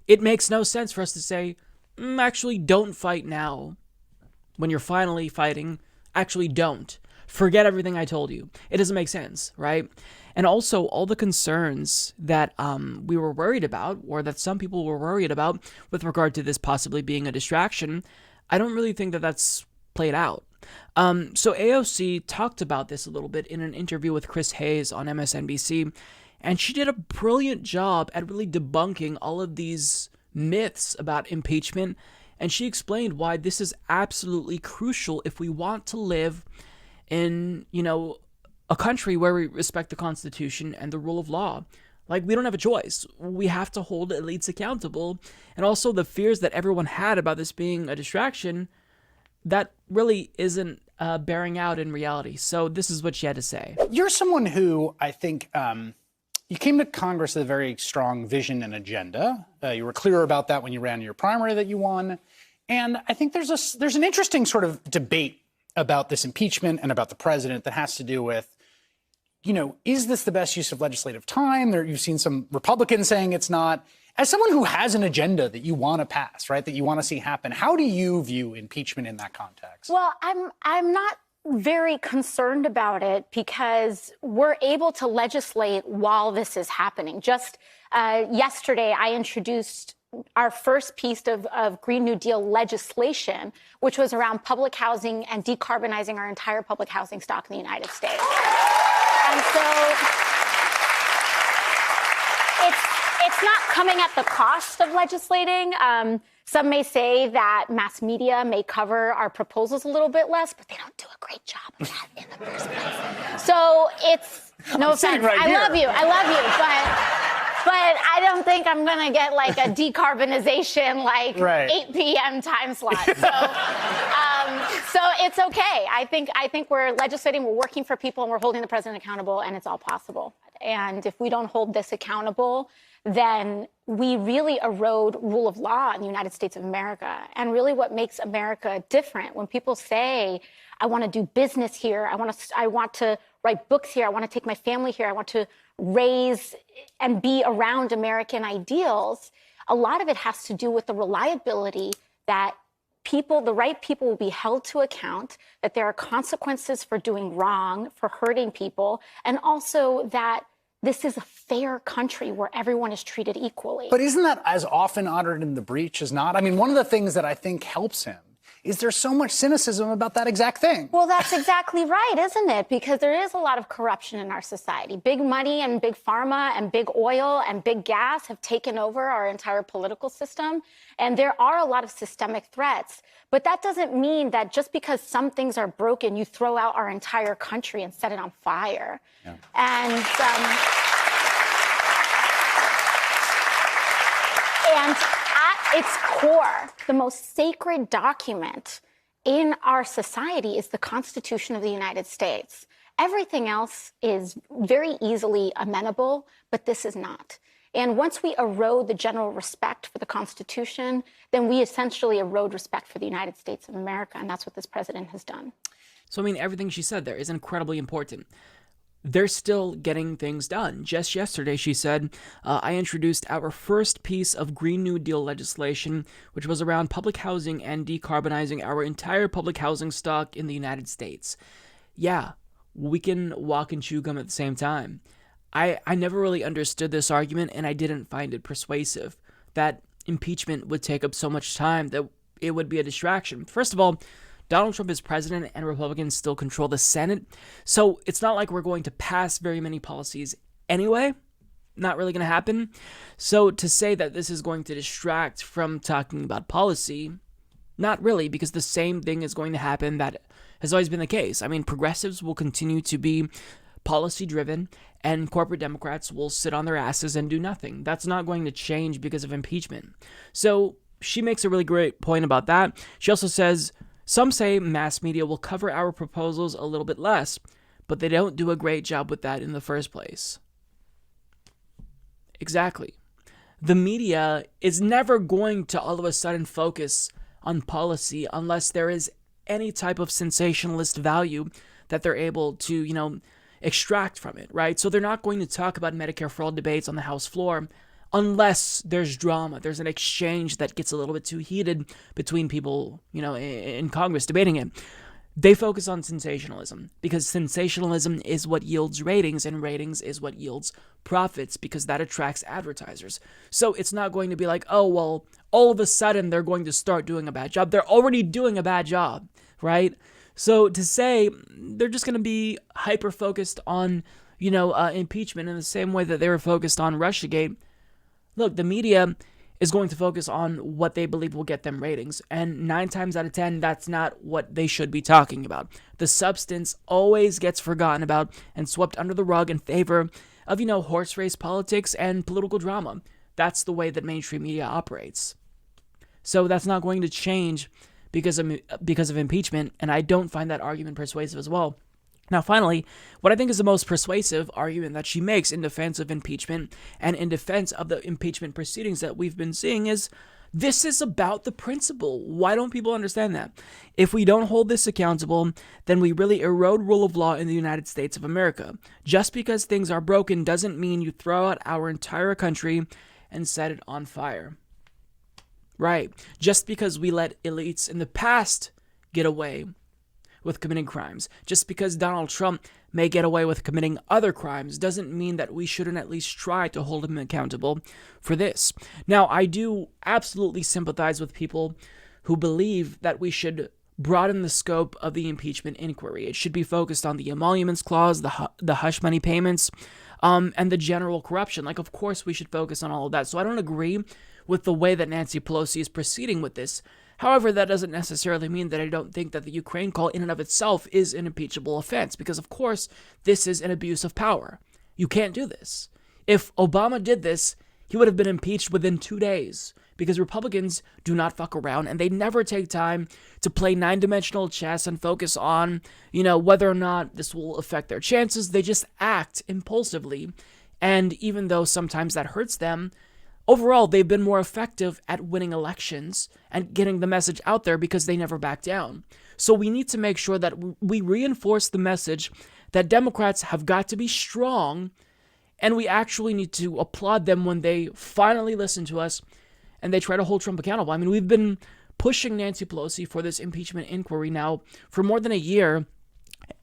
Speaker 3: it makes no sense for us to say, actually, don't fight now. When you're finally fighting, actually don't. Forget everything I told you. It doesn't make sense, right? And also, all the concerns that we were worried about, or that some people were worried about with regard to this possibly being a distraction, I don't really think that that's played out. So AOC talked about this a little bit in an interview with Chris Hayes on MSNBC, and she did a brilliant job at really debunking all of these myths about impeachment, and she explained why this is absolutely crucial if we want to live in, a country where we respect the Constitution and the rule of law. We don't have a choice. We have to hold elites accountable, and also the fears that everyone had about this being a distraction, that really isn't bearing out in reality. So this is what she had to say.
Speaker 13: You're someone who, I think, you came to Congress with a very strong vision and agenda. You were clear about that when you ran your primary that you won. And I think there's an interesting sort of debate about this impeachment and about the president that has to do with, is this the best use of legislative time? You've seen some Republicans saying it's not. As someone who has an agenda that you want to pass, right, that you want to see happen, how do you view impeachment in that context?
Speaker 14: Well, I'm not very concerned about it because we're able to legislate while this is happening. Just yesterday, I introduced our first piece of Green New Deal legislation, which was around public housing and decarbonizing our entire public housing stock in the United States. And so it's not coming at the cost of legislating. Some may say that mass media may cover our proposals a little bit less, but they don't do a great job of that in the first place. So it's no offense. I love you, but I don't think I'm going to get like a decarbonization, like
Speaker 13: Right.
Speaker 14: 8 p.m. time slot. So it's okay. I think we're legislating, we're working for people, and we're holding the president accountable, and it's all possible. And if we don't hold this accountable, then we really erode rule of law in the United States of America. And really what makes America different, when people say, I want to do business here, I want to write books here, I want to take my family here, I want to raise and be around American ideals, a lot of it has to do with the reliability that the right people will be held to account, that there are consequences for doing wrong, for hurting people, and also that this is a fair country where everyone is treated equally.
Speaker 13: But isn't that as often uttered in the breach as not? I mean, one of the things that I think helps him is there's so much cynicism about that exact thing.
Speaker 14: Well, that's exactly right, isn't it? Because there is a lot of corruption in our society. Big money and big pharma and big oil and big gas have taken over our entire political system. And there are a lot of systemic threats. But that doesn't mean that just because some things are broken, you throw out our entire country and set it on fire. Yeah. And at its core, the most sacred document in our society is the Constitution of the United States. Everything else is very easily amenable, but this is not. And once we erode the general respect for the Constitution, then we essentially erode respect for the United States of America, and that's what this president has done.
Speaker 3: So, I mean, everything she said there is incredibly important. They're still getting things done. Just yesterday, she said, I introduced our first piece of Green New Deal legislation, which was around public housing and decarbonizing our entire public housing stock in the United States. Yeah, we can walk and chew gum at the same time. I never really understood this argument, and I didn't find it persuasive, that impeachment would take up so much time that it would be a distraction. First of all, Donald Trump is president and Republicans still control the Senate. So it's not like we're going to pass very many policies anyway. Not really going to happen. So to say that this is going to distract from talking about policy, not really, because the same thing is going to happen that has always been the case. I mean, progressives will continue to be policy driven and corporate Democrats will sit on their asses and do nothing. That's not going to change because of impeachment. So she makes a really great point about that. She also says, some say mass media will cover our proposals a little bit less, but they don't do a great job with that in the first place. Exactly. The media is never going to all of a sudden focus on policy unless there is any type of sensationalist value that they're able to, extract from it, right? So they're not going to talk about Medicare For All debates on the House floor unless there's drama, there's an exchange that gets a little bit too heated between people, in Congress debating it. They focus on sensationalism because sensationalism is what yields ratings, and ratings is what yields profits because that attracts advertisers. So it's not going to be like, oh, well, all of a sudden they're going to start doing a bad job. They're already doing a bad job, right? So to say they're just going to be hyper-focused on, impeachment in the same way that they were focused on Russiagate. Look, the media is going to focus on what they believe will get them ratings. And 9 times out of 10, that's not what they should be talking about. The substance always gets forgotten about and swept under the rug in favor of, horse race politics and political drama. That's the way that mainstream media operates. So that's not going to change because of impeachment, and I don't find that argument persuasive as well. Now, finally, what I think is the most persuasive argument that she makes in defense of impeachment and in defense of the impeachment proceedings that we've been seeing is, this is about the principle. Why don't people understand that? If we don't hold this accountable, then we really erode rule of law in the United States of America. Just because things are broken doesn't mean you throw out our entire country and set it on fire. Right. Just because we let elites in the past get away with committing crimes, just because Donald Trump may get away with committing other crimes, doesn't mean that we shouldn't at least try to hold him accountable for this. Now, I do absolutely sympathize with people who believe that we should broaden the scope of the impeachment inquiry. It should be focused on the emoluments clause, the hush money payments, and the general corruption. Like, of course, we should focus on all of that. So I don't agree with the way that Nancy Pelosi is proceeding with this. However, that doesn't necessarily mean that I don't think that the Ukraine call in and of itself is an impeachable offense, because of course, this is an abuse of power. You can't do this. If Obama did this, he would have been impeached within 2 days, because Republicans do not fuck around, and they never take time to play nine-dimensional chess and focus on, whether or not this will affect their chances. They just act impulsively, and even though sometimes that hurts them, overall, they've been more effective at winning elections and getting the message out there because they never back down. So we need to make sure that we reinforce the message that Democrats have got to be strong, and we actually need to applaud them when they finally listen to us and they try to hold Trump accountable. I mean, we've been pushing Nancy Pelosi for this impeachment inquiry now for more than a year,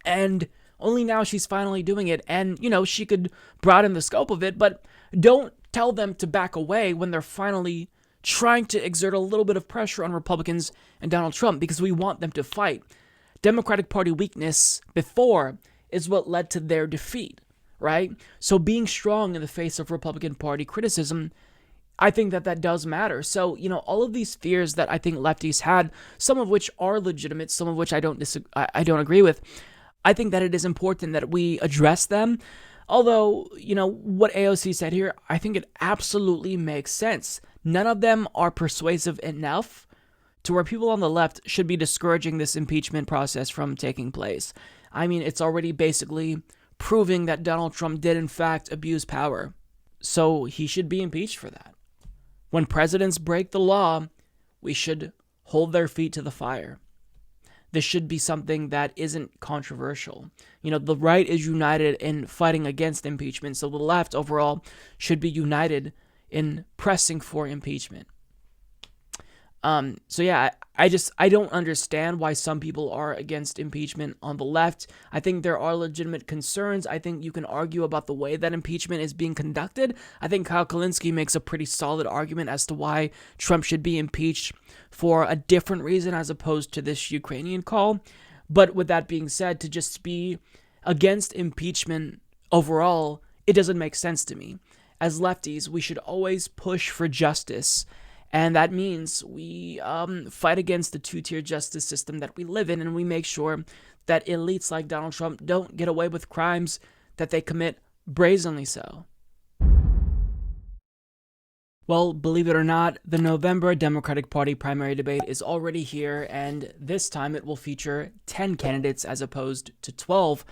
Speaker 3: and only now she's finally doing it. And, she could broaden the scope of it, but don't tell them to back away when they're finally trying to exert a little bit of pressure on Republicans and Donald Trump, because we want them to fight. Democratic Party weakness before is what led to their defeat, right? So being strong in the face of Republican Party criticism, I think that does matter. So, all of these fears that I think lefties had, some of which are legitimate, some of which I don't agree with, I think that it is important that we address them. Although, what AOC said here, I think it absolutely makes sense. None of them are persuasive enough to where people on the left should be discouraging this impeachment process from taking place. I mean, it's already basically proving that Donald Trump did in fact abuse power. So he should be impeached for that. When presidents break the law, we should hold their feet to the fire. This should be something that isn't controversial. The right is united in fighting against impeachment, so the left overall should be united in pressing for impeachment. I don't understand why some people are against impeachment on the left. I think there are legitimate concerns. I think you can argue about the way that impeachment is being conducted. I think Kyle Kulinski makes a pretty solid argument as to why Trump should be impeached for a different reason as opposed to this Ukrainian call. But with that being said, to just be against impeachment overall, it doesn't make sense to me. As lefties, we should always push for justice. And that means we fight against the two-tier justice system that we live in, and we make sure that elites like Donald Trump don't get away with crimes that they commit brazenly so. Well, believe it or not, the November Democratic Party primary debate is already here, and this time it will feature 10 candidates as opposed to 12,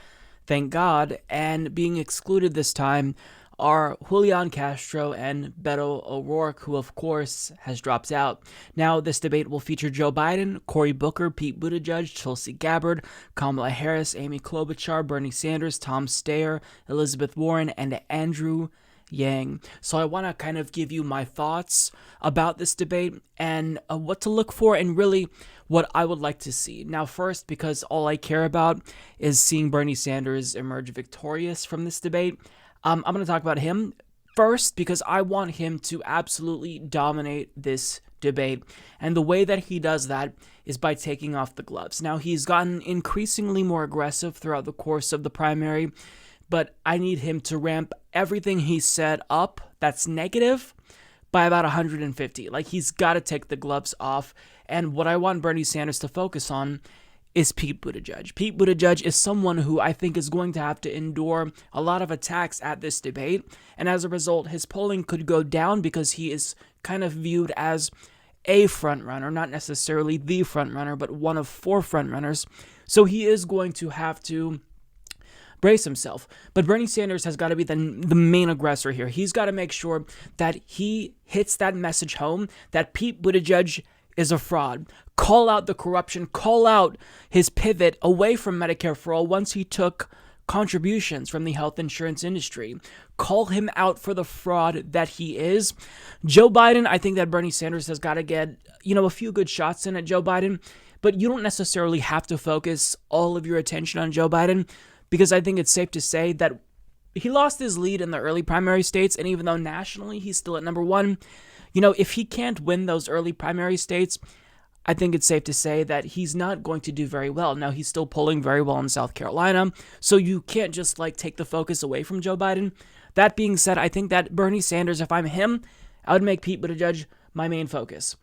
Speaker 3: thank God, and being excluded this time are Julian Castro and Beto O'Rourke, who of course has dropped out. Now, this debate will feature Joe Biden, Cory Booker, Pete Buttigieg, Tulsi Gabbard, Kamala Harris, Amy Klobuchar, Bernie Sanders, Tom Steyer, Elizabeth Warren, and Andrew Yang. So I want to kind of give you my thoughts about this debate and what to look for and really what I would like to see. Now, first, because all I care about is seeing Bernie Sanders emerge victorious from this debate, I'm going to talk about him first because I want him to absolutely dominate this debate. And the way that he does that is by taking off the gloves. Now, he's gotten increasingly more aggressive throughout the course of the primary, but I need him to ramp everything he said up that's negative by about 150. Like, he's got to take the gloves off. And what I want Bernie Sanders to focus on is Pete Buttigieg. Pete Buttigieg is someone who I think is going to have to endure a lot of attacks at this debate, and as a result, his polling could go down because he is kind of viewed as a frontrunner, not necessarily the frontrunner, but one of 4 frontrunners. So he is going to have to brace himself. But Bernie Sanders has got to be the main aggressor here. He's got to make sure that he hits that message home that Pete Buttigieg is a fraud. Call out the corruption, call out his pivot away from Medicare For All once he took contributions from the health insurance industry. Call him out for the fraud that he is. Joe Biden, I think that Bernie Sanders has got to get, a few good shots in at Joe Biden, but you don't necessarily have to focus all of your attention on Joe Biden because I think it's safe to say that he lost his lead in the early primary states, and even though nationally he's still at number 1, if he can't win those early primary states, I think it's safe to say that he's not going to do very well. Now, he's still polling very well in South Carolina, so you can't just take the focus away from Joe Biden. That being said, I think that Bernie Sanders, if I'm him, I would make Pete Buttigieg my main focus.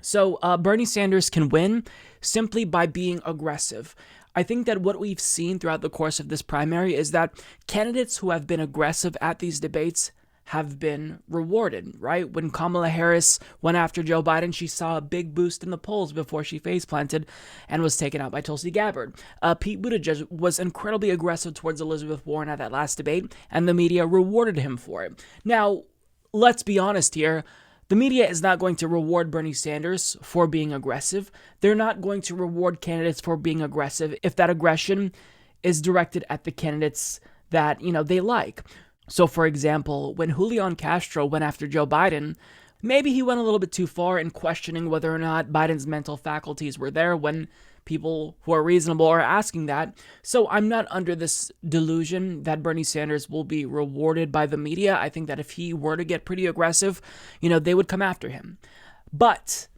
Speaker 3: So Bernie Sanders can win simply by being aggressive. I think that what we've seen throughout the course of this primary is that candidates who have been aggressive at these debates have been rewarded, right? When Kamala Harris went after Joe Biden, she saw a big boost in the polls before she face planted and was taken out by Tulsi Gabbard. Pete Buttigieg was incredibly aggressive towards Elizabeth Warren at that last debate, and the media rewarded him for it. Now, let's be honest here. The media is not going to reward Bernie Sanders for being aggressive. They're not going to reward candidates for being aggressive if that aggression is directed at the candidates that, they like. So, for example, when Julian Castro went after Joe Biden, maybe he went a little bit too far in questioning whether or not Biden's mental faculties were there when people who are reasonable are asking that. So I'm not under this delusion that Bernie Sanders will be rewarded by the media. I think that if he were to get pretty aggressive, they would come after him. But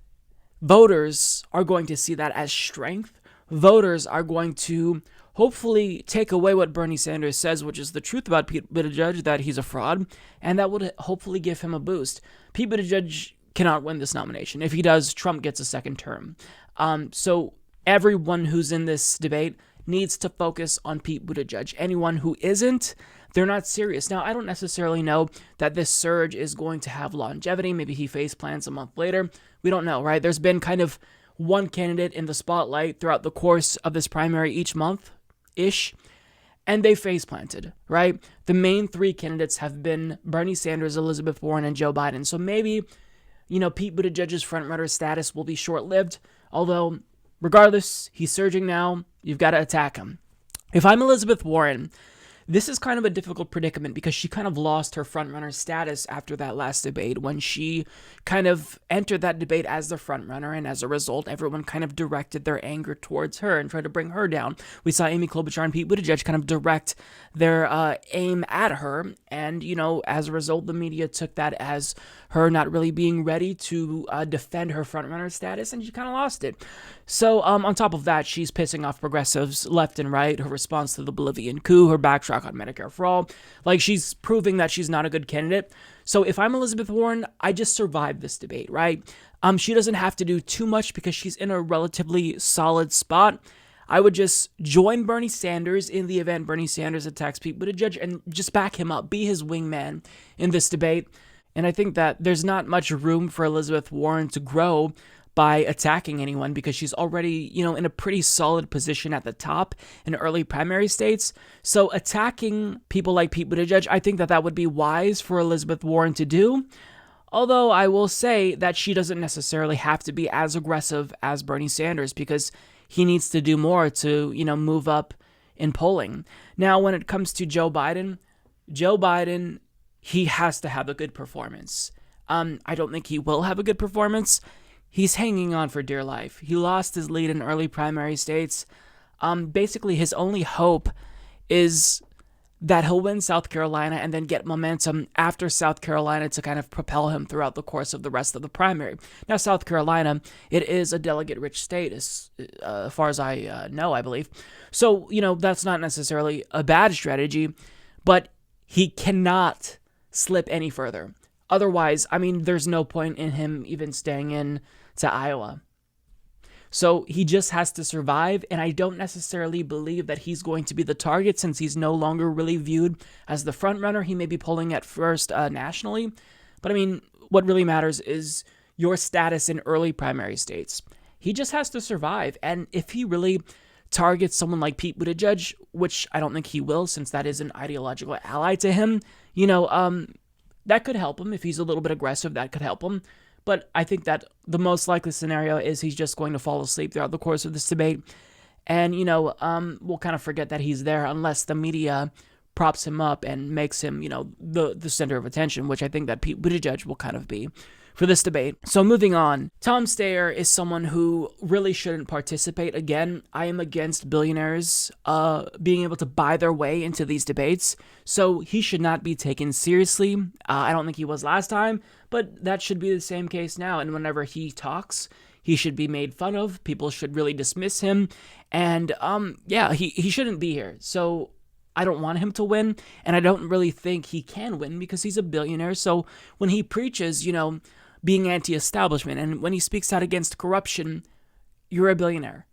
Speaker 3: voters are going to see that as strength. Voters are going to hopefully take away what Bernie Sanders says, which is the truth about Pete Buttigieg, that he's a fraud, and that would hopefully give him a boost. Pete Buttigieg cannot win this nomination. If he does, Trump gets a second term. So everyone who's in this debate needs to focus on Pete Buttigieg. Anyone who isn't, they're not serious. Now, I don't necessarily know that this surge is going to have longevity. Maybe he face plants a month later. We don't know, right? There's been kind of one candidate in the spotlight throughout the course of this primary each month-ish, and they face planted, right? The main three candidates have been Bernie Sanders, Elizabeth Warren, and Joe Biden. So maybe, Pete Buttigieg's frontrunner status will be short-lived, although regardless, he's surging now. You've got to attack him. If I'm Elizabeth Warren, this is kind of a difficult predicament because she kind of lost her frontrunner status after that last debate when she kind of entered that debate as the frontrunner, and as a result, everyone kind of directed their anger towards her and tried to bring her down. We saw Amy Klobuchar and Pete Buttigieg kind of direct their aim at her, and, as a result, the media took that as her not really being ready to defend her frontrunner status, and she kind of lost it. So, on top of that, she's pissing off progressives left and right. Her response to the Bolivian coup, her backtrack on Medicare For All, she's proving that she's not a good candidate. So if I'm Elizabeth Warren, I just survived this debate, right? She doesn't have to do too much because she's in a relatively solid spot. I would just join Bernie Sanders in the event Bernie Sanders attacks Pete Buttigieg and just back him up, be his wingman in this debate. And I think that there's not much room for Elizabeth Warren to grow by attacking anyone because she's already, in a pretty solid position at the top in early primary states. So attacking people like Pete Buttigieg, I think that would be wise for Elizabeth Warren to do. Although I will say that she doesn't necessarily have to be as aggressive as Bernie Sanders because he needs to do more to, move up in polling. Now, when it comes to Joe Biden, he has to have a good performance. I don't think he will have a good performance. He's hanging on for dear life. He lost his lead in early primary states. Basically, his only hope is that he'll win South Carolina and then get momentum after South Carolina to kind of propel him throughout the course of the rest of the primary. Now, South Carolina, it is a delegate-rich state, as far as I know, I believe. So, that's not necessarily a bad strategy, but he cannot slip any further. Otherwise, there's no point in him even staying in to Iowa. So he just has to survive, and I don't necessarily believe that he's going to be the target since he's no longer really viewed as the front runner. He may be polling at first nationally, but what really matters is your status in early primary states. He just has to survive, and if he really targets someone like Pete Buttigieg, which I don't think he will since that is an ideological ally to him, that could help him. If he's a little bit aggressive, that could help him. But I think that the most likely scenario is he's just going to fall asleep throughout the course of this debate. And, we'll kind of forget that he's there unless the media props him up and makes him, the center of attention, which I think that Pete Buttigieg will kind of be for this debate. So moving on, Tom Steyer is someone who really shouldn't participate. Again, I am against billionaires being able to buy their way into these debates, so he should not be taken seriously. I don't think he was last time, but that should be the same case now, and whenever he talks, he should be made fun of. People should really dismiss him, and he shouldn't be here. So I don't want him to win, and I don't really think he can win because he's a billionaire. So when he preaches, being anti-establishment, and when he speaks out against corruption, you're a billionaire.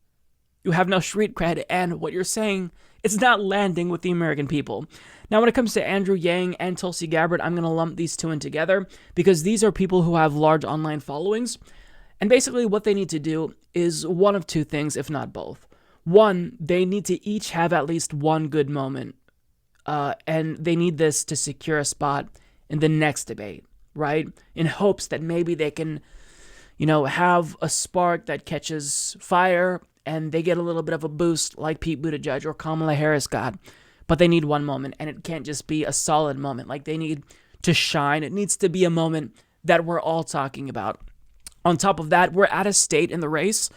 Speaker 3: You have no street cred, and what you're saying, it's not landing with the American people. Now, when it comes to Andrew Yang and Tulsi Gabbard, I'm going to lump these two in together because these are people who have large online followings. And basically what they need to do is one of two things, if not both. One, they need to each have at least one good moment. And they need this to secure a spot in the next debate, right? In hopes that maybe they can, have a spark that catches fire and they get a little bit of a boost like Pete Buttigieg or Kamala Harris got. But they need one moment, and it can't just be a solid moment. Like, they need to shine. It needs to be a moment that we're all talking about. On top of that, we're at a state in the race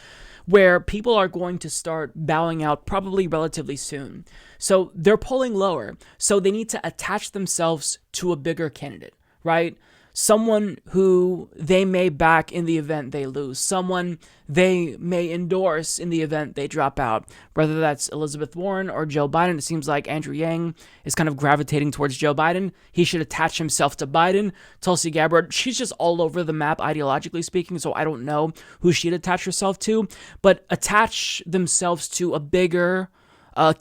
Speaker 3: where people are going to start bowing out probably relatively soon. So they're polling lower. So they need to attach themselves to a bigger candidate, right? Someone who they may back in the event they lose. Someone they may endorse in the event they drop out. Whether that's Elizabeth Warren or Joe Biden. It seems like Andrew Yang is kind of gravitating towards Joe Biden. He should attach himself to Biden. Tulsi Gabbard, she's just all over the map ideologically speaking, so I don't know who she'd attach herself to. But attach themselves to a bigger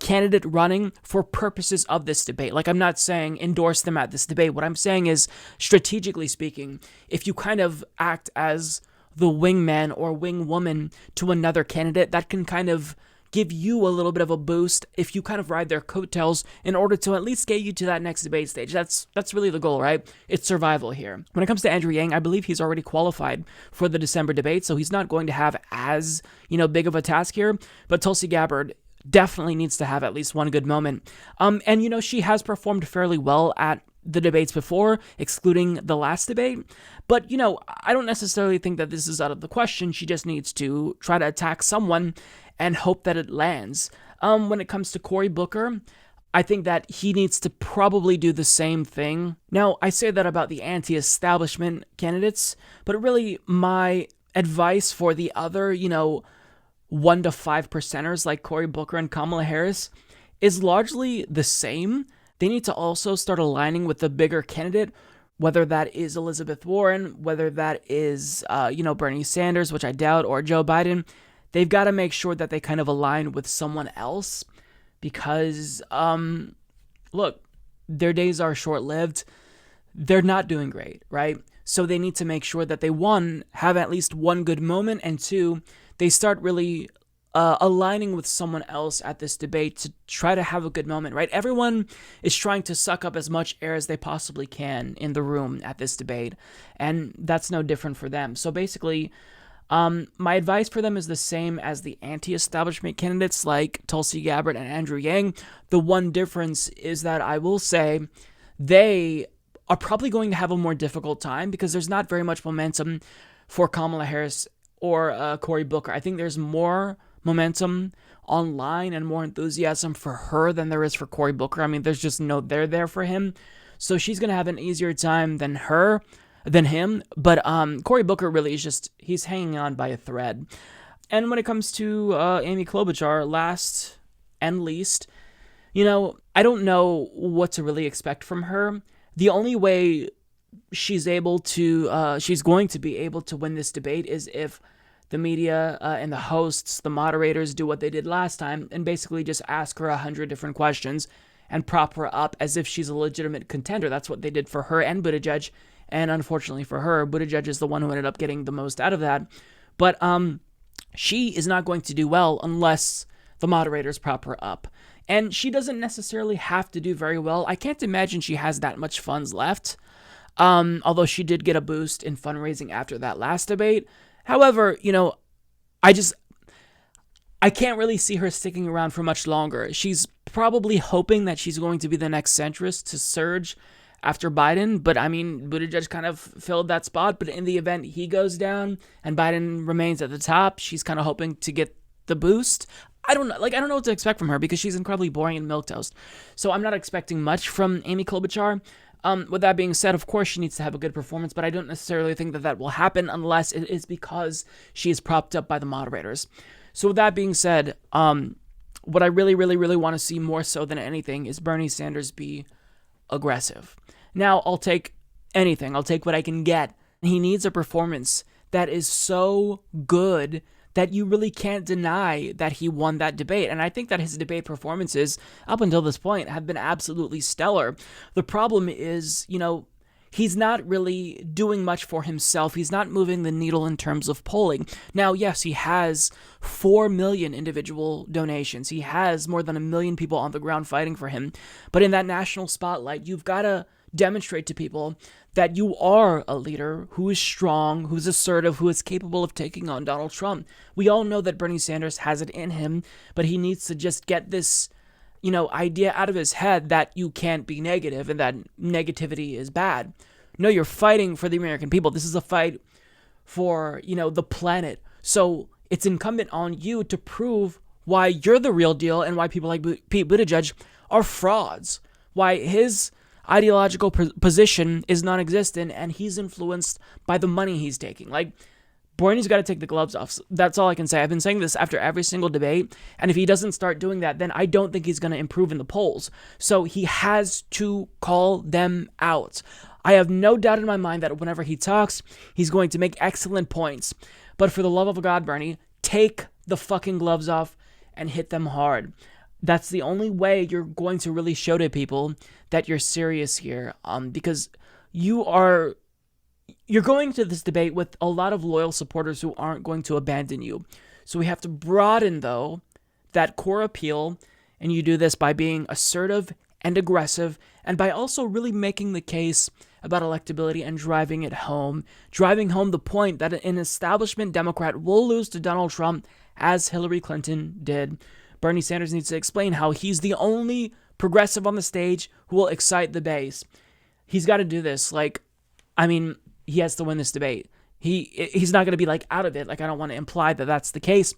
Speaker 3: candidate running for purposes of this debate. Like, I'm not saying endorse them at this debate. What I'm saying is, strategically speaking, if you kind of act as the wingman or wingwoman to another candidate, that can kind of give you a little bit of a boost if you kind of ride their coattails in order to at least get you to that next debate stage. That's really the goal, right? It's survival here. When it comes to Andrew Yang, I believe he's already qualified for the December debate, so he's not going to have as, big of a task here. But Tulsi Gabbard definitely needs to have at least one good moment. And she has performed fairly well at the debates before, excluding the last debate. But, I don't necessarily think that this is out of the question. She just needs to try to attack someone and hope that it lands. When it comes to Cory Booker, I think that he needs to probably do the same thing. Now, I say that about the anti-establishment candidates, but really my advice for the other, 1 to 5 percenters like Cory Booker and Kamala Harris is largely the same. They need to also start aligning with the bigger candidate, whether that is Elizabeth Warren, whether that is, Bernie Sanders, which I doubt, or Joe Biden. They've got to make sure that they kind of align with someone else because, look, their days are short-lived. They're not doing great, right? So they need to make sure that they, one, have at least one good moment, and two, they start really aligning with someone else at this debate to try to have a good moment, right? Everyone is trying to suck up as much air as they possibly can in the room at this debate, and that's no different for them. So basically, my advice for them is the same as the anti-establishment candidates like Tulsi Gabbard and Andrew Yang. The one difference is that I will say they are probably going to have a more difficult time because there's not very much momentum for Kamala Harris or Cory Booker. I think there's more momentum online and more enthusiasm for her than there is for Cory Booker. I mean, there's just no there for him. So she's going to have an easier time than him. But Cory Booker really is just, he's hanging on by a thread. And when it comes to Amy Klobuchar, last and least, I don't know what to really expect from her. The only way she's going to be able to win this debate is if the media and the hosts, the moderators, do what they did last time and basically just ask her 100 different questions and prop her up as if she's a legitimate contender. That's what they did for her and Buttigieg, and unfortunately for her, Buttigieg is the one who ended up getting the most out of that. But she is not going to do well unless the moderators prop her up. And she doesn't necessarily have to do very well. I can't imagine she has that much funds left. Although she did get a boost in fundraising after that last debate. However, I can't really see her sticking around for much longer. She's probably hoping that she's going to be the next centrist to surge after Biden, but I mean, Buttigieg kind of filled that spot, but in the event he goes down and Biden remains at the top, she's kind of hoping to get the boost. I don't know what to expect from her because she's incredibly boring and milquetoast. So I'm not expecting much from Amy Klobuchar. With that being said, of course, she needs to have a good performance, but I don't necessarily think that will happen unless it is because she is propped up by the moderators. So with that being said, what I really, really, really want to see more so than anything is Bernie Sanders be aggressive. Now, I'll take anything. I'll take what I can get. He needs a performance that is so good that you really can't deny that he won that debate. And I think that his debate performances up until this point have been absolutely stellar. The problem is, he's not really doing much for himself. He's not moving the needle in terms of polling. Now, yes, he has 4 million individual donations. He has more than 1 million people on the ground fighting for him. But in that national spotlight, you've got to demonstrate to people that you are a leader who is strong, who's assertive, who is capable of taking on Donald Trump. We all know that Bernie Sanders has it in him, but he needs to just get this, idea out of his head that you can't be negative and that negativity is bad. No, you're fighting for the American people. This is a fight for, the planet. So it's incumbent on you to prove why you're the real deal and why people like Pete Buttigieg are frauds, why his ideological position is non-existent and he's influenced by the money he's taking. Like, Bernie's got to take the gloves off. That's all I can say. I've been saying this after every single debate, and if he doesn't start doing that, then I don't think he's going to improve in the polls. So he has to call them out. I have no doubt in my mind that whenever he talks, he's going to make excellent points. But for the love of God, Bernie, take the fucking gloves off and hit them hard. That's the only way you're going to really show to people that you're serious here, because you're going to this debate with a lot of loyal supporters who aren't going to abandon you. So we have to broaden, though, that core appeal, and you do this by being assertive and aggressive, and by also really making the case about electability and driving home the point that an establishment Democrat will lose to Donald Trump as Hillary Clinton did. Bernie Sanders needs to explain how he's the only progressive on the stage who will excite the base. He's got to do this. He has to win this debate. He's not going to be out of it. I don't want to imply that that's the case,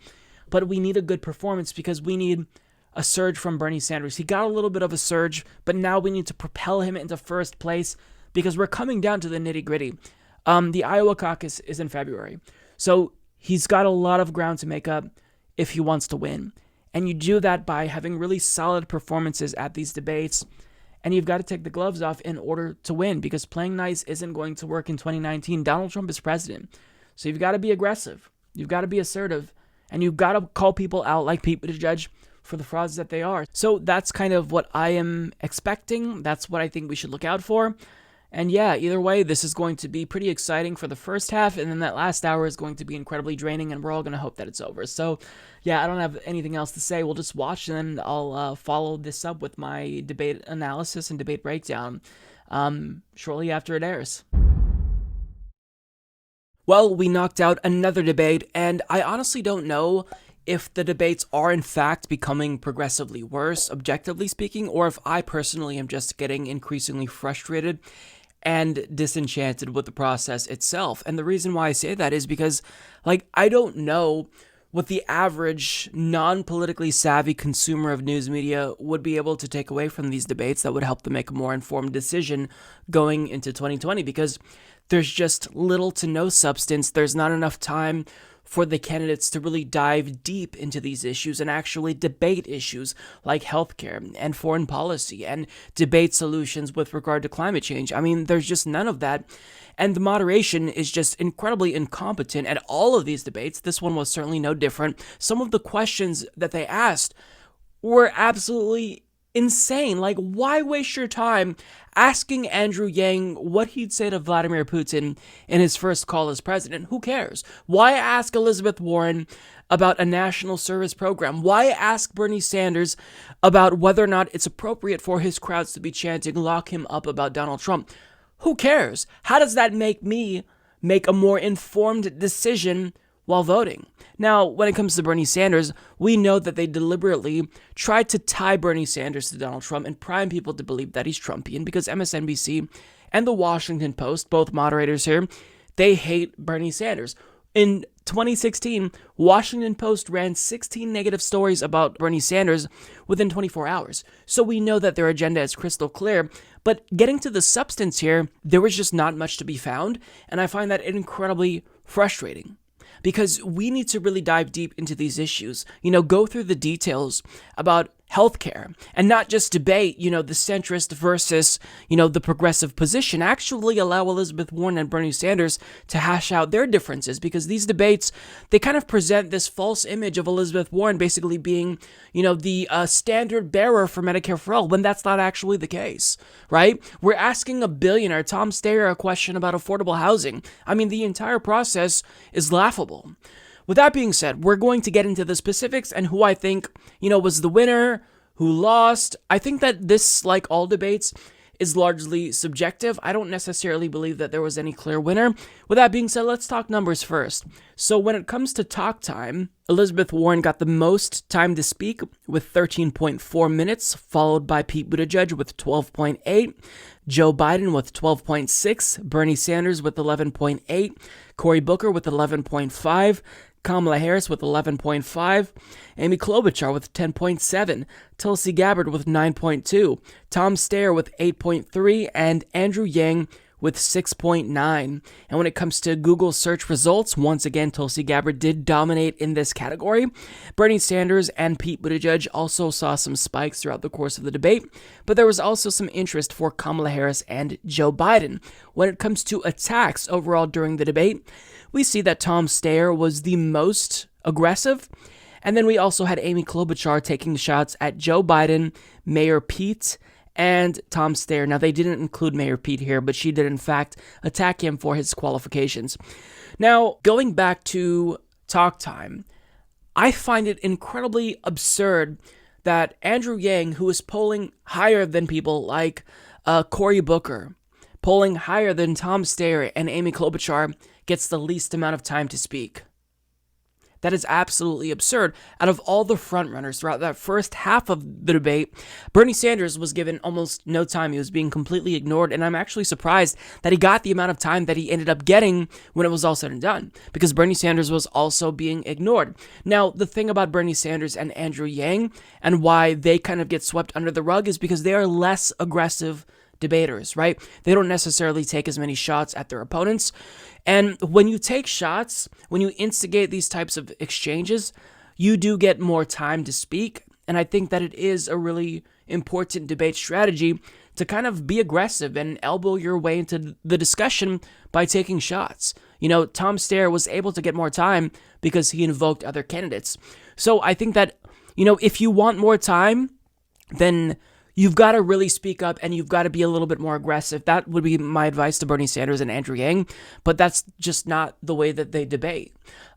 Speaker 3: but we need a good performance because we need a surge from Bernie Sanders. He got a little bit of a surge, but now we need to propel him into first place because we're coming down to the nitty-gritty. The Iowa caucus is in February, so he's got a lot of ground to make up if he wants to win. And you do that by having really solid performances at these debates. And you've got to take the gloves off in order to win, because playing nice isn't going to work in 2019. Donald Trump is president. So you've got to be aggressive. You've got to be assertive. And you've got to call people out like Pete Buttigieg for the frauds that they are. So that's kind of what I am expecting. That's what I think we should look out for. And yeah, either way, this is going to be pretty exciting for the first half, and then that last hour is going to be incredibly draining, and we're all going to hope that it's over. So yeah, I don't have anything else to say. We'll just watch, and then I'll follow this up with my debate analysis and debate breakdown shortly after it airs. Well, we knocked out another debate, and I honestly don't know if the debates are in fact becoming progressively worse, objectively speaking, or if I personally am just getting increasingly frustrated and disenchanted with the process itself. And the reason why I say that is because, I don't know what the average non-politically savvy consumer of news media would be able to take away from these debates that would help them make a more informed decision going into 2020, because there's just little to no substance. There's not enough time for the candidates to really dive deep into these issues and actually debate issues like healthcare and foreign policy and debate solutions with regard to climate change. There's just none of that. And the moderation is just incredibly incompetent at all of these debates. This one was certainly no different. Some of the questions that they asked were absolutely insane. Why waste your time asking Andrew Yang what he'd say to Vladimir Putin in his first call as president? Who cares? Why ask Elizabeth Warren about a national service program? Why ask Bernie Sanders about whether or not it's appropriate for his crowds to be chanting "lock him up" about Donald Trump? Who cares? How does that make me make a more informed decision while voting? Now, when it comes to Bernie Sanders, we know that they deliberately tried to tie Bernie Sanders to Donald Trump and prime people to believe that he's Trumpian, because MSNBC and the Washington Post, both moderators here, they hate Bernie Sanders. In 2016, Washington Post ran 16 negative stories about Bernie Sanders within 24 hours. So we know that their agenda is crystal clear. But getting to the substance here, there was just not much to be found, and I find that incredibly frustrating. Because we need to really dive deep into these issues, go through the details about healthcare and not just debate, the centrist versus, the progressive position. Actually allow Elizabeth Warren and Bernie Sanders to hash out their differences, because these debates, they kind of present this false image of Elizabeth Warren basically being, the standard bearer for Medicare for All, when that's not actually the case, right? We're asking a billionaire, Tom Steyer, a question about affordable housing. I mean, the entire process is laughable. With that being said, we're going to get into the specifics and who I think, was the winner, who lost. I think that this, like all debates, is largely subjective. I don't necessarily believe that there was any clear winner. With that being said, let's talk numbers first. So when it comes to talk time, Elizabeth Warren got the most time to speak with 13.4 minutes, followed by Pete Buttigieg with 12.8, Joe Biden with 12.6, Bernie Sanders with 11.8, Cory Booker with 11.5, Kamala Harris with 11.5, Amy Klobuchar with 10.7, Tulsi Gabbard with 9.2, Tom Steyer with 8.3, and Andrew Yang with 6.9. And when it comes to Google search results, once again, Tulsi Gabbard did dominate in this category. Bernie Sanders and Pete Buttigieg also saw some spikes throughout the course of the debate, but there was also some interest for Kamala Harris and Joe Biden. When it comes to attacks overall during the debate, we see that Tom Steyer was the most aggressive, and then we also had Amy Klobuchar taking shots at Joe Biden, Mayor Pete, and Tom Steyer. Now, they didn't include Mayor Pete here, but she did in fact attack him for his qualifications. Now, going back to talk time, I find it incredibly absurd that Andrew Yang, who is polling higher than people like Cory Booker, polling higher than Tom Steyer and Amy Klobuchar, gets the least amount of time to speak. That is absolutely absurd. Out of all the frontrunners throughout that first half of the debate, Bernie Sanders was given almost no time. He was being completely ignored, and I'm actually surprised that he got the amount of time that he ended up getting when it was all said and done, because Bernie Sanders was also being ignored. Now, the thing about Bernie Sanders and Andrew Yang and why they kind of get swept under the rug is because they are less aggressive debaters, right? They don't necessarily take as many shots at their opponents. And when you take shots, when you instigate these types of exchanges, you do get more time to speak. And I think that it is a really important debate strategy to kind of be aggressive and elbow your way into the discussion by taking shots. Tom Steyer was able to get more time because he invoked other candidates. So I think that, if you want more time, then you've got to really speak up and you've got to be a little bit more aggressive. That would be my advice to Bernie Sanders and Andrew Yang, but that's just not the way that they debate.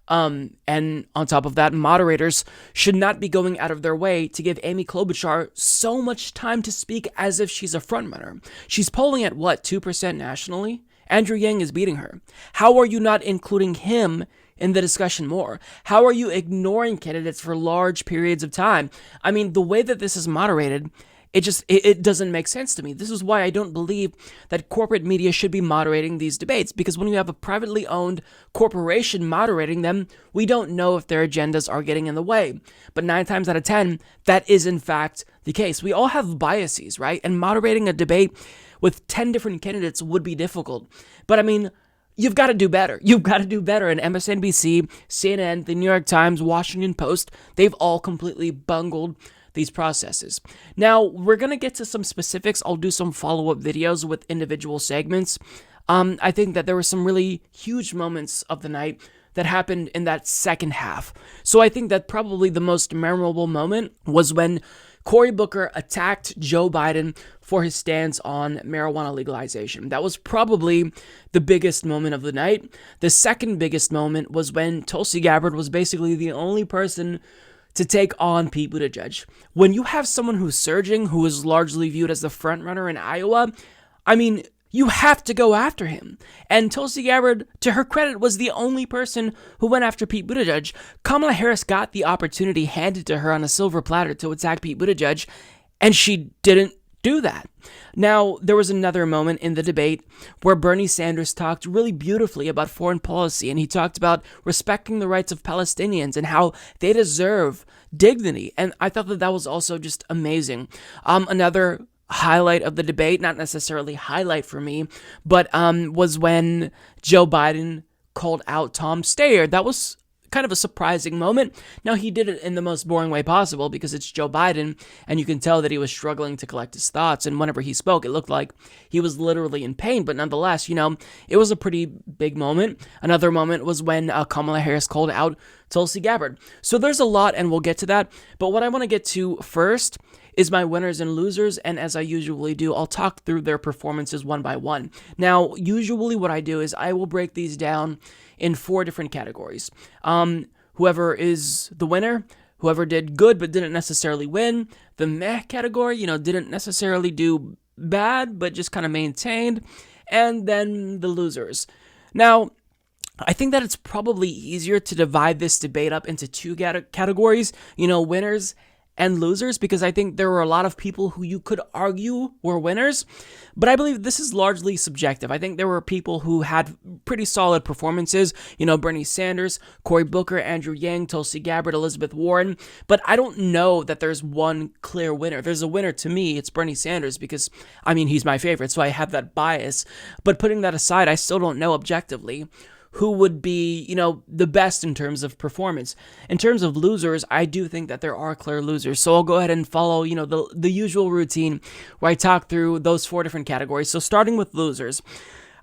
Speaker 3: And on top of that, moderators should not be going out of their way to give Amy Klobuchar so much time to speak as if she's a frontrunner. She's polling at 2% nationally? Andrew Yang is beating her. How are you not including him in the discussion more? How are you ignoring candidates for large periods of time? I mean, the way that this is moderated, it doesn't make sense to me. This is why I don't believe that corporate media should be moderating these debates, because when you have a privately owned corporation moderating them, we don't know if their agendas are getting in the way. But 9 times out of 10, that is in fact the case. We all have biases, right? And moderating a debate with 10 different candidates would be difficult. But I mean, you've got to do better. You've got to do better. And MSNBC, CNN, the New York Times, Washington Post, they've all completely bungled these processes. Now, we're going to get to some specifics. I'll do some follow-up videos with individual segments. I think that there were some really huge moments of the night that happened in that second half. So I think that probably the most memorable moment was when Cory Booker attacked Joe Biden for his stance on marijuana legalization. That was probably the biggest moment of the night. The second biggest moment was when Tulsi Gabbard was basically the only person to take on Pete Buttigieg. When you have someone who's surging, who is largely viewed as the frontrunner in Iowa, I mean, you have to go after him. And Tulsi Gabbard, to her credit, was the only person who went after Pete Buttigieg. Kamala Harris got the opportunity handed to her on a silver platter to attack Pete Buttigieg, and she didn't do that. Now, there was another moment in the debate where Bernie Sanders talked really beautifully about foreign policy, and he talked about respecting the rights of Palestinians and how they deserve dignity. And I thought that that was also just amazing. Another highlight of the debate, not necessarily highlight for me, but was when Joe Biden called out Tom Steyer. That was kind of a surprising moment. Now, he did it in the most boring way possible because it's Joe Biden, and you can tell that he was struggling to collect his thoughts, and whenever he spoke, it looked like he was literally in pain, but nonetheless, it was a pretty big moment. Another moment was when Kamala Harris called out Tulsi Gabbard. So there's a lot, and we'll get to that, but what I want to get to first is my winners and losers, and as I usually do, I'll talk through their performances one by one. Now, usually what I do is I will break these down in 4 different categories. Whoever is the winner, whoever did good but didn't necessarily win, the meh category, didn't necessarily do bad but just kind of maintained, and then the losers. Now, I think that it's probably easier to divide this debate up into 2 categories, winners and losers, because I think there were a lot of people who you could argue were winners, but I believe this is largely subjective. I think there were people who had pretty solid performances, Bernie Sanders, Cory Booker, Andrew Yang, Tulsi Gabbard, Elizabeth Warren, but I don't know that there's one clear winner. There's a winner to me, it's Bernie Sanders, because, he's my favorite, so I have that bias, but putting that aside, I still don't know objectively who would be, the best in terms of performance. In terms of losers, I do think that there are clear losers. So I'll go ahead and follow, the usual routine where I talk through those 4 different categories. So starting with losers,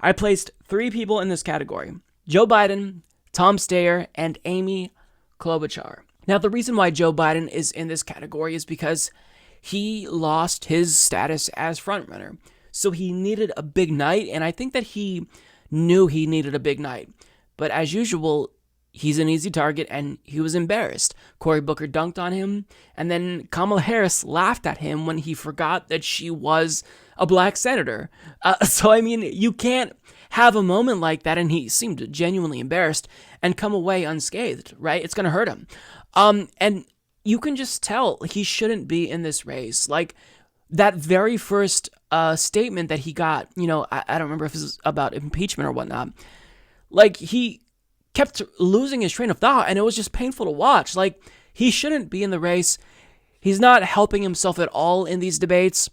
Speaker 3: I placed 3 people in this category: Joe Biden, Tom Steyer, and Amy Klobuchar. Now, the reason why Joe Biden is in this category is because he lost his status as frontrunner. So he needed a big night, and I think that he knew he needed a big night. But as usual, he's an easy target, and he was embarrassed. Cory Booker dunked on him, and then Kamala Harris laughed at him when he forgot that she was a black senator. So you can't have a moment like that, and he seemed genuinely embarrassed, and come away unscathed, right? It's going to hurt him. And you can just tell he shouldn't be in this race. Like, that very first statement that he got, I don't remember if it was about impeachment or whatnot. Like, he kept losing his train of thought, and it was just painful to watch. Like, he shouldn't be in the race. He's not helping himself at all in these debates.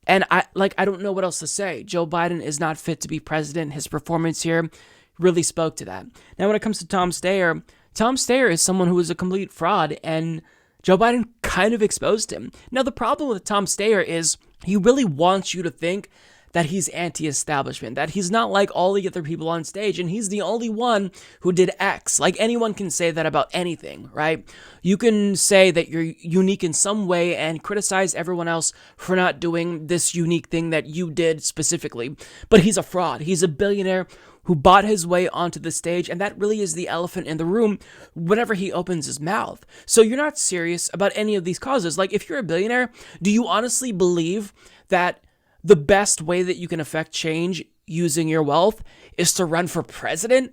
Speaker 3: And I don't know what else to say. Joe Biden is not fit to be president. His performance here really spoke to that. Now, when it comes to Tom Steyer is someone who is a complete fraud, and Joe Biden kind of exposed him. Now, the problem with Tom Steyer is he really wants you to think that he's anti-establishment, that he's not like all the other people on stage, and he's the only one who did X. Like, anyone can say that about anything, right? You can say that you're unique in some way and criticize everyone else for not doing this unique thing that you did specifically. But he's a fraud. He's a billionaire who bought his way onto the stage, and that really is the elephant in the room whenever he opens his mouth. So you're not serious about any of these causes. Like, if you're a billionaire, do you honestly believe that the best way that you can affect change using your wealth is to run for president?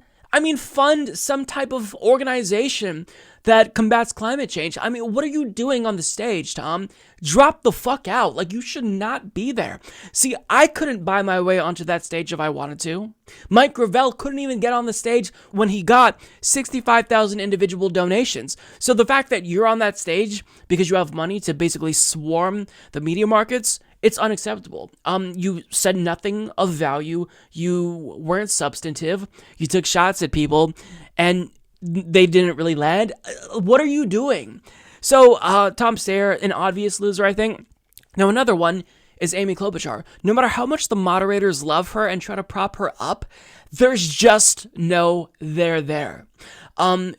Speaker 3: Fund some type of organization that combats climate change. What are you doing on the stage, Tom? Drop the fuck out. Like, you should not be there. See, I couldn't buy my way onto that stage if I wanted to. Mike Gravel couldn't even get on the stage when he got 65,000 individual donations. So the fact that you're on that stage because you have money to basically swarm the media markets, it's unacceptable. You said nothing of value. You weren't substantive. You took shots at people, and they didn't really land. What are you doing? So Tom Steyer, an obvious loser, I think. Now, another one is Amy Klobuchar. No matter how much the moderators love her and try to prop her up, there's just no there.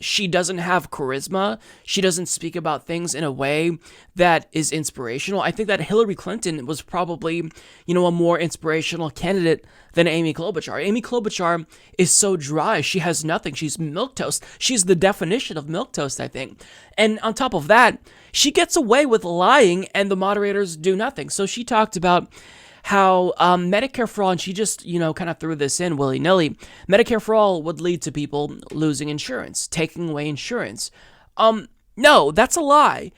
Speaker 3: She doesn't have charisma. She doesn't speak about things in a way that is inspirational. I think that Hillary Clinton was probably, a more inspirational candidate than Amy Klobuchar. Amy Klobuchar is so dry. She has nothing. She's milquetoast. She's the definition of milquetoast, I think. And on top of that, she gets away with lying, and the moderators do nothing. So she talked about how Medicare For All, and she just, kind of threw this in willy-nilly, Medicare For All would lead to people losing insurance, taking away insurance. No, that's a lie.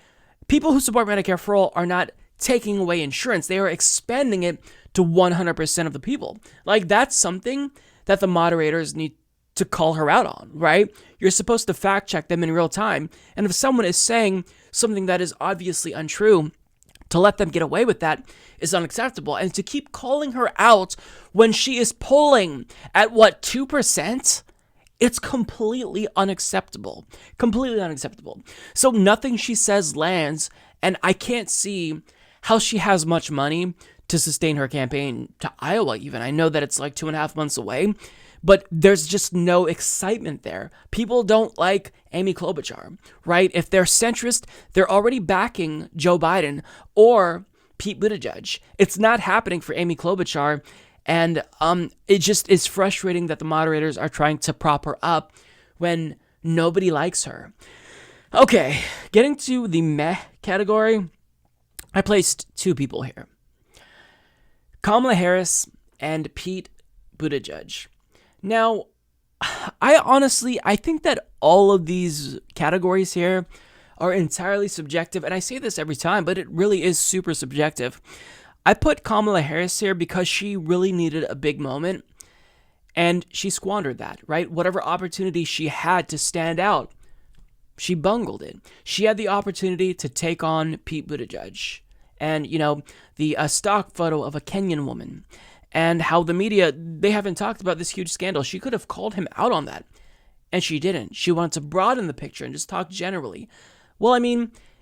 Speaker 3: People who support Medicare For All are not taking away insurance. They are expanding it to 100% of the people. Like, that's something that the moderators need to call her out on, right? You're supposed to fact check them in real time. And if someone is saying something that is obviously untrue, to let them get away with that is unacceptable. And to keep calling her out when she is polling at 2%? It's completely unacceptable. Completely unacceptable. So nothing she says lands, and I can't see how she has much money to sustain her campaign to Iowa even. I know that it's like 2.5 months away, but there's just no excitement there. People don't like Amy Klobuchar, right? If they're centrist, they're already backing Joe Biden or Pete Buttigieg. It's not happening for Amy Klobuchar, and it just is frustrating that the moderators are trying to prop her up when nobody likes her. Okay, getting to the meh category, I placed two people here. Kamala Harris and Pete Buttigieg. Now, I think that all of these categories here are entirely subjective, and I say this every time, but it really is super subjective. I put Kamala Harris here because she really needed a big moment, and she squandered that, right? Whatever opportunity she had to stand out, she bungled it. She had the opportunity to take on Pete Buttigieg, and, the stock photo of a Kenyan woman, and how the media, they haven't talked about this huge scandal. She could have called him out on that, and she didn't. She wanted to broaden the picture and just talk generally. Well,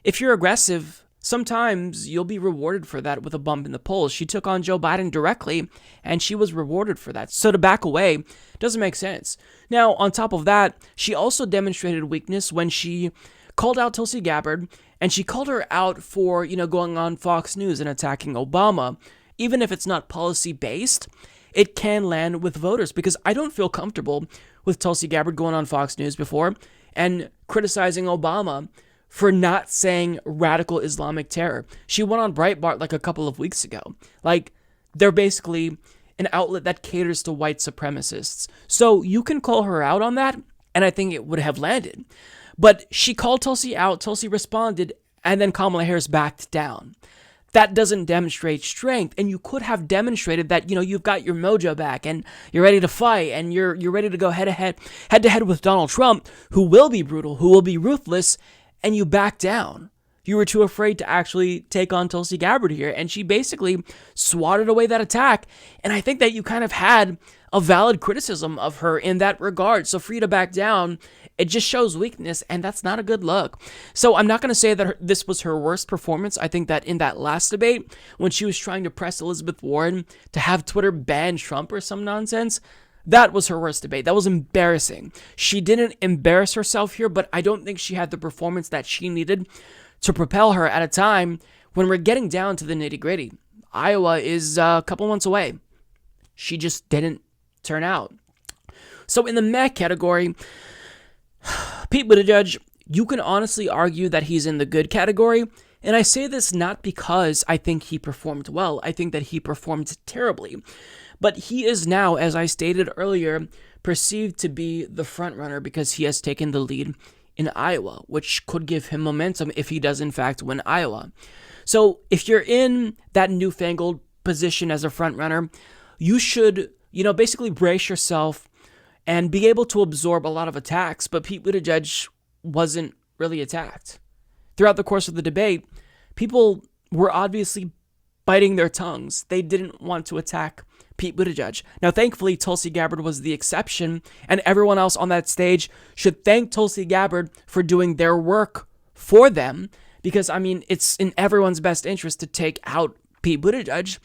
Speaker 3: if you're aggressive, sometimes you'll be rewarded for that with a bump in the polls. She took on Joe Biden directly, and she was rewarded for that. So to back away doesn't make sense. Now, on top of that, she also demonstrated weakness when she called out Tulsi Gabbard, and she called her out for, going on Fox News and attacking Obama. Even if it's not policy-based, it can land with voters, because I don't feel comfortable with Tulsi Gabbard going on Fox News before and criticizing Obama for not saying radical Islamic terror. She went on Breitbart like a couple of weeks ago. Like, they're basically an outlet that caters to white supremacists. So you can call her out on that, and I think it would have landed. But she called Tulsi out, Tulsi responded, and then Kamala Harris backed down. That doesn't demonstrate strength, and you could have demonstrated that, you've got your mojo back, and you're ready to fight, and you're ready to go head to head with Donald Trump, who will be brutal, who will be ruthless, and you back down. You were too afraid to actually take on Tulsi Gabbard here, and she basically swatted away that attack, and I think that you kind of had a valid criticism of her in that regard. So for you to back down, it just shows weakness, and that's not a good look. So I'm not going to say that this was her worst performance. I think that in that last debate, when she was trying to press Elizabeth Warren to have Twitter ban Trump or some nonsense, that was her worst debate. That was embarrassing. She didn't embarrass herself here, but I don't think she had the performance that she needed to propel her at a time when we're getting down to the nitty-gritty. Iowa is a couple months away. She just didn't turn out. So in the meh category, Pete Buttigieg, you can honestly argue that he's in the good category, and I say this not because I think he performed well. I think that he performed terribly. But he is now, as I stated earlier, perceived to be the frontrunner because he has taken the lead in Iowa, which could give him momentum if he does in fact win Iowa. So if you're in that newfangled position as a frontrunner, you should, basically brace yourself and be able to absorb a lot of attacks. But Pete Buttigieg wasn't really attacked. Throughout the course of the debate, people were obviously biting their tongues. They didn't want to attack Pete Buttigieg. Now, thankfully, Tulsi Gabbard was the exception, and everyone else on that stage should thank Tulsi Gabbard for doing their work for them, because, it's in everyone's best interest to take out Pete Buttigieg.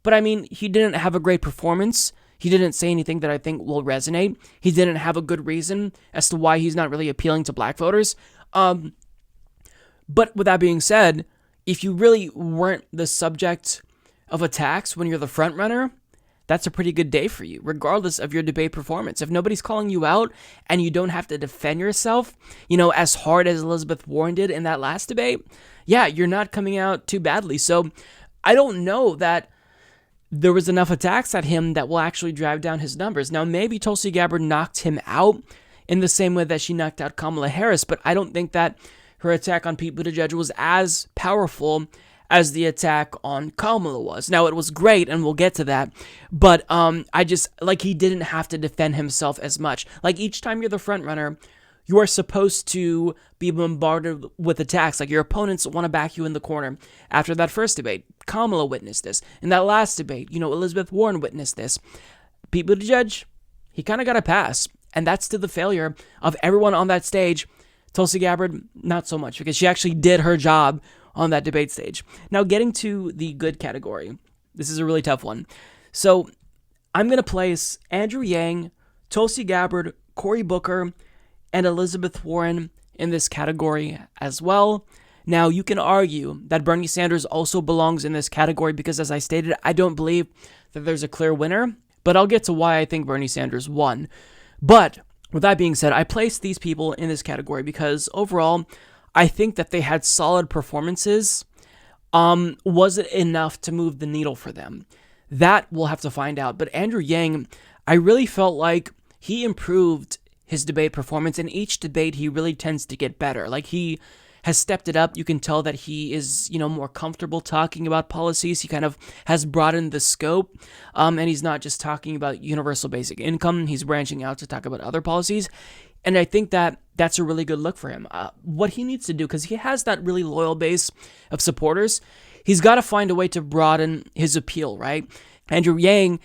Speaker 3: But, he didn't have a great performance. He didn't say anything that I think will resonate. He didn't have a good reason as to why he's not really appealing to black voters. But with that being said, if you really weren't the subject of attacks when you're the front runner, that's a pretty good day for you, regardless of your debate performance. If nobody's calling you out and you don't have to defend yourself, as hard as Elizabeth Warren did in that last debate, yeah, you're not coming out too badly. So I don't know that there was enough attacks at him that will actually drive down his numbers. Now, maybe Tulsi Gabbard knocked him out in the same way that she knocked out Kamala Harris, but I don't think that her attack on Pete Buttigieg was as powerful as the attack on Kamala was. Now, it was great, and we'll get to that, but he didn't have to defend himself as much. Like, each time you're the front runner, you are supposed to be bombarded with attacks. Like, your opponents want to back you in the corner. After that first debate, Kamala witnessed this. In that last debate, Elizabeth Warren witnessed this. Pete Buttigieg, he kind of got a pass. And that's to the failure of everyone on that stage. Tulsi Gabbard, not so much, because she actually did her job on that debate stage. Now, getting to the good category. This is a really tough one. So I'm going to place Andrew Yang, Tulsi Gabbard, Cory Booker, and Elizabeth Warren in this category as well. Now, you can argue that Bernie Sanders also belongs in this category because, as I stated, I don't believe that there's a clear winner, but I'll get to why I think Bernie Sanders won. But with that being said, I placed these people in this category because overall, I think that they had solid performances. Was it enough to move the needle for them? That we'll have to find out. But Andrew Yang, I really felt like he improved his debate performance. In each debate, he really tends to get better. Like, he has stepped it up. You can tell that he is, more comfortable talking about policies. He kind of has broadened the scope, and he's not just talking about universal basic income. He's branching out to talk about other policies, and I think that that's a really good look for him. What he needs to do, because he has that really loyal base of supporters, he's got to find a way to broaden his appeal, right? Andrew Yang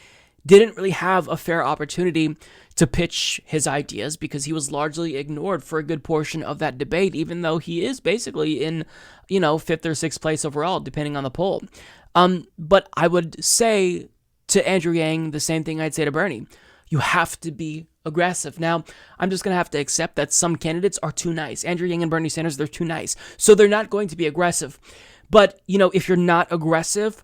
Speaker 3: didn't really have a fair opportunity to pitch his ideas because he was largely ignored for a good portion of that debate, even though he is basically in, 5th or 6th place overall, depending on the poll. But I would say to Andrew Yang the same thing I'd say to Bernie. You have to be aggressive. Now, I'm just going to have to accept that some candidates are too nice. Andrew Yang and Bernie Sanders, they're too nice. So they're not going to be aggressive. But, if you're not aggressive,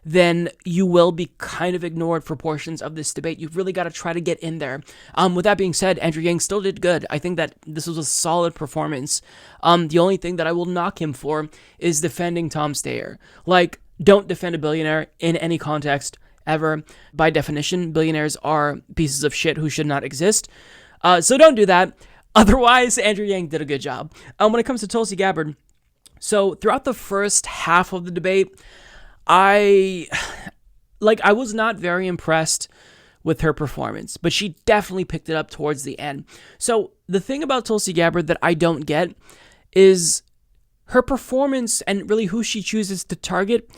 Speaker 3: then you will be kind of ignored for portions of this debate. You've really got to try to get in there. With that being said, Andrew Yang still did good. I think that this was a solid performance. The only thing that I will knock him for is defending Tom Steyer. Like, don't defend a billionaire in any context ever. By definition, billionaires are pieces of shit who should not exist. So don't do that. Otherwise, Andrew Yang did a good job. When it comes to Tulsi Gabbard, so throughout the first half of the debate, I was not very impressed with her performance, but she definitely picked it up towards the end. So the thing about Tulsi Gabbard that I don't get is her performance and really who she chooses to target.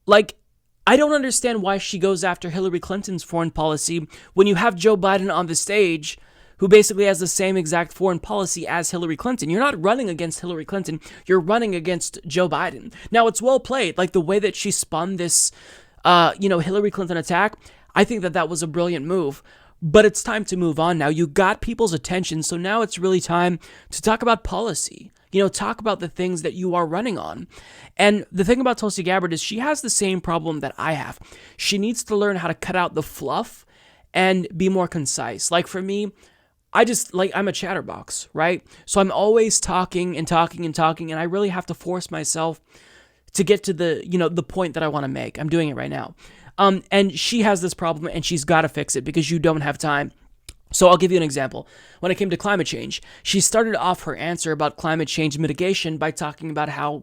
Speaker 3: Like, I don't understand why she goes after Hillary Clinton's foreign policy when you have Joe Biden on the stage, who basically has the same exact foreign policy as Hillary Clinton. You're not running against Hillary Clinton. You're running against Joe Biden. Now, it's well played. Like, the way that she spun this, Hillary Clinton attack, I think that was a brilliant move. But it's time to move on now. You got people's attention, so now it's really time to talk about policy. Talk about the things that you are running on. And the thing about Tulsi Gabbard is she has the same problem that I have. She needs to learn how to cut out the fluff and be more concise. Like, for me, I'm a chatterbox, right? So I'm always talking and talking and talking, and I really have to force myself to get to the point that I want to make. I'm doing it right now. And she has this problem, and she's got to fix it because you don't have time. So I'll give you an example. When it came to climate change, she started off her answer about climate change mitigation by talking about how,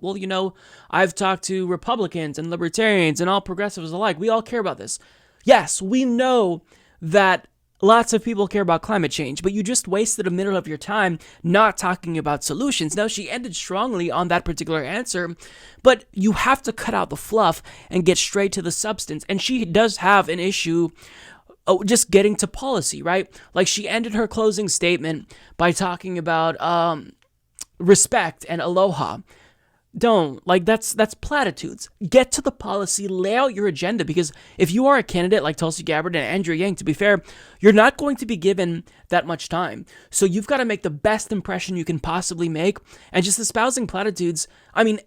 Speaker 3: I've talked to Republicans and libertarians and all progressives alike. We all care about this. Yes, we know that lots of people care about climate change, but you just wasted a minute of your time not talking about solutions. Now, she ended strongly on that particular answer, but you have to cut out the fluff and get straight to the substance. And she does have an issue just getting to policy, right? Like, she ended her closing statement by talking about respect and aloha. That's platitudes. Get to the policy, lay out your agenda, because if you are a candidate like Tulsi Gabbard and Andrew Yang, to be fair, you're not going to be given that much time. So you've got to make the best impression you can possibly make, and just espousing platitudes,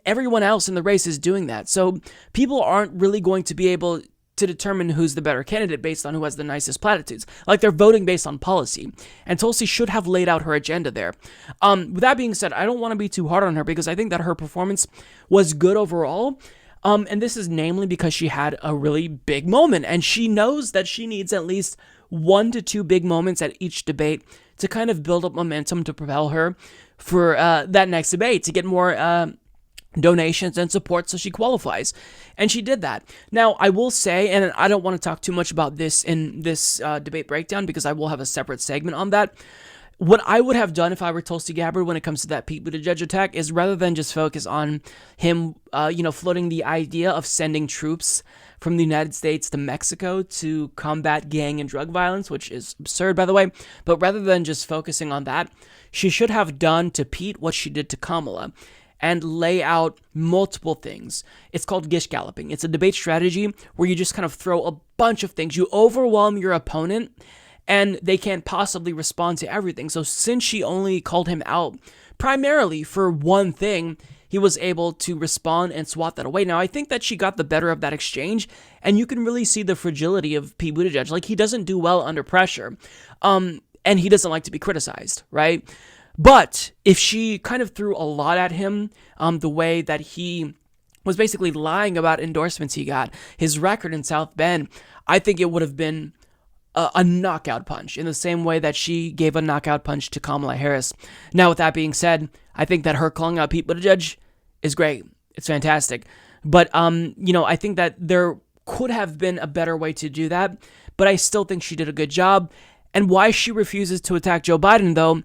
Speaker 3: everyone else in the race is doing that. So people aren't really going to be able to determine who's the better candidate based on who has the nicest platitudes. Like, they're voting based on policy. And Tulsi should have laid out her agenda there. With that being said, I don't want to be too hard on her because I think that her performance was good overall. And this is namely because she had a really big moment. And she knows that she needs at least 1 to 2 big moments at each debate to kind of build up momentum to propel her for that next debate, to get more donations and support so she qualifies. And she did that. Now, I will say, and I don't want to talk too much about this in this debate breakdown because I will have a separate segment on that. what I would have done if I were Tulsi Gabbard when it comes to that Pete Buttigieg attack is rather than just focus on him, floating the idea of sending troops from the United States to Mexico to combat gang and drug violence, which is absurd, by the way, but rather than just focusing on that, she should have done to Pete what she did to Kamala and lay out multiple things. It's called gish galloping. It's a debate strategy where you just kind of throw a bunch of things. You overwhelm your opponent and they can't possibly respond to everything. So since she only called him out primarily for one thing, he was able to respond and swat that away. Now, I think that she got the better of that exchange, and you can really see the fragility of Pete Buttigieg. Like, he doesn't do well under pressure, and he doesn't like to be criticized, right? But if she kind of threw a lot at him, the way that he was basically lying about endorsements he got, his record in South Bend, I think it would have been a knockout punch in the same way that she gave a knockout punch to Kamala Harris. Now, with that being said, I think that her calling out Pete Buttigieg is great. It's fantastic. But, I think that there could have been a better way to do that, but I still think she did a good job. And why she refuses to attack Joe Biden, though,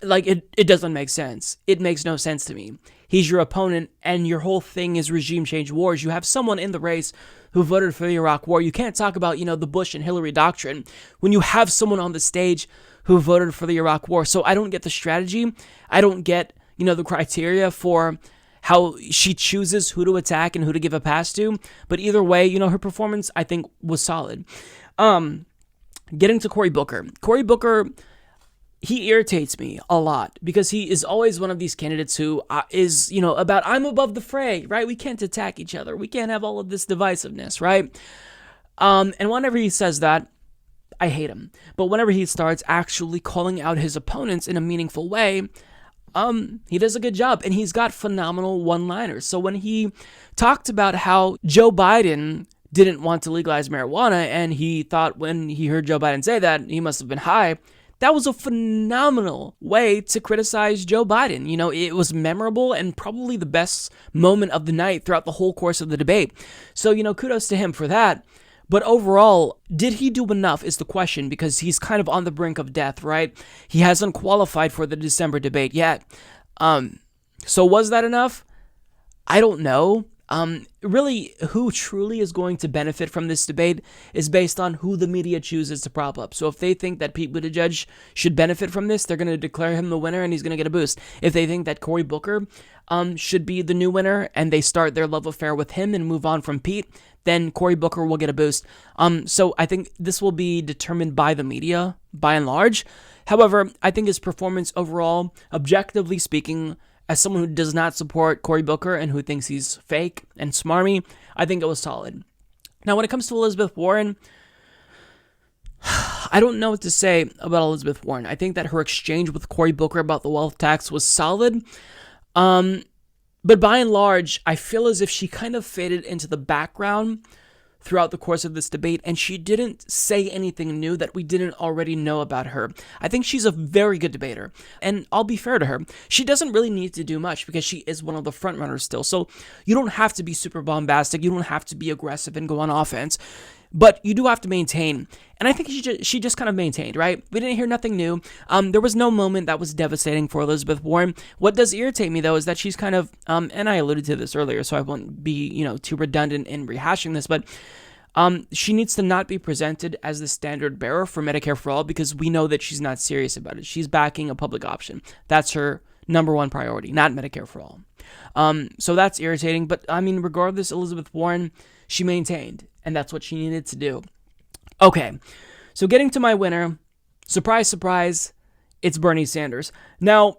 Speaker 3: like, it doesn't make sense. It makes no sense to me. He's your opponent, and your whole thing is regime change wars. You have someone in the race who voted for the Iraq War. You can't talk about, the Bush and Hillary doctrine when you have someone on the stage who voted for the Iraq War. So I don't get the strategy. I don't get, the criteria for how she chooses who to attack and who to give a pass to. But either way, her performance, I think, was solid. Getting to Cory Booker. Cory Booker, he irritates me a lot because he is always one of these candidates who is, about I'm above the fray, right? We can't attack each other. We can't have all of this divisiveness, right? And whenever he says that, I hate him. But whenever he starts actually calling out his opponents in a meaningful way, he does a good job, and he's got phenomenal one-liners. So when he talked about how Joe Biden didn't want to legalize marijuana, and he thought when he heard Joe Biden say that, he must have been high, that was a phenomenal way to criticize Joe Biden. It was memorable and probably the best moment of the night throughout the whole course of the debate. So, kudos to him for that. But overall, did he do enough is the question, because he's kind of on the brink of death, right? He hasn't qualified for the December debate yet. So was that enough? I don't know. Really, who truly is going to benefit from this debate is based on who the media chooses to prop up. So if they think that Pete Buttigieg should benefit from this, they're going to declare him the winner and he's going to get a boost. If they think that Cory Booker should be the new winner and they start their love affair with him and move on from Pete, then Cory Booker will get a boost. So I think this will be determined by the media, by and large. However, I think his performance overall, objectively speaking, as someone who does not support Cory Booker and who thinks he's fake and smarmy, I think it was solid. Now, when it comes to Elizabeth Warren, I don't know what to say about Elizabeth Warren. I think that her exchange with Cory Booker about the wealth tax was solid. But by and large, I feel as if she kind of faded into the background throughout the course of this debate, and she didn't say anything new that we didn't already know about her. I think she's a very good debater, and I'll be fair to her. She doesn't really need to do much because she is one of the frontrunners still, so you don't have to be super bombastic, you don't have to be aggressive and go on offense, but you do have to maintain, and I think she just kind of maintained, right? We didn't hear nothing new. There was no moment that was devastating for Elizabeth Warren. What does irritate me, though, is that she's kind of, and I alluded to this earlier, so I won't be, too redundant in rehashing this, but she needs to not be presented as the standard bearer for Medicare For All because we know that she's not serious about it. She's backing a public option. That's her number one priority, not Medicare For All. So that's irritating, but regardless, Elizabeth Warren, she maintained, and that's what she needed to do. Okay, so getting to my winner, surprise, surprise, it's Bernie Sanders. Now,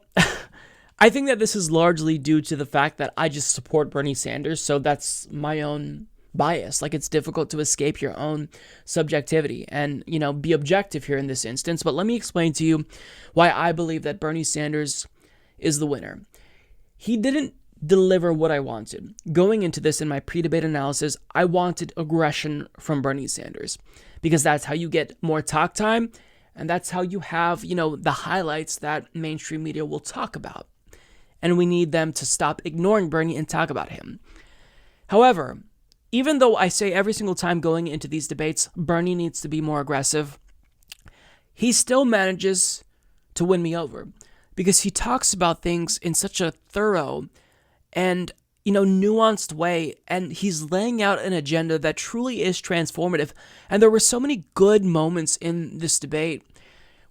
Speaker 3: I think that this is largely due to the fact that I just support Bernie Sanders, so that's my own bias. Like, it's difficult to escape your own subjectivity and, be objective here in this instance. But let me explain to you why I believe that Bernie Sanders is the winner. He didn't deliver what I wanted. Going into this in my pre-debate analysis, I wanted aggression from Bernie Sanders because that's how you get more talk time and that's how you have, the highlights that mainstream media will talk about. And we need them to stop ignoring Bernie and talk about him. However, even though I say every single time going into these debates, Bernie needs to be more aggressive, he still manages to win me over, because he talks about things in such a thorough and, nuanced way, and he's laying out an agenda that truly is transformative. And there were so many good moments in this debate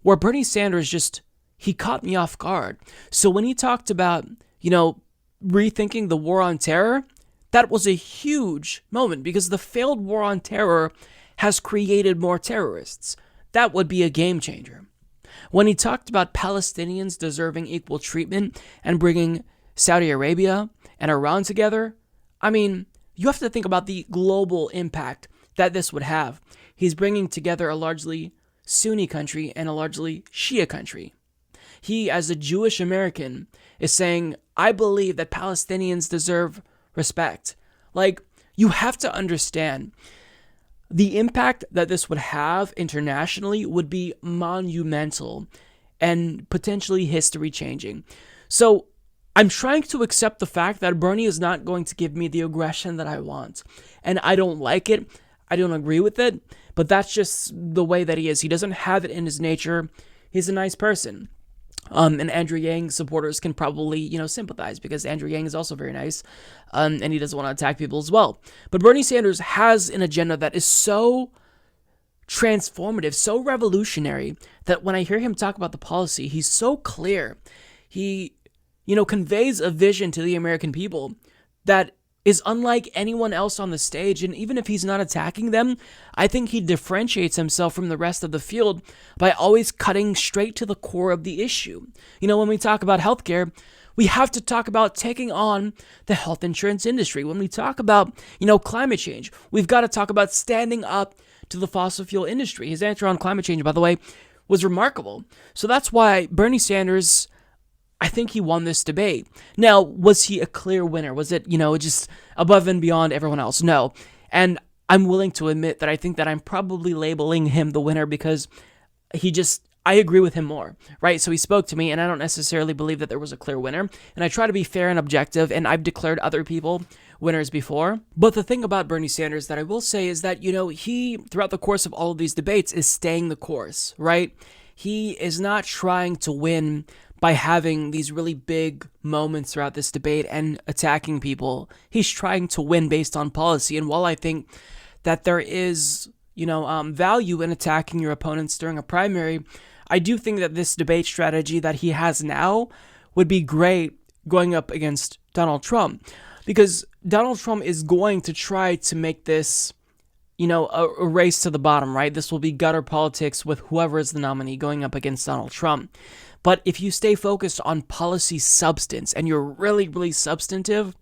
Speaker 3: where Bernie Sanders he caught me off guard. So when he talked about, rethinking the war on terror, that was a huge moment, because the failed war on terror has created more terrorists. That would be a game changer. When he talked about Palestinians deserving equal treatment and bringing Saudi Arabia and Iran together, you have to think about the global impact that this would have. He's bringing together a largely Sunni country and a largely Shia country. He, as a Jewish American, is saying, I believe that Palestinians deserve respect. You have to understand, the impact that this would have internationally would be monumental and potentially history-changing. So I'm trying to accept the fact that Bernie is not going to give me the aggression that I want. And I don't like it. I don't agree with it. But that's just the way that he is. He doesn't have it in his nature. He's a nice person. And Andrew Yang supporters can probably, sympathize, because Andrew Yang is also very nice, and he doesn't want to attack people as well. But Bernie Sanders has an agenda that is so transformative, so revolutionary, that when I hear him talk about the policy, he's so clear. He, conveys a vision to the American people that is unlike anyone else on the stage. And even if he's not attacking them, I think he differentiates himself from the rest of the field by always cutting straight to the core of the issue. When we talk about healthcare, we have to talk about taking on the health insurance industry. When we talk about, climate change, we've got to talk about standing up to the fossil fuel industry. His answer on climate change, by the way, was remarkable. So that's why Bernie Sanders, I think he won this debate. Now, was he a clear winner? Was it, just above and beyond everyone else? No. And I'm willing to admit that I think that I'm probably labeling him the winner because I agree with him more, right? So he spoke to me, and I don't necessarily believe that there was a clear winner. And I try to be fair and objective, and I've declared other people winners before. But the thing about Bernie Sanders that I will say is that, he, throughout the course of all of these debates, is staying the course, right? He is not trying to win by having these really big moments throughout this debate and attacking people. He's trying to win based on policy. And while I think that there is, value in attacking your opponents during a primary, I do think that this debate strategy that he has now would be great going up against Donald Trump, because Donald Trump is going to try to make this, a race to the bottom, right? This will be gutter politics with whoever is the nominee going up against Donald Trump. But if you stay focused on policy substance and you're really, really substantive,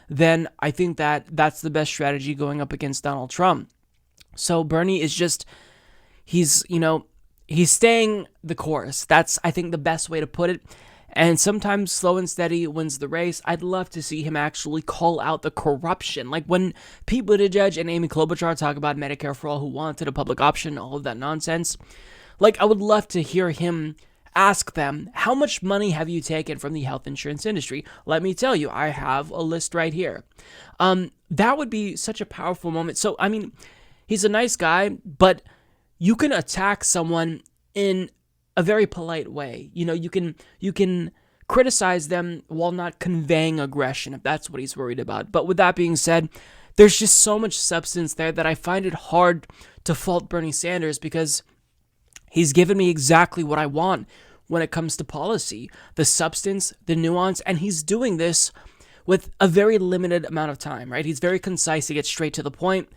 Speaker 3: then I think that that's the best strategy going up against Donald Trump. So Bernie is he's staying the course. That's, I think, the best way to put it. And sometimes slow and steady wins the race. I'd love to see him actually call out the corruption. Like when Pete Buttigieg and Amy Klobuchar talk about Medicare For All, who wanted a public option, all of that nonsense. I would love to hear him ask them, how much money have you taken from the health insurance industry? Let me tell you, I have a list right here. That would be such a powerful moment. So, he's a nice guy, but you can attack someone in a very polite way. You can criticize them while not conveying aggression, if that's what he's worried about. But with that being said, there's just so much substance there that I find it hard to fault Bernie Sanders, because he's given me exactly what I want when it comes to policy, the substance, the nuance, and he's doing this with a very limited amount of time, right? He's very concise, he gets straight to the point,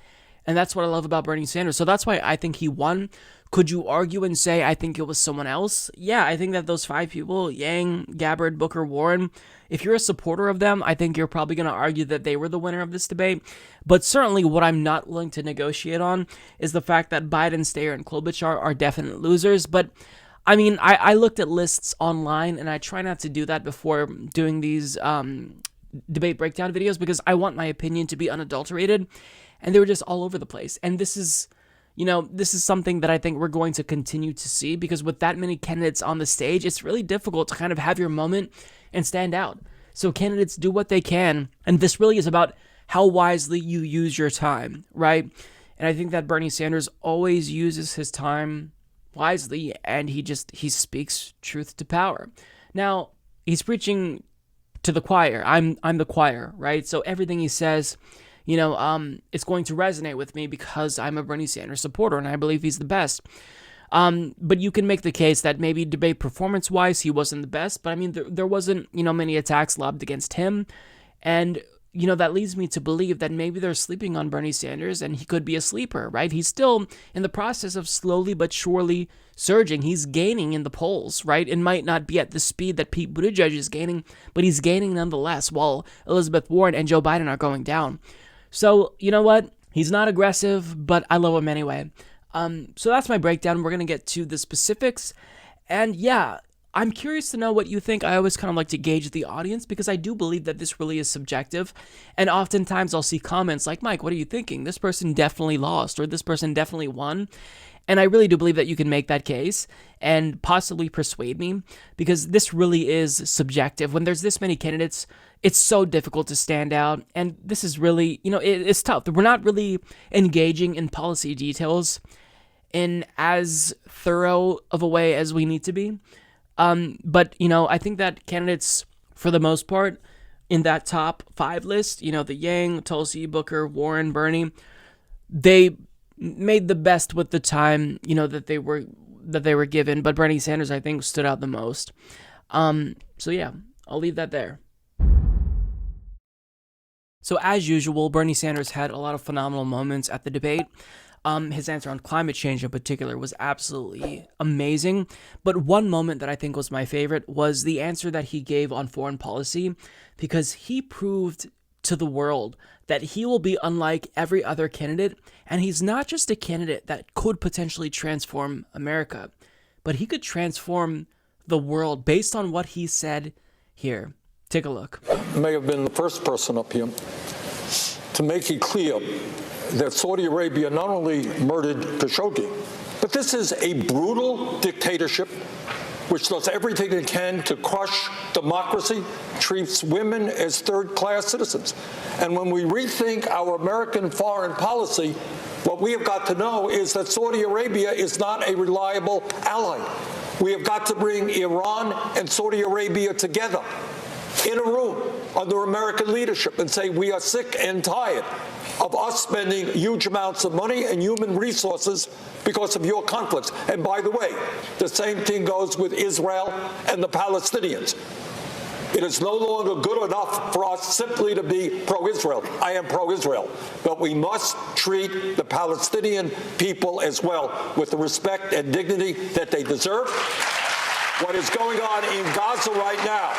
Speaker 3: and that's what I love about Bernie Sanders. So that's why I think he won. Could you argue and say, I think it was someone else? Yeah, I think that those 5 people, Yang, Gabbard, Booker, Warren, if you're a supporter of them, I think you're probably going to argue that they were the winner of this debate. But certainly what I'm not willing to negotiate on is the fact that Biden, Steyer, and Klobuchar are definite losers. But I looked at lists online, and I try not to do that before doing these debate breakdown videos, because I want my opinion to be unadulterated, and they were just all over the place. And this is something that I think we're going to continue to see, because with that many candidates on the stage, it's really difficult to kind of have your moment and stand out. So candidates do what they can, and this really is about how wisely you use your time, right? And I think that Bernie Sanders always uses his time wisely, and he speaks truth to power. Now, he's preaching to the choir. I'm the choir, right? So everything he says, it's going to resonate with me because I'm a Bernie Sanders supporter and I believe he's the best. But you can make the case that maybe debate performance-wise, he wasn't the best, but I mean, there wasn't, many attacks lobbed against him, and that leads me to believe that maybe they're sleeping on Bernie Sanders and he could be a sleeper, right? He's still in the process of slowly but surely surging. He's gaining in the polls, right? It might not be at the speed that Pete Buttigieg is gaining, but he's gaining nonetheless, while Elizabeth Warren and Joe Biden are going down. So, you know what? He's not aggressive, but I love him anyway. So that's my breakdown. We're going to get to the specifics. And yeah, I'm curious to know what you think. I always kind of like to gauge the audience because I do believe that this really is subjective. And oftentimes I'll see comments like, Mike, what are you thinking? This person definitely lost, or this person definitely won. And I really do believe that you can make that case and possibly persuade me, because this really is subjective. When there's this many candidates, it's so difficult to stand out. And this is really, it's tough. We're not really engaging in policy details in as thorough of a way as we need to be. But, I think that candidates, for the most part, in that top 5 list, the Yang, Tulsi, Booker, Warren, Bernie, they made the best with the time, that they were given. But Bernie Sanders, I think, stood out the most. So yeah, I'll leave that there. So as usual, Bernie Sanders had a lot of phenomenal moments at the debate. His answer on climate change in particular was absolutely amazing. But one moment that I think was my favorite was the answer that he gave on foreign policy, because he proved to the world that he will be unlike every other candidate. And he's not just a candidate that could potentially transform America, but he could transform the world based on what he said here. Take a look.
Speaker 15: May have been the first person up here to make it clear that Saudi Arabia not only murdered Khashoggi, but this is a brutal dictatorship which does everything it can to crush democracy, treats women as third-class citizens. And when we rethink our American foreign policy, what we have got to know is that Saudi Arabia is not a reliable ally. We have got to bring Iran and Saudi Arabia together in a room under American leadership and say we are sick and tired of us spending huge amounts of money and human resources because of your conflicts. And by the way, the same thing goes with Israel and the Palestinians. It is no longer good enough for us simply to be pro-Israel. I am pro-Israel. But we must treat the Palestinian people as well with the respect and dignity that they deserve. What is going on in Gaza right now,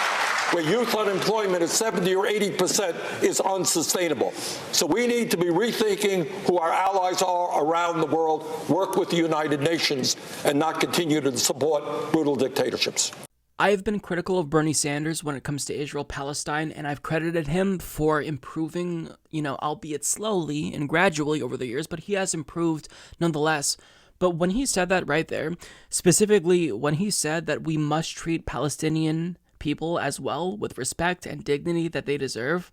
Speaker 15: where youth unemployment is 70 or 80%, is unsustainable. So we need to be rethinking who our allies are around the world, work with the United Nations, and not continue to support brutal dictatorships.
Speaker 3: I have been critical of Bernie Sanders when it comes to Israel-Palestine, and I've credited him for improving, albeit slowly and gradually over the years, but he has improved nonetheless. But when he said that right there, specifically when he said that we must treat Palestinian people as well with respect and dignity that they deserve,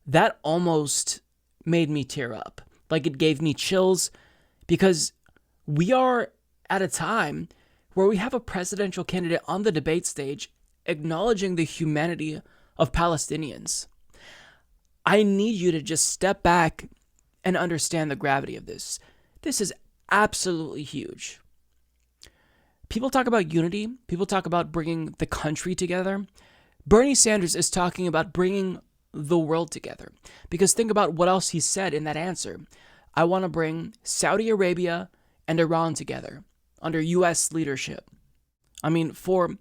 Speaker 3: that almost made me tear up. Like, it gave me chills, because we are at a time where we have a presidential candidate on the debate stage acknowledging the humanity of Palestinians. I need you to just step back and understand the gravity of this. This is absolutely huge. People talk about unity. People talk about bringing the country together. Bernie Sanders is talking about bringing the world together. Because think about what else he said in that answer. I want to bring Saudi Arabia and Iran together under U.S. leadership. I mean, for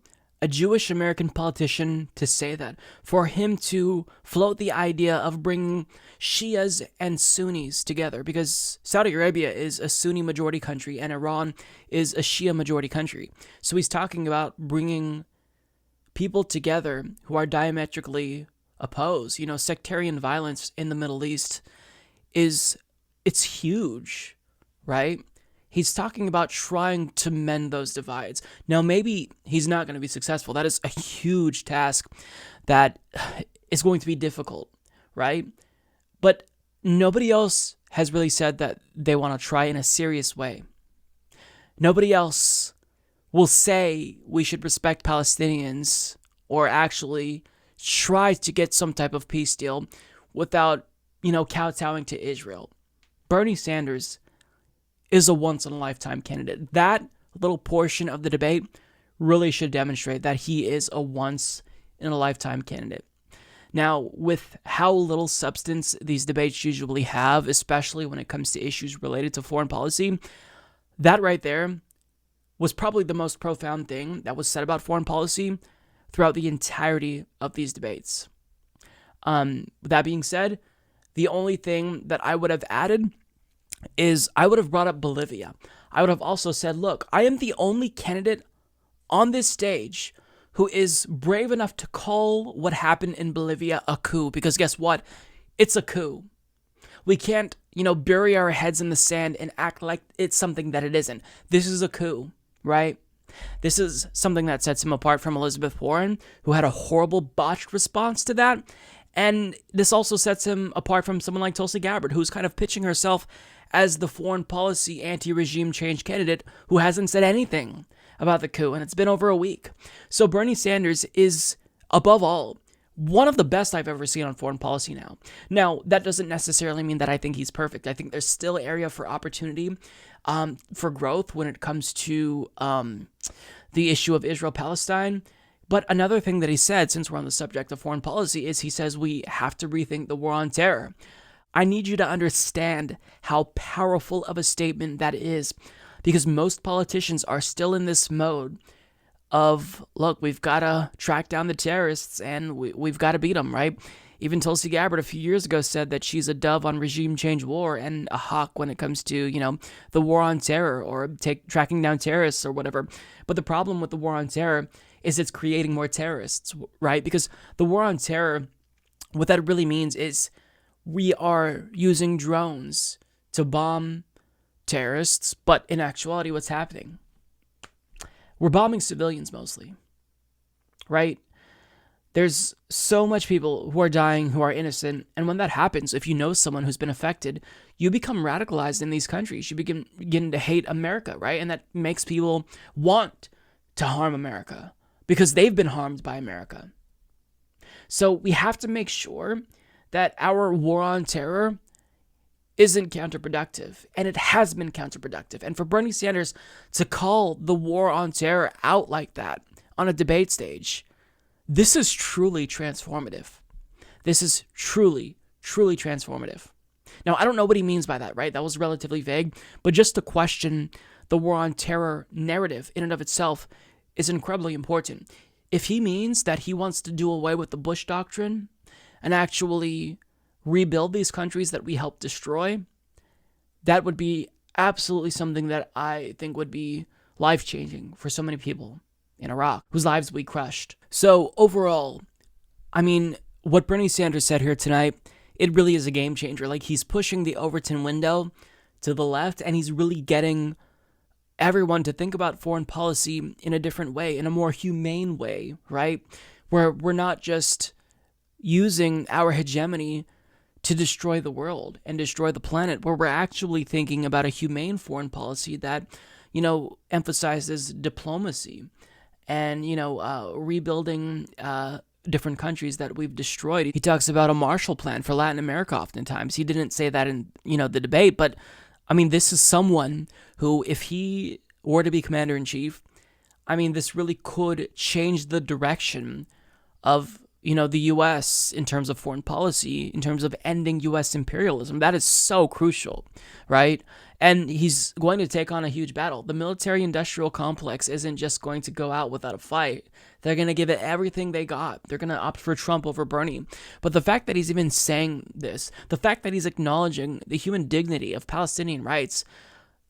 Speaker 3: a Jewish American politician to say that, for him to float the idea of bringing Shias and Sunnis together, because Saudi Arabia is a Sunni majority country and Iran is a Shia majority country. So he's talking about bringing people together who are diametrically opposed. Sectarian violence in the Middle East it's huge, right? He's talking about trying to mend those divides. Now, maybe he's not going to be successful. That is a huge task that is going to be difficult, right? But nobody else has really said that they want to try in a serious way. Nobody else will say we should respect Palestinians or actually try to get some type of peace deal without, kowtowing to Israel. Bernie Sanders is a once-in-a-lifetime candidate. That little portion of the debate really should demonstrate that he is a once-in-a-lifetime candidate. Now, with how little substance these debates usually have, especially when it comes to issues related to foreign policy, that right there was probably the most profound thing that was said about foreign policy throughout the entirety of these debates. With that being said, the only thing that I would have added is I would have brought up Bolivia. I would have also said, look, I am the only candidate on this stage who is brave enough to call what happened in Bolivia a coup, because guess what? It's a coup. We can't, bury our heads in the sand and act like it's something that it isn't. This is a coup, right? This is something that sets him apart from Elizabeth Warren, who had a horrible botched response to that. And this also sets him apart from someone like Tulsi Gabbard, who's kind of pitching herself as the foreign policy anti-regime change candidate who hasn't said anything about the coup, and it's been over a week. So Bernie Sanders is, above all, one of the best I've ever seen on foreign policy now. Now, that doesn't necessarily mean that I think he's perfect. I think there's still area for opportunity, for growth when it comes to the issue of Israel-Palestine. But another thing that he said, since we're on the subject of foreign policy, is he says we have to rethink the war on terror. I need you to understand how powerful of a statement that is, because most politicians are still in this mode of, look, we've got to track down the terrorists and we've got to beat them, right? Even Tulsi Gabbard a few years ago said that she's a dove on regime change war and a hawk when it comes to, the war on terror or tracking down terrorists or whatever. But the problem with the war on terror is it's creating more terrorists, right? Because the war on terror, what that really means is we are using drones to bomb terrorists, but in actuality, what's happening? We're bombing civilians mostly, right? There's so much people who are dying, who are innocent, and when that happens, if you know someone who's been affected, you become radicalized in these countries. You begin to hate America, right? And that makes people want to harm America because they've been harmed by America. So we have to make sure that our war on terror isn't counterproductive, and it has been counterproductive. And for Bernie Sanders to call the war on terror out like that on a debate stage, this is truly transformative. This is truly, truly transformative. Now, I don't know what he means by that, right? That was relatively vague, but just to question the war on terror narrative in and of itself is incredibly important. If he means that he wants to do away with the Bush doctrine and actually rebuild these countries that we helped destroy, that would be absolutely something that I think would be life-changing for so many people in Iraq, whose lives we crushed. So overall, I mean, what Bernie Sanders said here tonight, it really is a game changer. Like, he's pushing the Overton window to the left, and he's really getting everyone to think about foreign policy in a different way, in a more humane way, right? Where we're not just using our hegemony to destroy the world and destroy the planet, where we're actually thinking about a humane foreign policy that, emphasizes diplomacy and, rebuilding different countries that we've destroyed. He talks about a Marshall Plan for Latin America oftentimes. He didn't say that in, the debate, but I mean, this is someone who, if he were to be commander-in-chief, I mean, this really could change the direction of the U.S. in terms of foreign policy, in terms of ending U.S. imperialism. That is so crucial, right? And he's going to take on a huge battle. The military-industrial complex isn't just going to go out without a fight. They're going to give it everything they got. They're going to opt for Trump over Bernie. But the fact that he's even saying this, the fact that he's acknowledging the human dignity of Palestinian rights,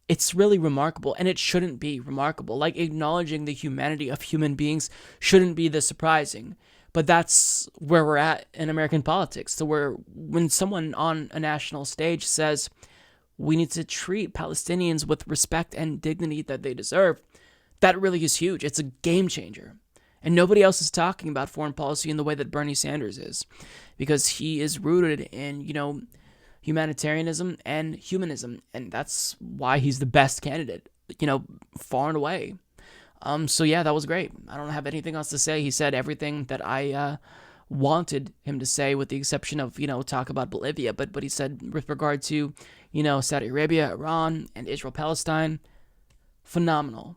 Speaker 3: it's really remarkable, and it shouldn't be remarkable. Like, acknowledging the humanity of human beings shouldn't be this surprising. But that's where we're at in American politics. So when someone on a national stage says we need to treat Palestinians with respect and dignity that they deserve, that really is huge. It's a game changer. And nobody else is talking about foreign policy in the way that Bernie Sanders is, because he is rooted in, humanitarianism and humanism. And that's why he's the best candidate far and away. So yeah, that was great. I don't have anything else to say. He said everything that I wanted him to say, with the exception of, talk about Bolivia. But he said with regard to, Saudi Arabia, Iran, and Israel-Palestine, phenomenal.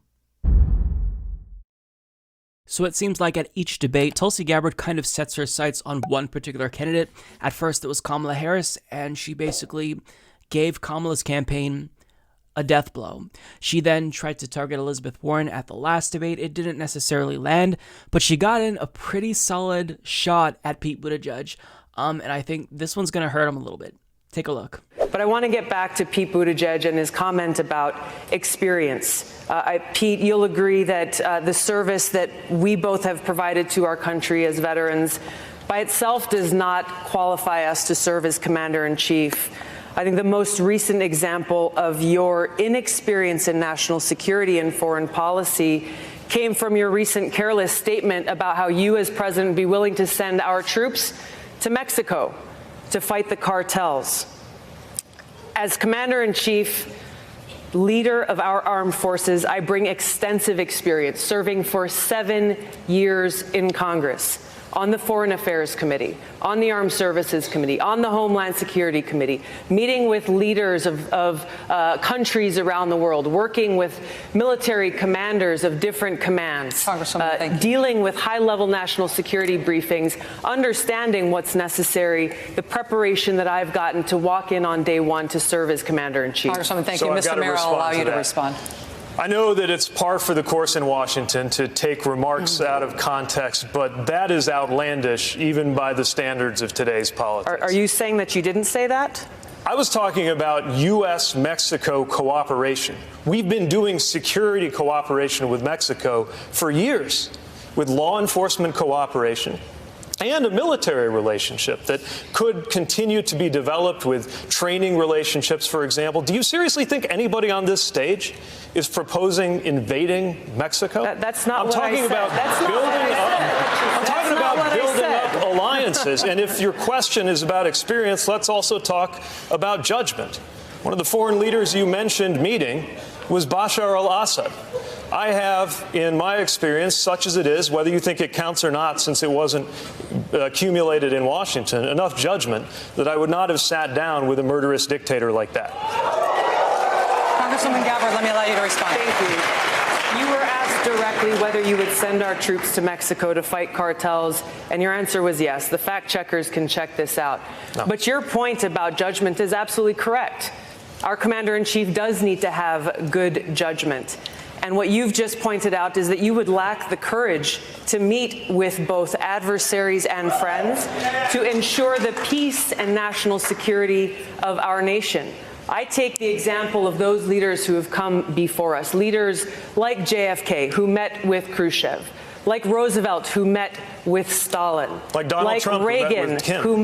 Speaker 3: So it seems like at each debate, Tulsi Gabbard kind of sets her sights on one particular candidate. At first, it was Kamala Harris, and she basically gave Kamala's campaign a death blow. She then tried to target Elizabeth Warren at the last debate. It didn't necessarily land, but she got in a pretty solid shot at Pete Buttigieg, and I think this one's going to hurt him a little bit. Take a look.
Speaker 16: But I want to get back to Pete Buttigieg and his comment about experience. Pete, you'll agree that the service that we both have provided to our country as veterans by itself does not qualify us to serve as commander-in-chief. I think the most recent example of your inexperience in national security and foreign policy came from your recent careless statement about how you as president would be willing to send our troops to Mexico to fight the cartels. As commander-in-chief, leader of our armed forces, I bring extensive experience serving for 7 years in Congress, on the Foreign Affairs Committee, on the Armed Services Committee, on the Homeland Security Committee, meeting with leaders of countries around the world, working with military commanders of different commands, dealing with high-level national security briefings, understanding what's necessary, the preparation that I've gotten to walk in on day one to serve as Commander-in-Chief.
Speaker 17: Congresswoman, thank you. Mr. Mayor, I'll allow you to respond.
Speaker 4: I know that it's par for the course in Washington to take remarks out of context, but that is outlandish even by the standards of today's politics.
Speaker 16: Are you saying that you didn't say that?
Speaker 4: I was talking about U.S.-Mexico cooperation. We've been doing security cooperation with Mexico for years, with law enforcement cooperation and a military relationship that could continue to be developed with training relationships, for example. Do you seriously think anybody on this stage is proposing invading Mexico?
Speaker 16: That's not what
Speaker 4: I said. I'm talking about building up alliances. And if your question is about experience, let's also talk about judgment. One of the foreign leaders you mentioned meeting was Bashar al-Assad. I have, in my experience, such as it is, whether you think it counts or not, since it wasn't accumulated in Washington, enough judgment that I would not have sat down with a murderous dictator like that.
Speaker 17: Congresswoman Gabbard, let me allow you to respond.
Speaker 16: Thank you. You were asked directly whether you would send our troops to Mexico to fight cartels, and your answer was yes. The fact checkers can check this out. No. But your point about judgment is absolutely correct. Our commander-in-chief does need to have good judgment. And what you've just pointed out is that you would lack the courage to meet with both adversaries and friends to ensure the peace and national security of our nation. I take the example of those leaders who have come before us, leaders like JFK, who met with Khrushchev, like Roosevelt, who met with Stalin,
Speaker 4: like Donald Trump,
Speaker 16: Reagan, who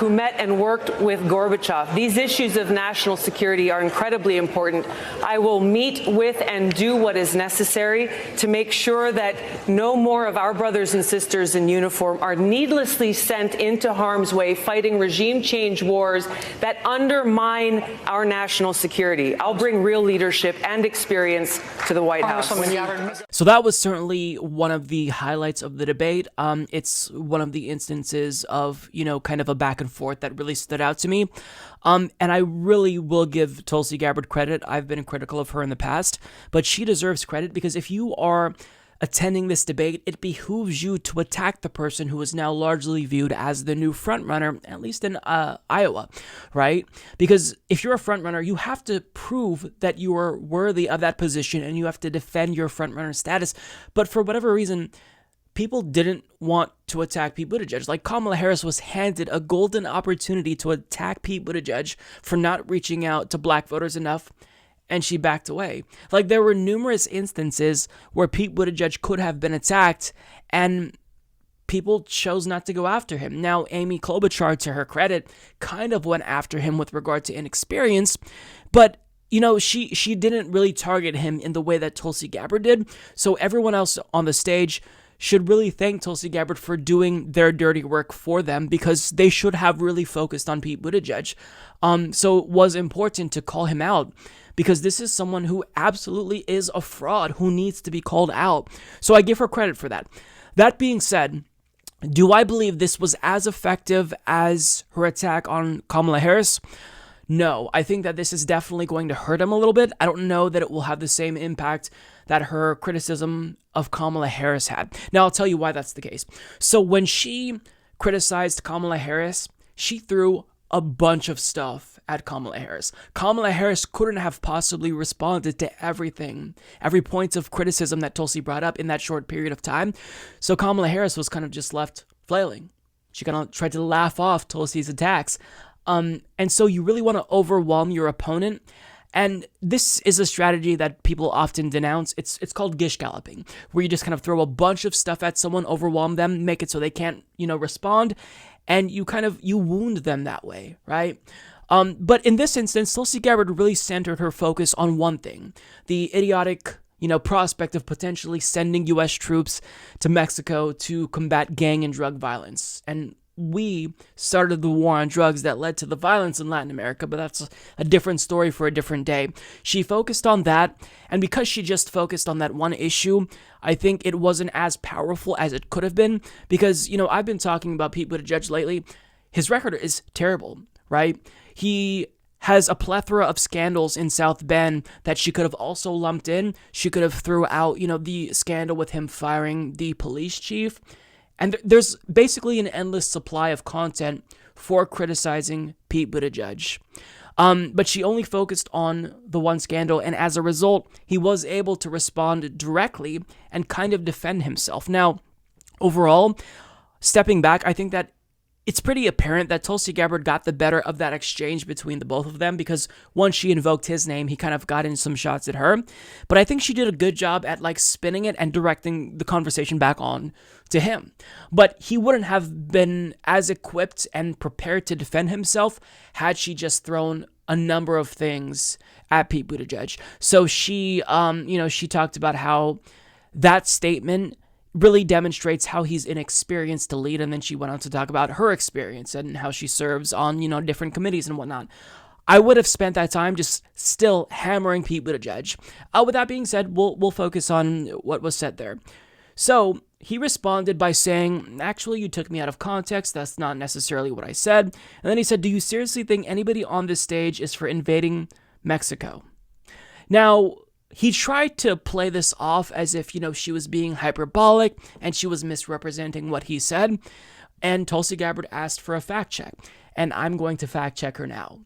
Speaker 16: met and worked with Gorbachev. These issues of national security are incredibly important. I will meet with and do what is necessary to make sure that no more of our brothers and sisters in uniform are needlessly sent into harm's way fighting regime change wars that undermine our national security. I'll bring real leadership and experience to the White House.
Speaker 3: So that was certainly one of the highlights of the debate. It's one of the instances of, kind of a back and forth that really stood out to me. And I really will give Tulsi Gabbard credit. I've been critical of her in the past, but she deserves credit because if you are attending this debate, it behooves you to attack the person who is now largely viewed as the new frontrunner, at least in Iowa, right? Because if you're a frontrunner, you have to prove that you are worthy of that position and you have to defend your frontrunner status. But for whatever reason, people didn't want to attack Pete Buttigieg. Like Kamala Harris was handed a golden opportunity to attack Pete Buttigieg for not reaching out to black voters enough, and she backed away. Like there were numerous instances where Pete Buttigieg could have been attacked, and people chose not to go after him. Now, Amy Klobuchar, to her credit, kind of went after him with regard to inexperience, but she didn't really target him in the way that Tulsi Gabbard did. So everyone else on the stage should really thank Tulsi Gabbard for doing their dirty work for them, because they should have really focused on Pete Buttigieg. So it was important to call him out, because this is someone who absolutely is a fraud who needs to be called out. So I give her credit for that. That being said, do I believe this was as effective as her attack on Kamala Harris? No, I think that this is definitely going to hurt him a little bit. I don't know that it will have the same impact that her criticism of Kamala Harris had. Now, I'll tell you why that's the case. So when she criticized Kamala Harris, she threw a bunch of stuff at Kamala Harris. Kamala Harris couldn't have possibly responded to everything, every point of criticism that Tulsi brought up in that short period of time. So Kamala Harris was kind of just left flailing. She kind of tried to laugh off Tulsi's attacks. And so you really want to overwhelm your opponent. And this is a strategy that people often denounce. It's called gish galloping, where you just kind of throw a bunch of stuff at someone, overwhelm them, make it so they can't, respond, and you wound them that way, right? But in this instance, Tulsi Gabbard really centered her focus on one thing: the idiotic, prospect of potentially sending U.S. troops to Mexico to combat gang and drug violence. And we started the war on drugs that led to the violence in Latin America, but that's a different story for a different day. She focused on that, and because she just focused on that one issue, I think it wasn't as powerful as it could have been, because, I've been talking about Pete Buttigieg lately. His record is terrible, right? He has a plethora of scandals in South Bend that she could have also lumped in. She could have threw out, the scandal with him firing the police chief. And there's basically an endless supply of content for criticizing Pete Buttigieg. But she only focused on the one scandal, and as a result, he was able to respond directly and kind of defend himself. Now, overall, stepping back, I think that it's pretty apparent that Tulsi Gabbard got the better of that exchange between the both of them, because once she invoked his name, he kind of got in some shots at her. But I think she did a good job at spinning it and directing the conversation back on to him. But he wouldn't have been as equipped and prepared to defend himself had she just thrown a number of things at Pete Buttigieg. So she, she talked about how that statement really demonstrates how he's inexperienced to lead, and then she went on to talk about her experience and how she serves on, different committees and whatnot. I would have spent that time just still hammering Pete Buttigieg. With that being said, we'll focus on what was said there. So he responded by saying, actually, you took me out of context. That's not necessarily what I said. And then he said, do you seriously think anybody on this stage is for invading Mexico? Now, he tried to play this off as if, she was being hyperbolic and she was misrepresenting what he said. And Tulsi Gabbard asked for a fact check. And I'm going to fact check her now.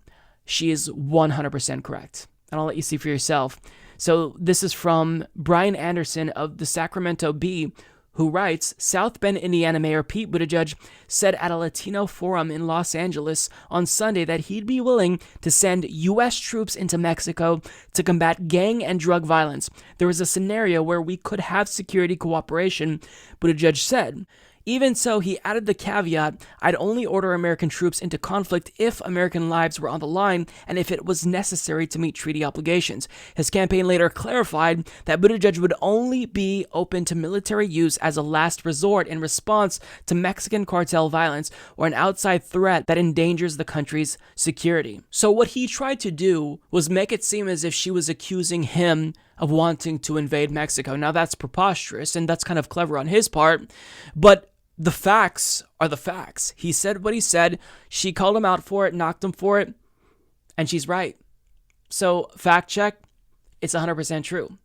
Speaker 3: She is 100% correct. And I'll let you see for yourself. So this is from Brian Anderson of the Sacramento Bee, who writes, South Bend, Indiana Mayor Pete Buttigieg said at a Latino forum in Los Angeles on Sunday that he'd be willing to send U.S. troops into Mexico to combat gang and drug violence. There was a scenario where we could have security cooperation, Buttigieg said. Even so, he added the caveat, I'd only order American troops into conflict if American lives were on the line and if it was necessary to meet treaty obligations. His campaign later clarified that Buttigieg would only be open to military use as a last resort in response to Mexican cartel violence or an outside threat that endangers the country's security. So what he tried to do was make it seem as if she was accusing him of wanting to invade Mexico. Now that's preposterous, and that's kind of clever on his part, but the facts are the facts. He said what he said. She called him out for it, knocked him for it, and she's right. So fact check, it's 100% true.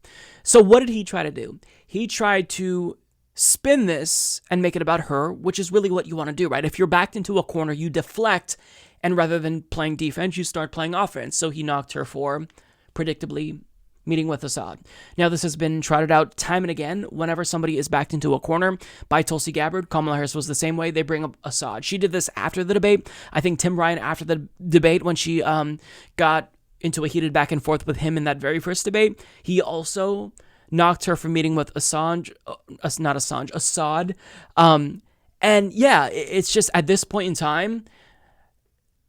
Speaker 3: So what did he try to do? He tried to spin this and make it about her, which is really what you want to do, right? If you're backed into a corner, you deflect, and rather than playing defense, you start playing offense. So he knocked her for, predictably, meeting with Assad. Now, this has been trotted out time and again. Whenever somebody is backed into a corner by Tulsi Gabbard, Kamala Harris was the same way. They bring up Assad. She did this after the debate. I think Tim Ryan, after the debate, when she got into a heated back and forth with him in that very first debate, he also knocked her for meeting with Assad. And yeah, it's just at this point in time,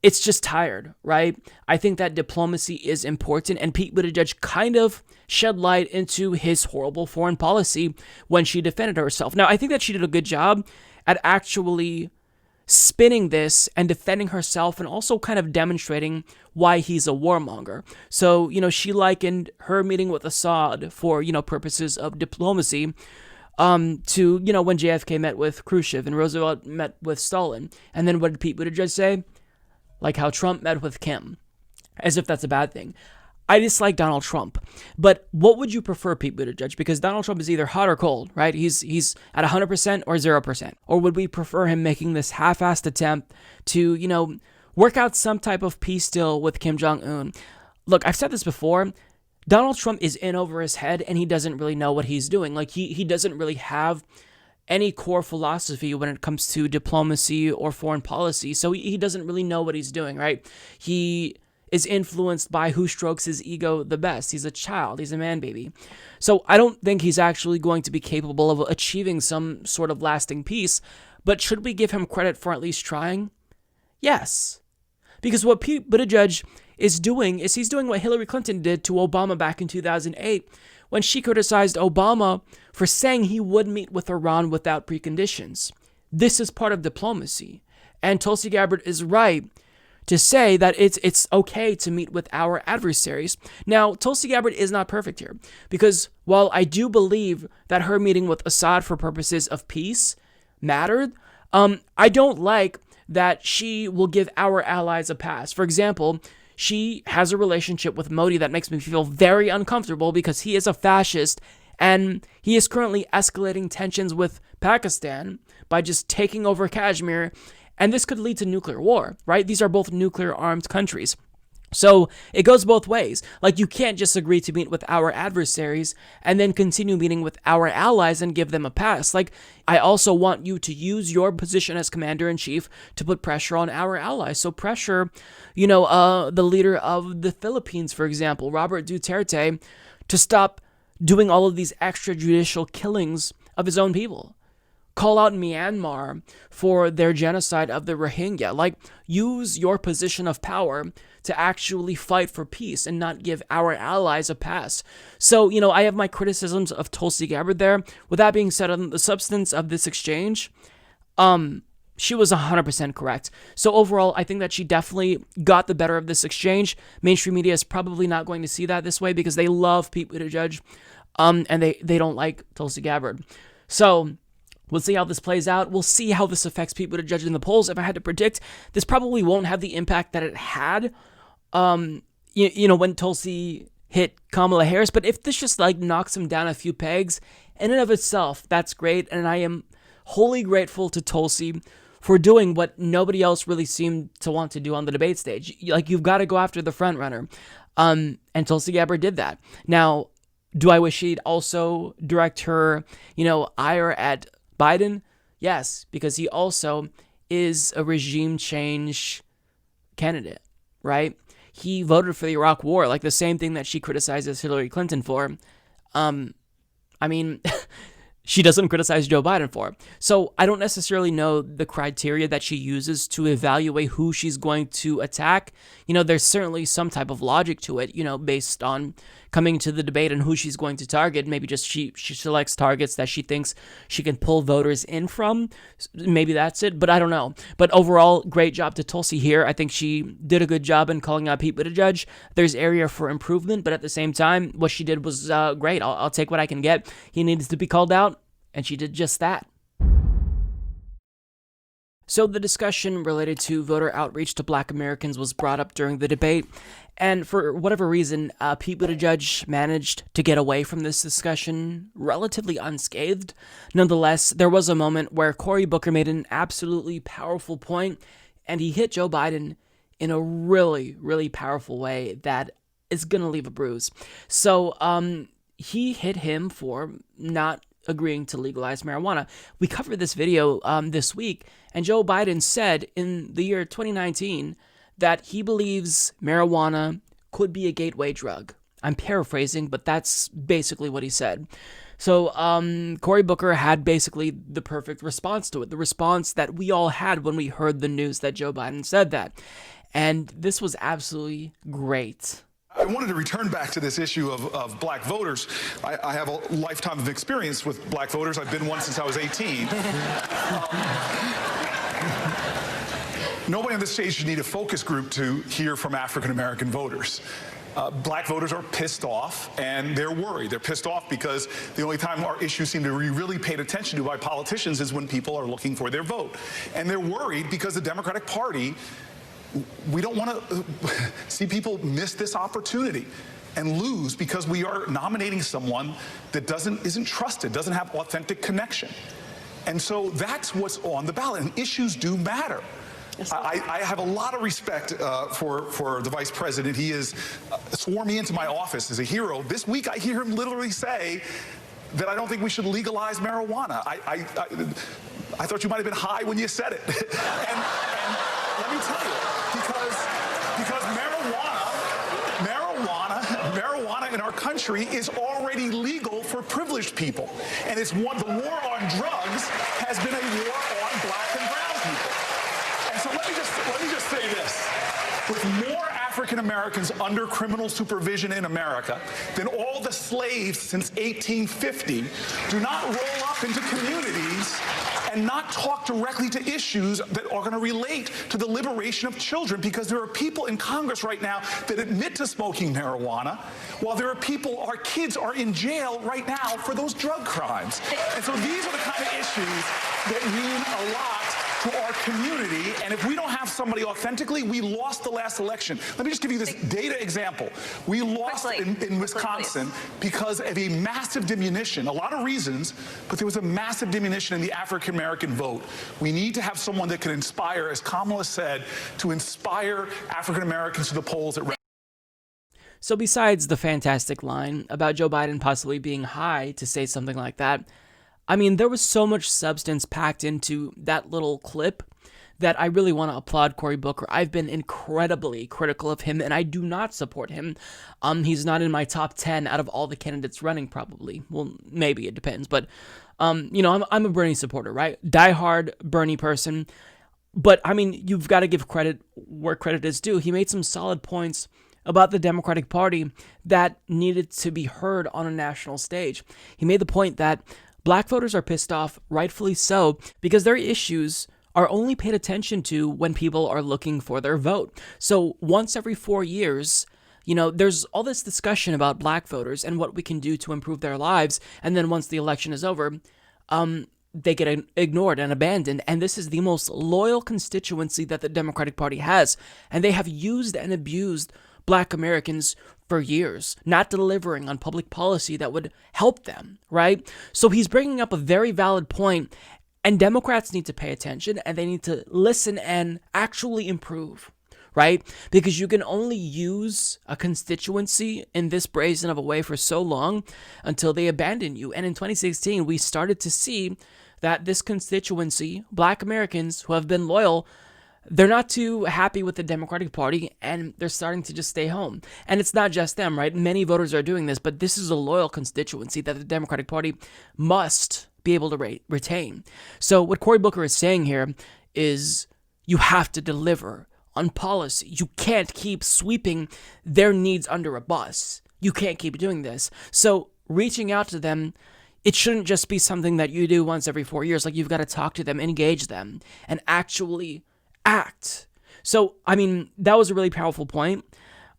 Speaker 3: it's just tired, right? I think that diplomacy is important, and Pete Buttigieg kind of shed light into his horrible foreign policy when she defended herself. Now, I think that she did a good job at actually spinning this and defending herself, and also kind of demonstrating why he's a warmonger. So, she likened her meeting with Assad for, purposes of diplomacy to, when JFK met with Khrushchev and Roosevelt met with Stalin. And then what did Pete Buttigieg say? Like how Trump met with Kim, as if that's a bad thing. I dislike Donald Trump, but what would you prefer, Pete Buttigieg? Because Donald Trump is either hot or cold, right? He's at 100% or 0%. Or would we prefer him making this half-assed attempt to, work out some type of peace deal with Kim Jong-un? Look, I've said this before. Donald Trump is in over his head, and he doesn't really know what he's doing. Like, he doesn't really have any core philosophy when it comes to diplomacy or foreign policy. So he doesn't really know what he's doing, right? He is influenced by who strokes his ego the best. He's a child. He's a man baby. So I don't think he's actually going to be capable of achieving some sort of lasting peace. But should we give him credit for at least trying? Yes. Because what Pete Buttigieg is doing is he's doing what Hillary Clinton did to Obama back in 2008 when she criticized Obama for saying he would meet with Iran without preconditions. This is part of diplomacy. And Tulsi Gabbard is right to say that it's okay to meet with our adversaries. Now, Tulsi Gabbard is not perfect here, because while I do believe that her meeting with Assad for purposes of peace mattered, I don't like that she will give our allies a pass. For example, she has a relationship with Modi that makes me feel very uncomfortable because he is a fascist, and he is currently escalating tensions with Pakistan by just taking over Kashmir, and this could lead to nuclear war, right? These are both nuclear-armed countries. So it goes both ways. Like, you can't just agree to meet with our adversaries and then continue meeting with our allies and give them a pass. Like, I also want you to use your position as commander-in-chief to put pressure on our allies. So pressure, the leader of the Philippines, for example, Robert Duterte, to stop doing all of these extrajudicial killings of his own people. Call out Myanmar for their genocide of the Rohingya. Like, use your position of power to actually fight for peace and not give our allies a pass. So, I have my criticisms of Tulsi Gabbard there. With that being said, on the substance of this exchange, she was 100% correct. So overall, I think that she definitely got the better of this exchange. Mainstream media is probably not going to see that this way because they love Pete Buttigieg, and they don't like Tulsi Gabbard. So we'll see how this plays out. We'll see how this affects Pete Buttigieg in the polls. If I had to predict, this probably won't have the impact that it had, when Tulsi hit Kamala Harris. But if this just knocks him down a few pegs, in and of itself, that's great. And I am wholly grateful to Tulsi for doing what nobody else really seemed to want to do on the debate stage. You've got to go after the front runner. And Tulsi Gabbard did that. Now, do I wish she'd also direct her, ire at Biden? Yes, because he also is a regime change candidate, right? He voted for the Iraq War, like the same thing that she criticizes Hillary Clinton for. She doesn't criticize Joe Biden for. So I don't necessarily know the criteria that she uses to evaluate who she's going to attack. There's certainly some type of logic to it, based on coming to the debate and who she's going to target. Maybe just she selects targets that she thinks she can pull voters in from. Maybe that's it, but I don't know. But overall, great job to Tulsi here. I think she did a good job in calling out Pete Buttigieg. There's area for improvement, but at the same time, what she did was great. I'll take what I can get. He needs to be called out, and she did just that. So the discussion related to voter outreach to Black Americans was brought up during the debate, and for whatever reason, Pete Buttigieg managed to get away from this discussion relatively unscathed. Nonetheless, there was a moment where Cory Booker made an absolutely powerful point, and he hit Joe Biden in a really, really powerful way that is going to leave a bruise. So he hit him for not agreeing to legalize marijuana. We covered this video this week, and Joe Biden said in the year 2019 that he believes marijuana could be a gateway drug. I'm paraphrasing, but that's basically what he said. So Cory Booker had basically the perfect response to it, the response that we all had when we heard the news that Joe Biden said that. And this was absolutely great.
Speaker 18: I wanted to return back to this issue of black voters. I have a lifetime of experience with black voters. I've been one since I was 18. Nobody on this stage should need a focus group to hear from African-American voters. Black voters are pissed off, and they're worried. They're pissed off because the only time our issues seem to be really paid attention to by politicians is when people are looking for their vote. And they're worried because the Democratic Party, we don't want to see people miss this opportunity and lose because we are nominating someone that isn't trusted, doesn't have authentic connection. And so that's what's on the ballot, and issues do matter. I have a lot of respect for the vice president. He has sworn me into my office as a hero. This week I hear him literally say that I don't think we should legalize marijuana. I thought you might have been high when you said it. and let me tell you, because marijuana in our country is already legal for privileged people. And the war on drugs has been a war on black and brown people. And so let me just say this. With more African Americans under criminal supervision in America than all the slaves since 1850, do not roll up into communities and not talk directly to issues that are going to relate to the liberation of children, because there are people in Congress right now that admit to smoking marijuana, while there are our kids are in jail right now for those drug crimes. And so these are the kind of issues that mean a lot to our community, and if we don't have somebody authentically, we lost the last election. Let me just give you this data example. We lost in Wisconsin because of a massive diminution, a lot of reasons, but there was a massive diminution in the African-American vote. We need to have someone that can inspire, as Kamala said, to inspire African-Americans to the polls.
Speaker 3: So besides the fantastic line about Joe Biden possibly being high to say something like that, I mean, there was so much substance packed into that little clip that I really want to applaud Cory Booker. I've been incredibly critical of him, and I do not support him. He's not in my top 10 out of all the candidates running, probably. Well, maybe, it depends. But, you know, I'm a Bernie supporter, right? Diehard Bernie person. But, I mean, you've got to give credit where credit is due. He made some solid points about the Democratic Party that needed to be heard on a national stage. He made the point that Black voters are pissed off, rightfully so, because their issues are only paid attention to when people are looking for their vote. So once every 4 years, you know, there's all this discussion about Black voters and what we can do to improve their lives, and then once the election is over, they get ignored and abandoned. And this is the most loyal constituency that the Democratic Party has, and they have used and abused Black Americans for years, not delivering on public policy that would help them, right? So he's bringing up a very valid point, and Democrats need to pay attention, and they need to listen and actually improve, right? Because you can only use a constituency in this brazen of a way for so long until they abandon you. And in 2016, we started to see that this constituency, Black Americans who have been loyal, they're not too happy with the Democratic Party, and they're starting to just stay home. And it's not just them, right? Many voters are doing this, but this is a loyal constituency that the Democratic Party must be able to retain. So what Cory Booker is saying here is you have to deliver on policy. You can't keep sweeping their needs under a bus. You can't keep doing this. So reaching out to them, it shouldn't just be something that you do once every 4 years. Like, you've got to talk to them, engage them, and actually act. So, I mean, that was a really powerful point.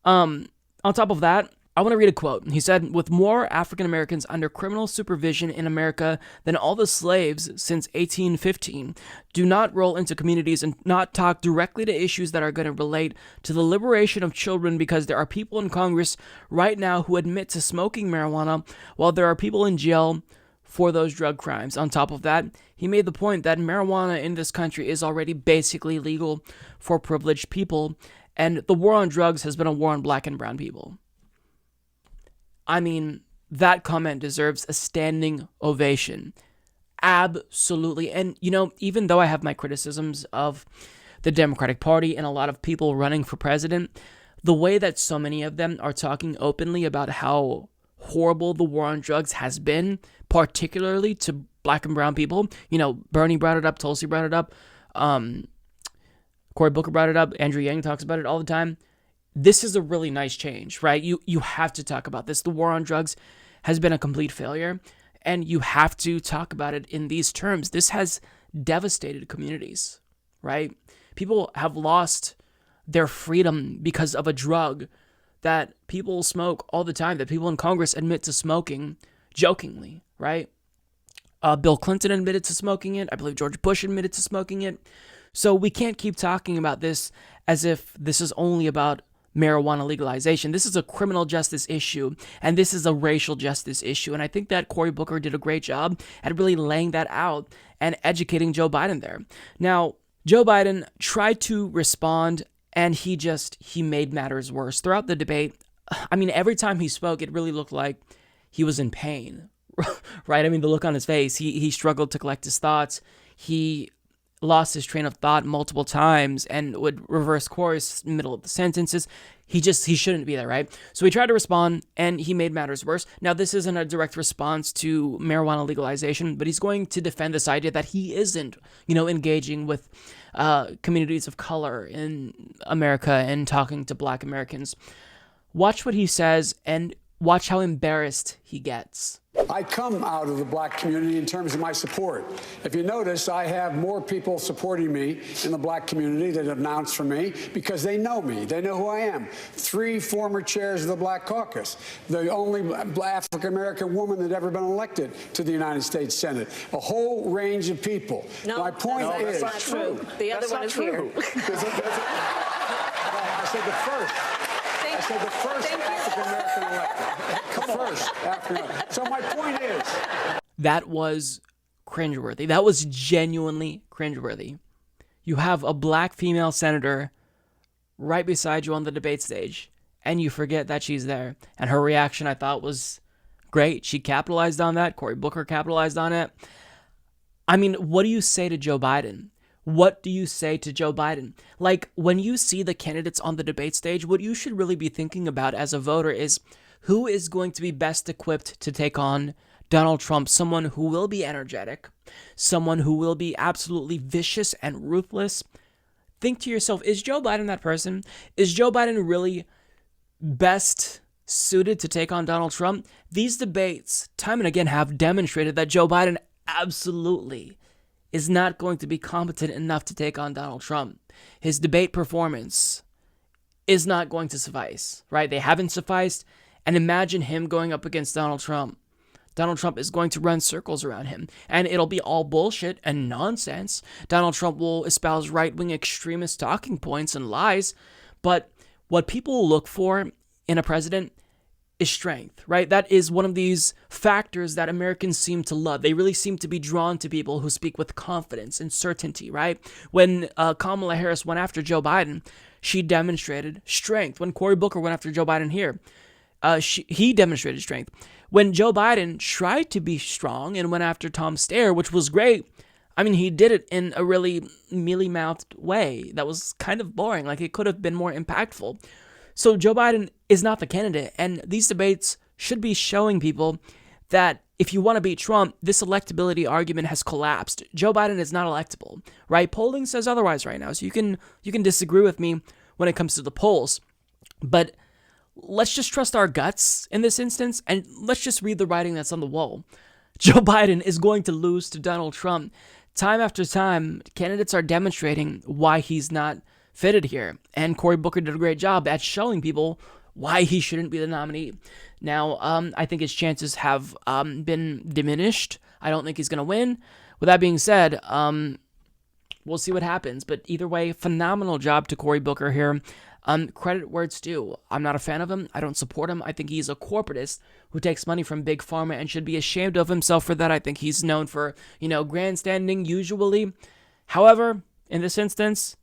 Speaker 3: On top of that, I want to read a quote. He said, "With more African Americans under criminal supervision in America than all the slaves since 1815, do not roll into communities and not talk directly to issues that are going to relate to the liberation of children, because there are people in Congress right now who admit to smoking marijuana while there are people in jail for those drug crimes." On top of that, he made the point that marijuana in this country is already basically legal for privileged people, and the war on drugs has been a war on Black and brown people. I mean, that comment deserves a standing ovation. Absolutely. And, you know, even though I have my criticisms of the Democratic Party and a lot of people running for president, the way that so many of them are talking openly about how horrible the war on drugs has been, particularly to Black and brown people. You know, Bernie brought it up, Tulsi brought it up, Cory Booker brought it up. Andrew Yang talks about it all the time. This is a really nice change, right? You have to talk about this. The war on drugs has been a complete failure, and you have to talk about it in these terms. This has devastated communities, right? People have lost their freedom because of a drug that people smoke all the time, that people in Congress admit to smoking jokingly, right? Bill Clinton admitted to smoking it. I believe George Bush admitted to smoking it. So we can't keep talking about this as if this is only about marijuana legalization. This is a criminal justice issue, and this is a racial justice issue. And I think that Cory Booker did a great job at really laying that out and educating Joe Biden there. Now, Joe Biden tried to respond, and he made matters worse. Throughout the debate, I mean, every time he spoke, it really looked like he was in pain, right? I mean, the look on his face, he struggled to collect his thoughts. He lost his train of thought multiple times and would reverse course in the middle of the sentences. He shouldn't be there, right? So he tried to respond, and he made matters worse. Now, this isn't a direct response to marijuana legalization, but he's going to defend this idea that he isn't, engaging with communities of color in America and talking to Black Americans. Watch what he says and watch how embarrassed he gets.
Speaker 19: I come out of the Black community in terms of my support. If you notice, I have more people supporting me in the Black community that announced for me because they know me. They know who I am. 3 former chairs of the Black Caucus, the only African-American woman that ever been elected to the United States Senate, a whole range of people.
Speaker 10: No,
Speaker 19: my point is,
Speaker 10: that's not true. The other one is here.
Speaker 19: I said the first. I said the first African-American elected. First African-American. So my point is,
Speaker 3: that was cringeworthy. That was genuinely cringeworthy. You have a Black female senator right beside you on the debate stage, and you forget that she's there. And her reaction, I thought, was great. She capitalized on that. Cory Booker capitalized on it. I mean, what do you say to Joe Biden? What do you say to Joe Biden? Like, when you see the candidates on the debate stage, what you should really be thinking about as a voter is who is going to be best equipped to take on Donald Trump, someone who will be energetic, someone who will be absolutely vicious and ruthless. Think to yourself, is Joe Biden that person? Is Joe Biden really best suited to take on Donald Trump? These debates, time and again, have demonstrated that Joe Biden absolutely is not going to be competent enough to take on Donald Trump. His debate performance is not going to suffice, right? They haven't sufficed. And imagine him going up against Donald Trump. Donald Trump is going to run circles around him, and it'll be all bullshit and nonsense. Donald Trump will espouse right-wing extremist talking points and lies, but what people look for in a president is strength, right? That is one of these factors that Americans seem to love. They really seem to be drawn to people who speak with confidence and certainty, right? When Kamala Harris went after Joe Biden, she demonstrated strength. When Cory Booker went after Joe Biden here, he demonstrated strength. When Joe Biden tried to be strong and went after Tom Steyer, which was great, I mean, he did it in a really mealy-mouthed way that was kind of boring. Like, it could have been more impactful. So Joe Biden is not the candidate, and these debates should be showing people that if you want to beat Trump, this electability argument has collapsed. Joe Biden is not electable, right? Polling says otherwise right now, so you can disagree with me when it comes to the polls, but let's just trust our guts in this instance, and let's just read the writing that's on the wall. Joe Biden is going to lose to Donald Trump. Time after time, candidates are demonstrating why he's not fitted here, and Cory Booker did a great job at showing people why he shouldn't be the nominee. Now, I think his chances have been diminished. I don't think he's going to win. With that being said, we'll see what happens, but either way, phenomenal job to Cory Booker here. Credit where it's due. I'm not a fan of him. I don't support him. I think he's a corporatist who takes money from Big Pharma and should be ashamed of himself for that. I think he's known for, grandstanding usually. However, in this instance,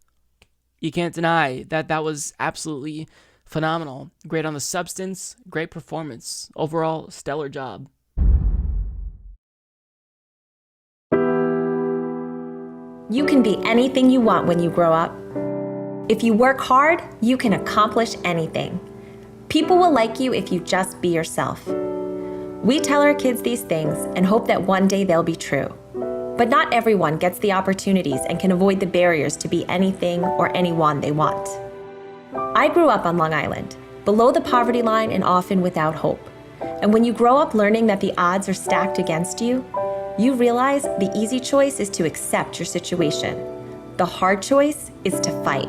Speaker 3: you can't deny that that was absolutely phenomenal. Great on the substance, great performance. Overall, stellar job.
Speaker 20: You can be anything you want when you grow up. If you work hard, you can accomplish anything. People will like you if you just be yourself. We tell our kids these things and hope that one day they'll be true. But not everyone gets the opportunities and can avoid the barriers to be anything or anyone they want. I grew up on Long Island, below the poverty line and often without hope. And when you grow up learning that the odds are stacked against you, you realize the easy choice is to accept your situation. The hard choice is to fight.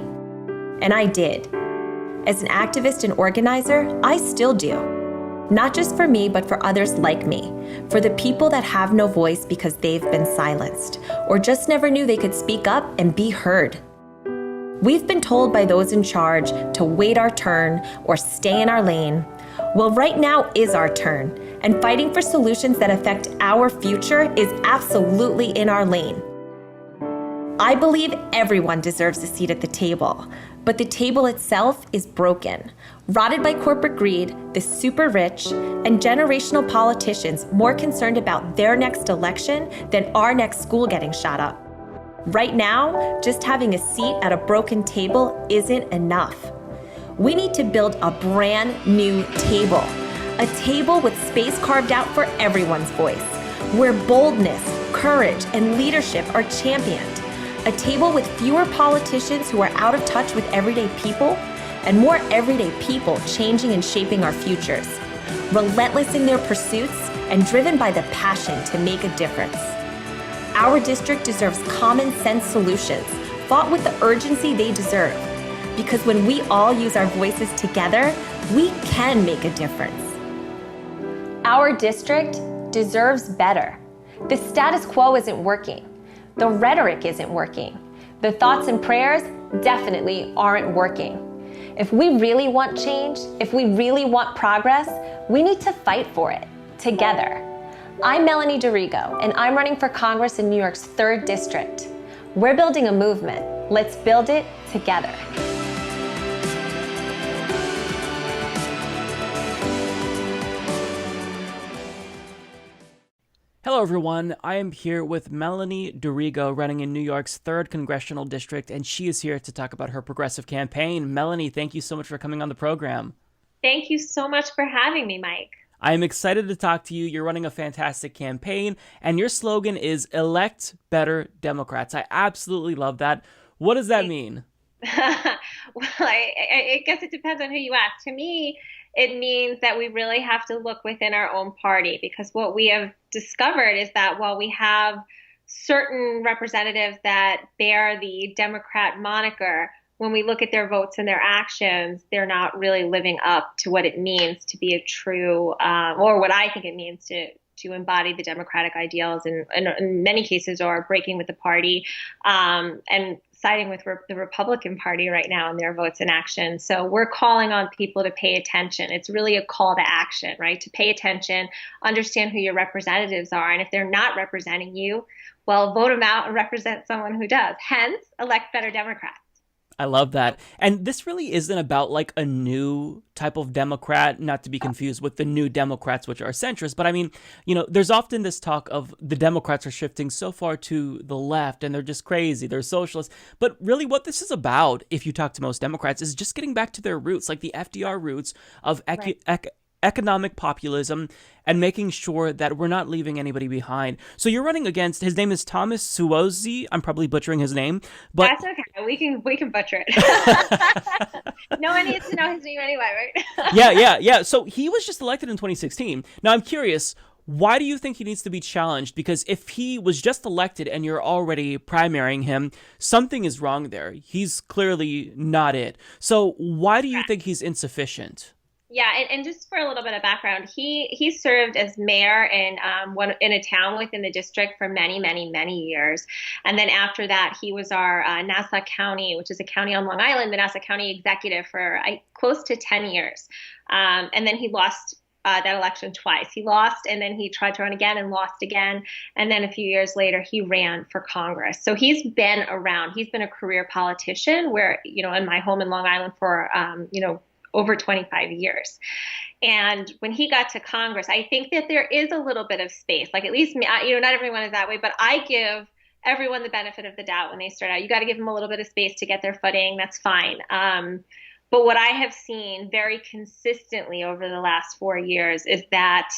Speaker 20: And I did. As an activist and organizer, I still do. Not just for me, but for others like me. For the people that have no voice because they've been silenced, or just never knew they could speak up and be heard. We've been told by those in charge to wait our turn or stay in our lane. Well, right now is our turn, and fighting for solutions that affect our future is absolutely in our lane. I believe everyone deserves a seat at the table, but the table itself is broken, rotted by corporate greed, the super rich, and generational politicians more concerned about their next election than our next school getting shot up. Right now, just having a seat at a broken table isn't enough. We need to build a brand new table, a table with space carved out for everyone's voice, where boldness, courage, and leadership are championed. A table with fewer politicians who are out of touch with everyday people, and more everyday people changing and shaping our futures, relentless in their pursuits and driven by the passion to make a difference. Our district deserves common sense solutions, fought with the urgency they deserve. Because when we all use our voices together, we can make a difference. Our district deserves better. The status quo isn't working. The rhetoric isn't working. The thoughts and prayers definitely aren't working. If we really want change, if we really want progress, we need to fight for it, together. I'm Melanie Dirigo, and I'm running for Congress in New York's 3rd District. We're building a movement. Let's build it together.
Speaker 3: Hello, everyone. I am here with Melanie Dirigo, running in New York's 3rd Congressional District, and she is here to talk about her progressive campaign. Melanie, thank you so much for coming on the program.
Speaker 21: Thank you so much for having me, Mike.
Speaker 3: I'm excited to talk to you. You're running a fantastic campaign, and your slogan is Elect Better Democrats. I absolutely love that. What does that mean?
Speaker 21: Well, I guess it depends on who you ask. To me, it means that we really have to look within our own party, because what we have discovered is that while we have certain representatives that bear the Democrat moniker, when we look at their votes and their actions, they're not really living up to what it means to be a true, or what I think it means to embody the democratic ideals, and in many cases are breaking with the party and siding with the Republican Party right now in their votes and actions. So we're calling on people to pay attention. It's really a call to action, right? To pay attention, understand who your representatives are. And if they're not representing you, well, vote them out and represent someone who does. Hence, elect better Democrats.
Speaker 3: I love that. And this really isn't about like a new type of Democrat, not to be confused with the new Democrats, which are centrist. But I mean, you know, there's often this talk of the Democrats are shifting so far to the left and they're just crazy. They're socialists. But really what this is about, if you talk to most Democrats, is just getting back to their roots, like the FDR roots of economic populism and making sure that we're not leaving anybody behind. So you're running against, his name is Thomas Suozzi. I'm probably butchering his name, but
Speaker 21: that's okay. We can butcher it. No one needs to know his name anyway, right?
Speaker 3: Yeah. So he was just elected in 2016. Now I'm curious, why do you think he needs to be challenged? Because if he was just elected and you're already primarying him, something is wrong there. He's clearly not it. So why do you think he's insufficient?
Speaker 21: Yeah, and just for a little bit of background, he served as mayor in a town within the district for many years, and then after that, he was our Nassau County, which is a county on Long Island, the Nassau County executive for close to 10 years, and then he lost that election twice. He lost, and then he tried to run again and lost again, and then a few years later, he ran for Congress. So he's been around. He's been a career politician. Where in my home in Long Island for over 25 years. And when he got to Congress, I think that there is a little bit of space, like at least me, not everyone is that way, but I give everyone the benefit of the doubt when they start out. You got to give them a little bit of space to get their footing. That's fine. But what I have seen very consistently over the last 4 years is that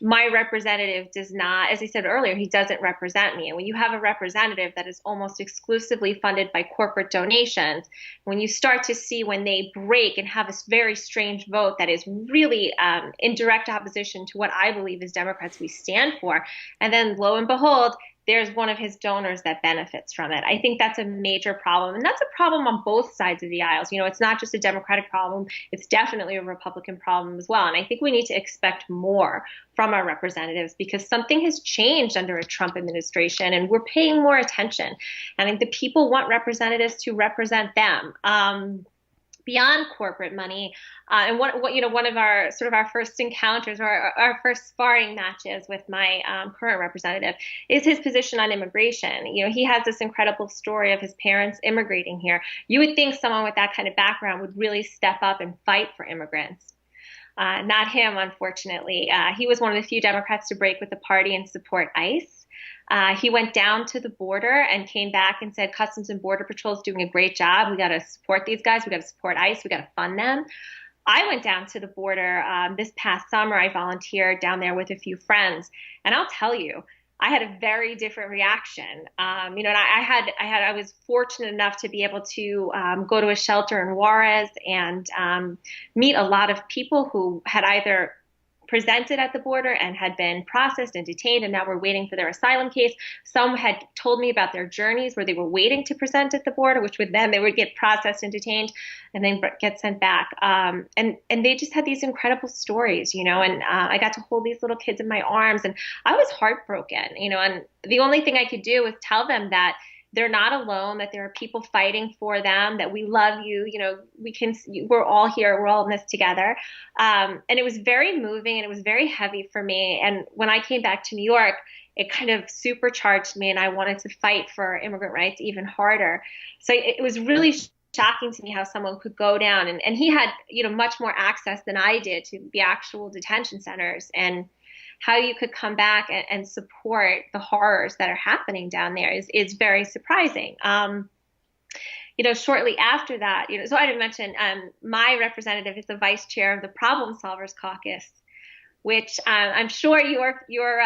Speaker 21: my representative does not, as I said earlier, he doesn't represent me. And when you have a representative that is almost exclusively funded by corporate donations, when you start to see when they break and have this very strange vote that is really in direct opposition to what I believe as Democrats we stand for, and then lo and behold, there's one of his donors that benefits from it. I think that's a major problem. And that's a problem on both sides of the aisles. You know, it's not just a Democratic problem. It's definitely a Republican problem as well. And I think we need to expect more from our representatives because something has changed under a Trump administration and we're paying more attention. And I think the people want representatives to represent them. Beyond corporate money, and one of our first encounters or our first sparring matches with my current representative is his position on immigration. You know, he has this incredible story of his parents immigrating here. You would think someone with that kind of background would really step up and fight for immigrants. Not him, unfortunately. He was one of the few Democrats to break with the party and support ICE. He went down to the border and came back and said, Customs and Border Patrol is doing a great job. We got to support these guys. We got to support ICE. We got to fund them. I went down to the border this past summer. I volunteered down there with a few friends. And I'll tell you, I had a very different reaction. And I was fortunate enough to be able to go to a shelter in Juarez and meet a lot of people who had either presented at the border and had been processed and detained and now were waiting for their asylum case. Some had told me about their journeys where they were waiting to present at the border, which would then they would get processed and detained and then get sent back. And they just had these incredible stories, you know, and I got to hold these little kids in my arms and I was heartbroken, you know, and the only thing I could do was tell them that they're not alone, that there are people fighting for them, that we love you. You know, we're all here. We're all in this together. And it was very moving and it was very heavy for me. And when I came back to New York, it kind of supercharged me and I wanted to fight for immigrant rights even harder. So it was really shocking to me how someone could go down and he had, you know, much more access than I did to the actual detention centers and how you could come back and support the horrors that are happening down there is very surprising. You know, shortly after that, you know, so I didn't mention my representative is the vice chair of the Problem Solvers Caucus, which I'm sure your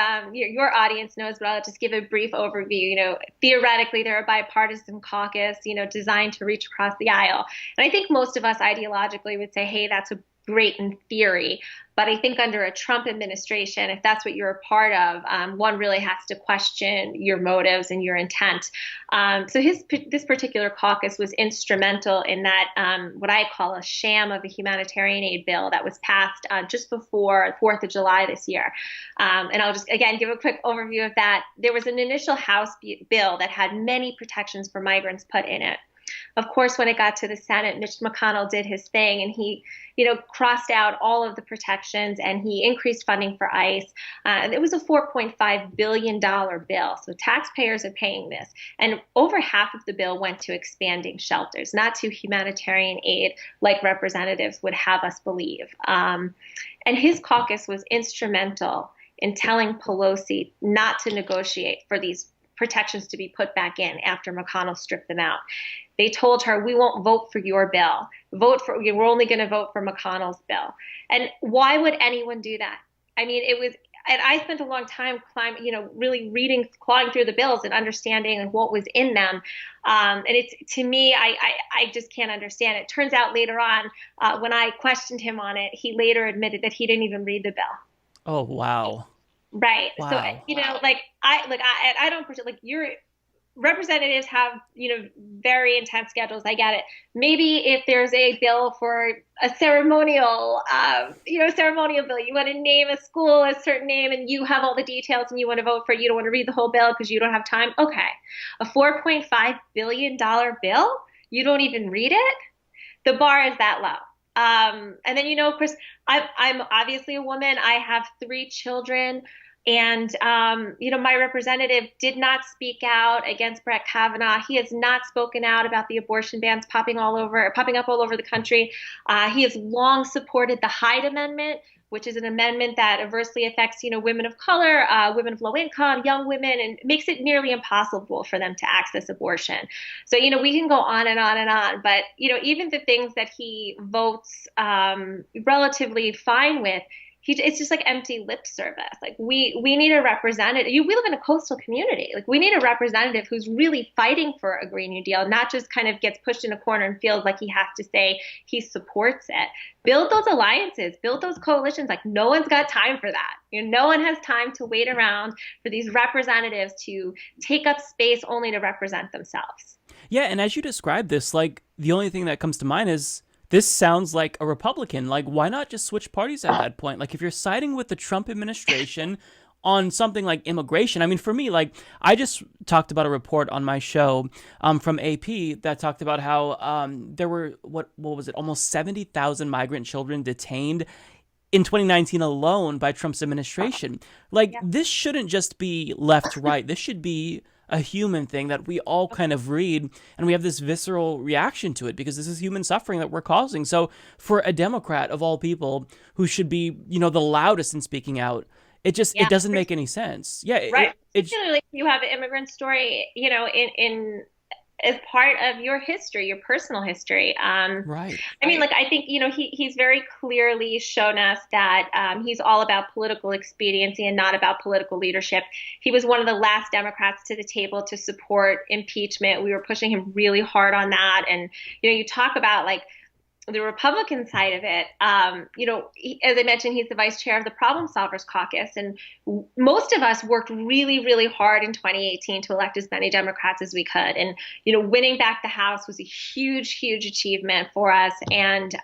Speaker 21: audience knows, but I'll just give a brief overview. You know, theoretically, they're a bipartisan caucus, you know, designed to reach across the aisle. And I think most of us ideologically would say, hey, that's a great in theory. But I think under a Trump administration, if that's what you're a part of, one really has to question your motives and your intent. So this particular caucus was instrumental in that what I call a sham of a humanitarian aid bill that was passed just before 4th of July this year. And I'll just, again, give a quick overview of that. There was an initial House bill that had many protections for migrants put in it. Of course, when it got to the Senate, Mitch McConnell did his thing and he, you know, crossed out all of the protections and he increased funding for ICE. And it was a $4.5 billion bill. So taxpayers are paying this. And over half of the bill went to expanding shelters, not to humanitarian aid like representatives would have us believe. And his caucus was instrumental in telling Pelosi not to negotiate for these protections to be put back in after McConnell stripped them out. They told her, we won't vote for your bill. We're only going to vote for McConnell's bill. And why would anyone do that? I mean, and I spent a long time really clawing through the bills and understanding what was in them. And it's, to me, I just can't understand it. It turns out later on, when I questioned him on it, he later admitted that he didn't even read the bill.
Speaker 3: Oh, wow.
Speaker 21: Right.
Speaker 3: Wow.
Speaker 21: So, you know, I don't, like, your representatives have, you know, very intense schedules. I get it. Maybe if there's a bill for a ceremonial bill, you want to name a school a certain name and you have all the details and you want to vote for it. You don't want to read the whole bill because you don't have time. Okay. A $4.5 billion bill, you don't even read it? The bar is that low. And then, you know, of course, I'm obviously a woman. I have 3 children. And, you know, my representative did not speak out against Brett Kavanaugh. He has not spoken out about the abortion bans popping up all over the country. He has long supported the Hyde Amendment, which is an amendment that adversely affects, you know, women of color, women of low income, young women, and makes it nearly impossible for them to access abortion. So, you know, we can go on and on and on. But, you know, even the things that he votes relatively fine with, it's just like empty lip service. Like we need a representative. We live in a coastal community. Like we need a representative who's really fighting for a Green New Deal, not just kind of gets pushed in a corner and feels like he has to say he supports it. Build those alliances, build those coalitions. Like no one's got time for that. No one has time to wait around for these representatives to take up space only to represent themselves.
Speaker 3: Yeah, and as you describe this, like the only thing that comes to mind is this sounds like a Republican. Like, why not just switch parties at that point? Like, if you're siding with the Trump administration on something like immigration, I mean, for me, like, I just talked about a report on my show from AP that talked about how there were, what was it, almost 70,000 migrant children detained in 2019 alone by Trump's administration. Like, this shouldn't just be left to right. This should be a human thing that we all kind of read, and we have this visceral reaction to it because this is human suffering that we're causing. So for a Democrat of all people who should be, the loudest in speaking out, it doesn't make any sense. Yeah.
Speaker 21: Right. Particularly if you have an immigrant story, in as part of your history, your personal history.
Speaker 3: Right.
Speaker 21: I mean, like, I think, he's very clearly shown us that he's all about political expediency and not about political leadership. He was one of the last Democrats to the table to support impeachment. We were pushing him really hard on that. And, you talk about like the Republican side of it, as I mentioned, he's the vice chair of the Problem Solvers Caucus. And most of us worked really, really hard in 2018 to elect as many Democrats as we could. And, winning back the House was a huge, huge achievement for us and,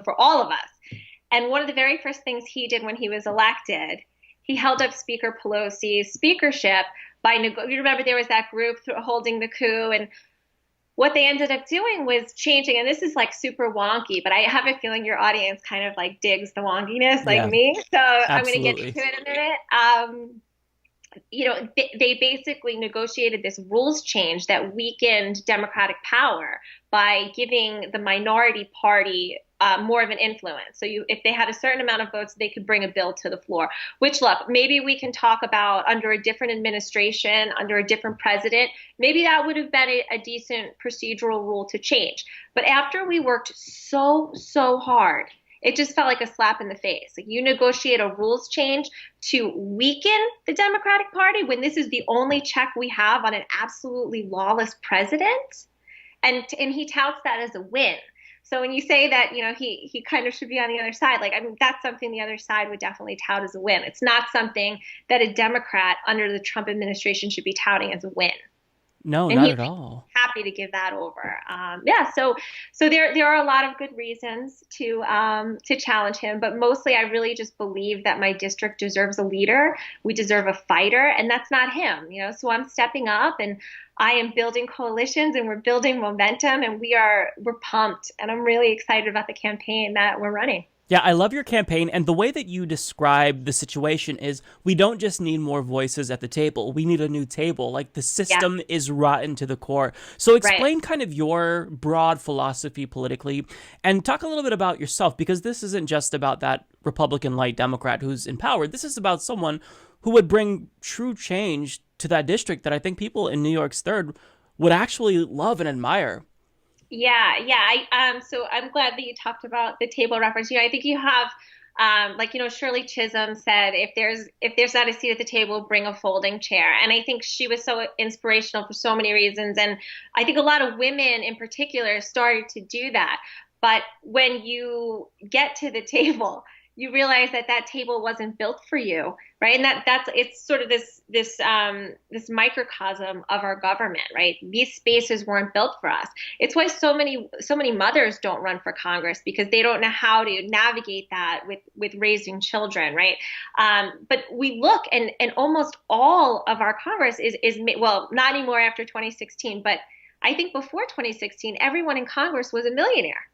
Speaker 21: for all of us. And one of the very first things he did when he was elected, he held up Speaker Pelosi's speakership by, you remember there was that group holding the coup, and what they ended up doing was changing, and this is like super wonky, but I have a feeling your audience kind of like digs the wonkiness like me. So I'm going to get into it in a minute. They basically negotiated this rules change that weakened Democratic power by giving the minority party more of an influence. So if they had a certain amount of votes, they could bring a bill to the floor, which, look, maybe we can talk about under a different administration, under a different president, maybe that would have been a decent procedural rule to change. But after we worked so hard, it just felt like a slap in the face. Like, you negotiate a rules change to weaken the Democratic Party when this is the only check we have on an absolutely lawless president. And he touts that as a win. So when you say that, he kind of should be on the other side, like, I mean, that's something the other side would definitely tout as a win. It's not something that a Democrat under the Trump administration should be touting as a win.
Speaker 3: No,
Speaker 21: and
Speaker 3: not at all.
Speaker 21: Happy to give that over. So there are a lot of good reasons to challenge him, but mostly I really just believe that my district deserves a leader. We deserve a fighter, and that's not him. So I'm stepping up, and I am building coalitions, and we're building momentum, and we're pumped, and I'm really excited about the campaign that we're running.
Speaker 3: Yeah, I love your campaign, and the way that you describe the situation is we don't just need more voices at the table. We need a new table. Like, the system is rotten to the core. So explain kind of your broad philosophy politically and talk a little bit about yourself, because this isn't just about that Republican light Democrat who's in power. This is about someone who would bring true change to that district that I think people in New York's 3rd would actually love and admire.
Speaker 21: Yeah. So I'm glad that you talked about the table reference. I think you have, Shirley Chisholm said, if there's not a seat at the table, bring a folding chair. And I think she was so inspirational for so many reasons. And I think a lot of women in particular started to do that. But when you get to the table, you realize that table wasn't built for you, right? And it's sort of this microcosm of our government, right? These spaces weren't built for us. It's why so many mothers don't run for Congress, because they don't know how to navigate that with raising children, right? But we look, and almost all of our Congress is well, not anymore after 2016, but I think before 2016, everyone in Congress was a millionaire.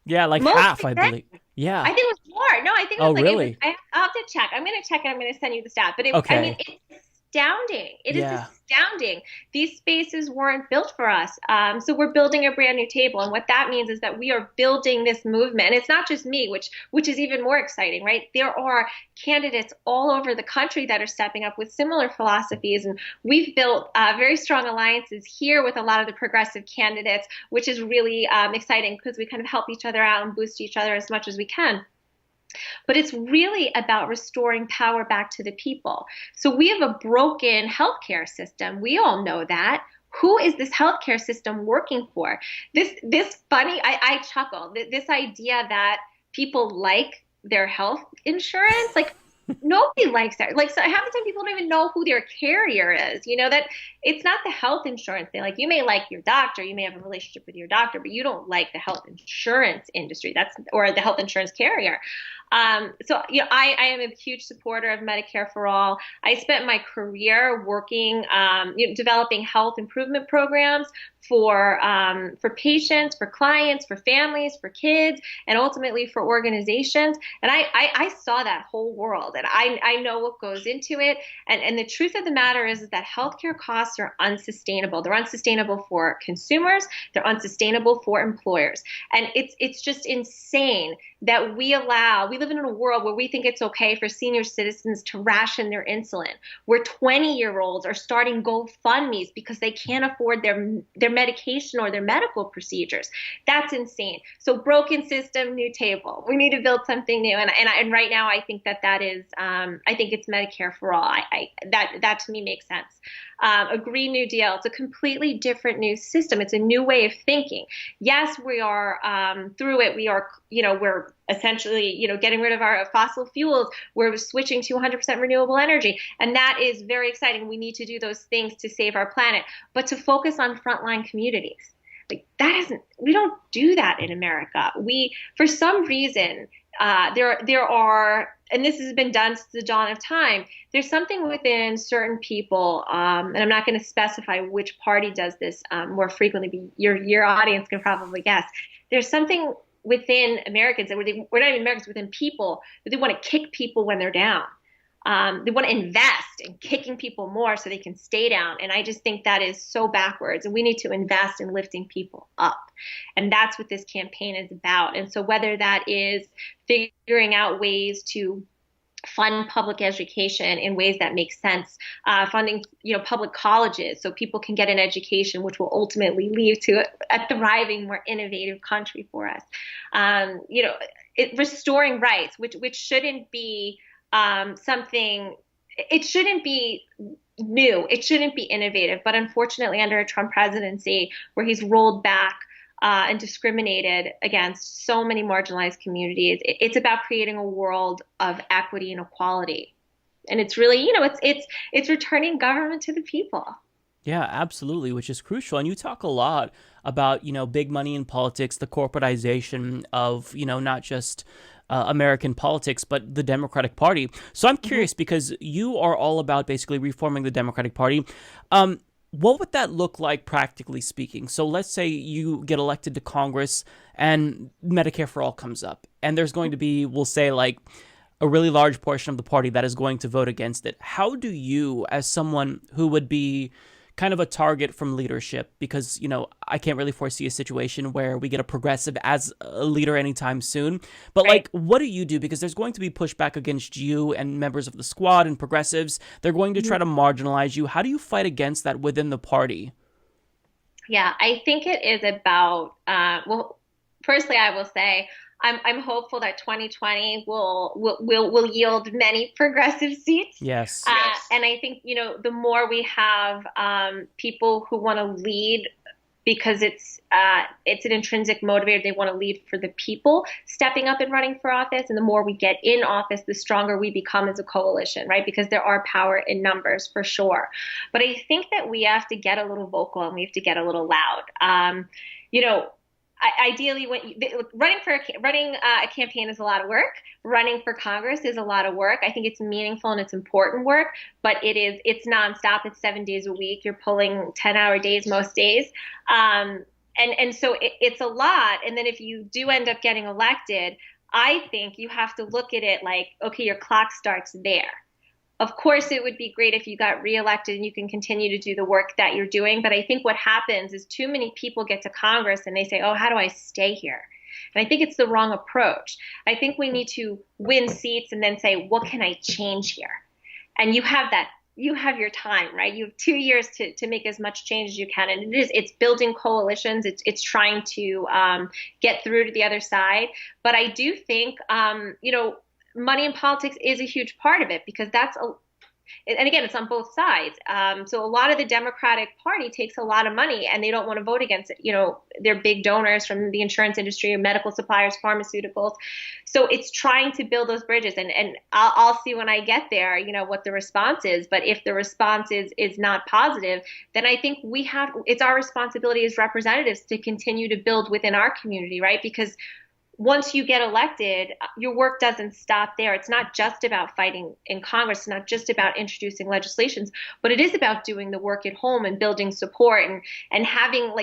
Speaker 3: Yeah, like
Speaker 21: Most
Speaker 3: half, I believe. Yeah.
Speaker 21: I think it was more. No, I think it was
Speaker 3: really?
Speaker 21: I'll have to check. I'm going to check, and I'm going to send you the stat. But
Speaker 3: okay.
Speaker 21: I mean, it's astounding. It is astounding. These spaces weren't built for us. So we're building a brand new table. And what that means is that we are building this movement. And it's not just me, which is even more exciting, right? There are candidates all over the country that are stepping up with similar philosophies. And we've built very strong alliances here with a lot of the progressive candidates, which is really exciting because we kind of help each other out and boost each other as much as we can. But it's really about restoring power back to the people. So we have a broken healthcare system. We all know that. Who is this healthcare system working for? This funny, I chuckle, this idea that people like their health insurance, like nobody likes that. Like, so half the time people don't even know who their carrier is. You know, that it's not the health insurance thing. Like, you may like your doctor, you may have a relationship with your doctor, but you don't like the health insurance industry. Or the health insurance carrier. So, you know, I am a huge supporter of Medicare for All. I spent my career working, developing health improvement programs for patients, for clients, for families, for kids, and ultimately for organizations. And I saw that whole world, and I know what goes into it. And the truth of the matter is that healthcare costs are unsustainable. They're unsustainable for consumers. They're unsustainable for employers. And it's just insane that we live in a world where we think it's okay for senior citizens to ration their insulin, where 20-year-olds are starting GoFundMes because they can't afford their medication or their medical procedures. That's insane. So broken system, new table. We need to build something new. And right now, I think that is, I think it's Medicare for All. That to me makes sense. A Green New Deal. It's a completely different new system. It's a new way of thinking. Yes, we are through it. We are, we're essentially, getting rid of our fossil fuels. We're switching to 100% renewable energy. And that is very exciting. We need to do those things to save our planet. But to focus on frontline communities, we don't do that in America. For some reason, there are, and this has been done since the dawn of time, there's something within certain people, and I'm not going to specify which party does this more frequently, but your audience can probably guess. There's something within Americans, we're not even Americans, within people, that they want to kick people when they're down. They want to invest in kicking people more so they can stay down. And I just think that is so backwards. And we need to invest in lifting people up. And that's what this campaign is about. And so whether that is figuring out ways to fund public education in ways that make sense, funding, public colleges so people can get an education, which will ultimately lead to a thriving, more innovative country for us. Restoring rights, which shouldn't be something, it shouldn't be new. It shouldn't be innovative. But unfortunately, under a Trump presidency where he's rolled back and discriminated against so many marginalized communities, it's about creating a world of equity and equality. And it's really, it's returning government to the people.
Speaker 3: Yeah, absolutely, which is crucial. And you talk a lot about, big money in politics, the corporatization of, not just American politics, but the Democratic Party. So I'm curious, because you are all about basically reforming the Democratic Party. What would that look like, practically speaking? So let's say you get elected to Congress and Medicare for All comes up, and there's going to be, we'll say, like a really large portion of the party that is going to vote against it. How do you, as someone who would be kind of a target from leadership, because, I can't really foresee a situation where we get a progressive as a leader anytime soon. But
Speaker 21: right.
Speaker 3: What do you do? Because there's going to be pushback against you and members of the squad and progressives. They're going to try to marginalize you. How do you fight against that within the party?
Speaker 21: Yeah, I think it is about, firstly, I will say, I'm hopeful that 2020 will yield many progressive seats.
Speaker 3: Yes.
Speaker 21: And I think, the more we have people who want to lead because it's an intrinsic motivator, they want to lead for the people, stepping up and running for office. And the more we get in office, the stronger we become as a coalition, right? Because there are power in numbers for sure. But I think that we have to get a little vocal and we have to get a little loud. Ideally, running a campaign is a lot of work. Running for Congress is a lot of work. I think it's meaningful and it's important work, but it's nonstop. It's 7 days a week. You're pulling 10-hour days most days, and so it's a lot. And then if you do end up getting elected, I think you have to look at it like, okay, your clock starts there. Of course, it would be great if you got reelected and you can continue to do the work that you're doing. But I think what happens is too many people get to Congress and they say, oh, how do I stay here? And I think it's the wrong approach. I think we need to win seats and then say, what can I change here? And you have that. You have your time, right? You have 2 years to make as much change as you can. And it's building coalitions. It's trying to get through to the other side. But I do think, money in politics is a huge part of it, because and again, it's on both sides. So a lot of the Democratic Party takes a lot of money, and they don't want to vote against it. They're big donors from the insurance industry, medical suppliers, pharmaceuticals. So it's trying to build those bridges, and I'll see when I get there, what the response is. But if the response is not positive, then I think it's our responsibility as representatives to continue to build within our community, right? Because once you get elected, your work doesn't stop there. It's not just about fighting in Congress. It's not just about introducing legislations, but it is about doing the work at home and building support and having,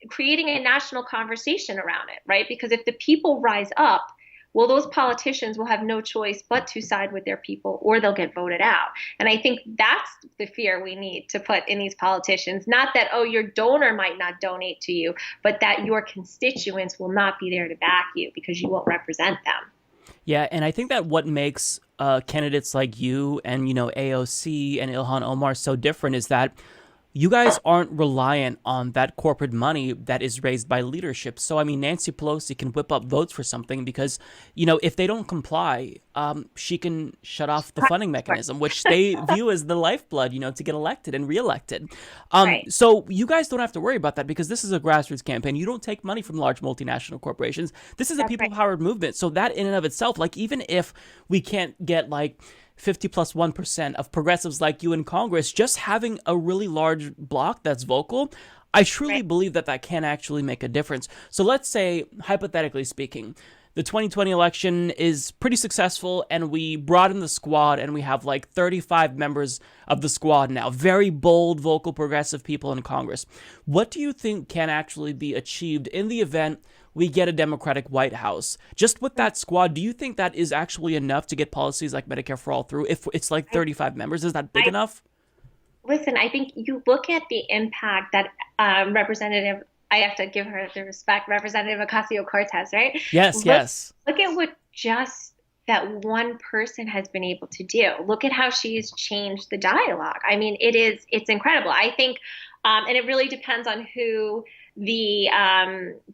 Speaker 21: creating a national conversation around it, right? Because if the people rise up, well, those politicians will have no choice but to side with their people, or they'll get voted out. And I think that's the fear we need to put in these politicians. Not that, your donor might not donate to you, but that your constituents will not be there to back you because you won't represent them.
Speaker 3: Yeah, and I think that what makes candidates like you and, AOC and Ilhan Omar so different is that you guys aren't reliant on that corporate money that is raised by leadership. So, Nancy Pelosi can whip up votes for something because, if they don't comply, she can shut off the funding mechanism, which they view as the lifeblood, to get elected and reelected.
Speaker 21: Right.
Speaker 3: So you guys don't have to worry about that because this is a grassroots campaign. You don't take money from large multinational corporations. This is a people-powered movement. So that in and of itself, even if we can't get 50+1% of progressives like you in Congress, just having a really large bloc that's vocal, I truly believe that can actually make a difference. So let's say, hypothetically speaking, the 2020 election is pretty successful and we broaden the squad and we have 35 members of the squad now, very bold, vocal, progressive people in Congress. What do you think can actually be achieved in the event we get a Democratic White House? Just with that squad, do you think that is actually enough to get policies like Medicare For All through? If it's 35 members, is that big enough?
Speaker 21: Listen, I think you look at the impact that Representative, I have to give her the respect, Representative Ocasio-Cortez, right?
Speaker 3: Yes.
Speaker 21: Look at what just that one person has been able to do. Look at how she's changed the dialogue. It's incredible. I think, and it really depends on who the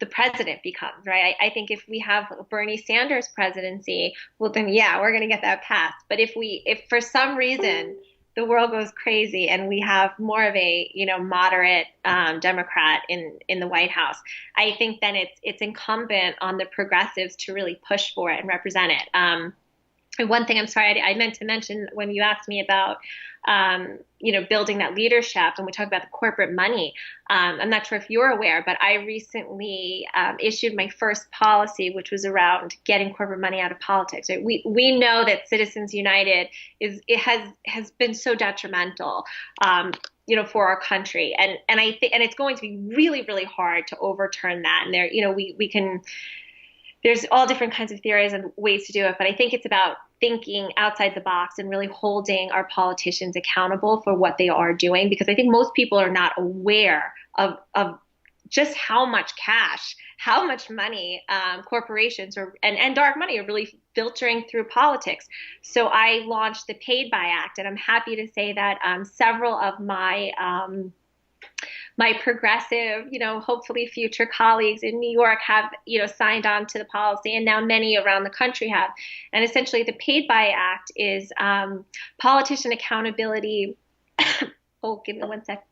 Speaker 21: president becomes, right? I think if we have Bernie Sanders presidency, well then we're going to get that passed. But if for some reason the world goes crazy and we have more of a moderate Democrat in the White House, I think then it's incumbent on the progressives to really push for it and represent it. And one thing, I'm sorry, I meant to mention when you asked me about, building that leadership and we talk about the corporate money. I'm not sure if you're aware, but I recently issued my first policy, which was around getting corporate money out of politics. Right? We know that Citizens United has been so detrimental, for our country, and I think, and it's going to be really, really hard to overturn that. And there, we can. There's all different kinds of theories and ways to do it, but I think it's about thinking outside the box and really holding our politicians accountable for what they are doing, because I think most people are not aware of just how much cash, how much money corporations and dark money are really filtering through politics. So I launched the Paid By Act, and I'm happy to say that several of my progressive, hopefully future colleagues in New York have, signed on to the policy, and now many around the country have. And essentially the Paid By Act is politician accountability. Oh, give me one sec.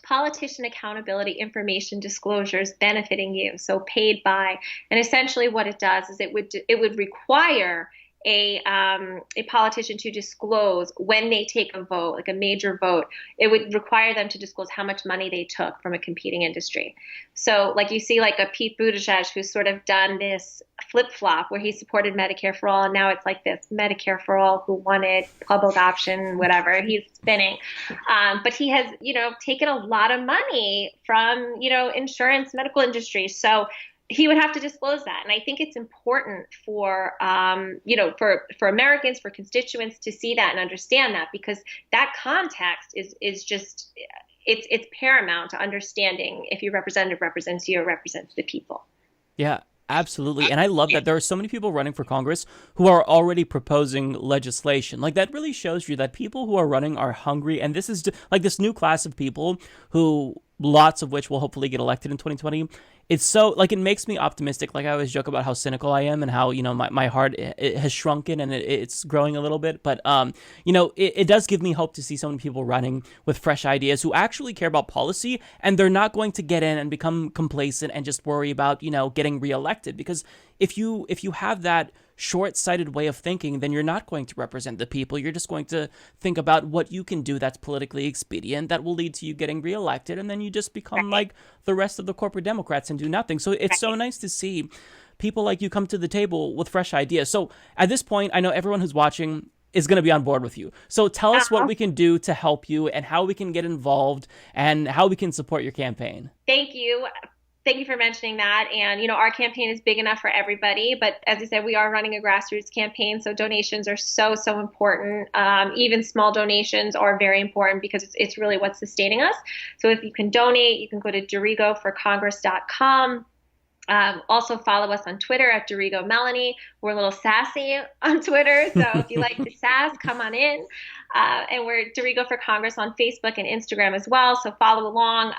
Speaker 21: Politician accountability information disclosures benefiting you. So paid by, and essentially what it does is it would require a politician to disclose when they take a vote, like a major vote. It would require them to disclose how much money they took from a competing industry. So like you see like a Pete Buttigieg who's sort of done this flip-flop where he supported Medicare For All, and now it's like this Medicare For All who wanted public option, whatever. He's spinning. But he has, taken a lot of money from, insurance, medical industry. So he would have to disclose that. And I think it's important for, for Americans, for constituents to see that and understand that, because that context is just, it's paramount to understanding if your representative represents you or represents the people.
Speaker 3: Yeah, absolutely. And I love that there are so many people running for Congress who are already proposing legislation. Like, that really shows you that people who are running are hungry. And this is like this new class of people who lots of which will hopefully get elected in 2020. It's so, like, it makes me optimistic. Like, I always joke about how cynical I am and how, you know, my heart it has shrunken and it's growing a little bit. But, you know, it does give me hope to see so many people running with fresh ideas who actually care about policy, and they're not going to get in and become complacent and just worry about, you know, getting reelected. Because if you have that short-sighted way of thinking, then you're not going to represent the people. You're just going to think about what you can do that's politically expedient that will lead to you getting reelected, and then you just become like the rest of the corporate Democrats and do nothing. So it's so nice to see people like you come to the table with fresh ideas. So at this point, I know everyone who's watching is going to be on board with you. So tell us what we can do to help you and how we can get involved and how we can support your campaign.
Speaker 21: Thank you. Thank you for mentioning that. And, you know, our campaign is big enough for everybody. But as I said, we are running a grassroots campaign. So donations are so important. Even small donations are very important because it's really what's sustaining us. So if you can donate, you can go to DirigoForCongress.com. Also follow us on Twitter at Dirigo Melanie. We're a little sassy on Twitter, so if you like the sass, come on in. And we're Dirigo for Congress on Facebook and Instagram as well, so follow along.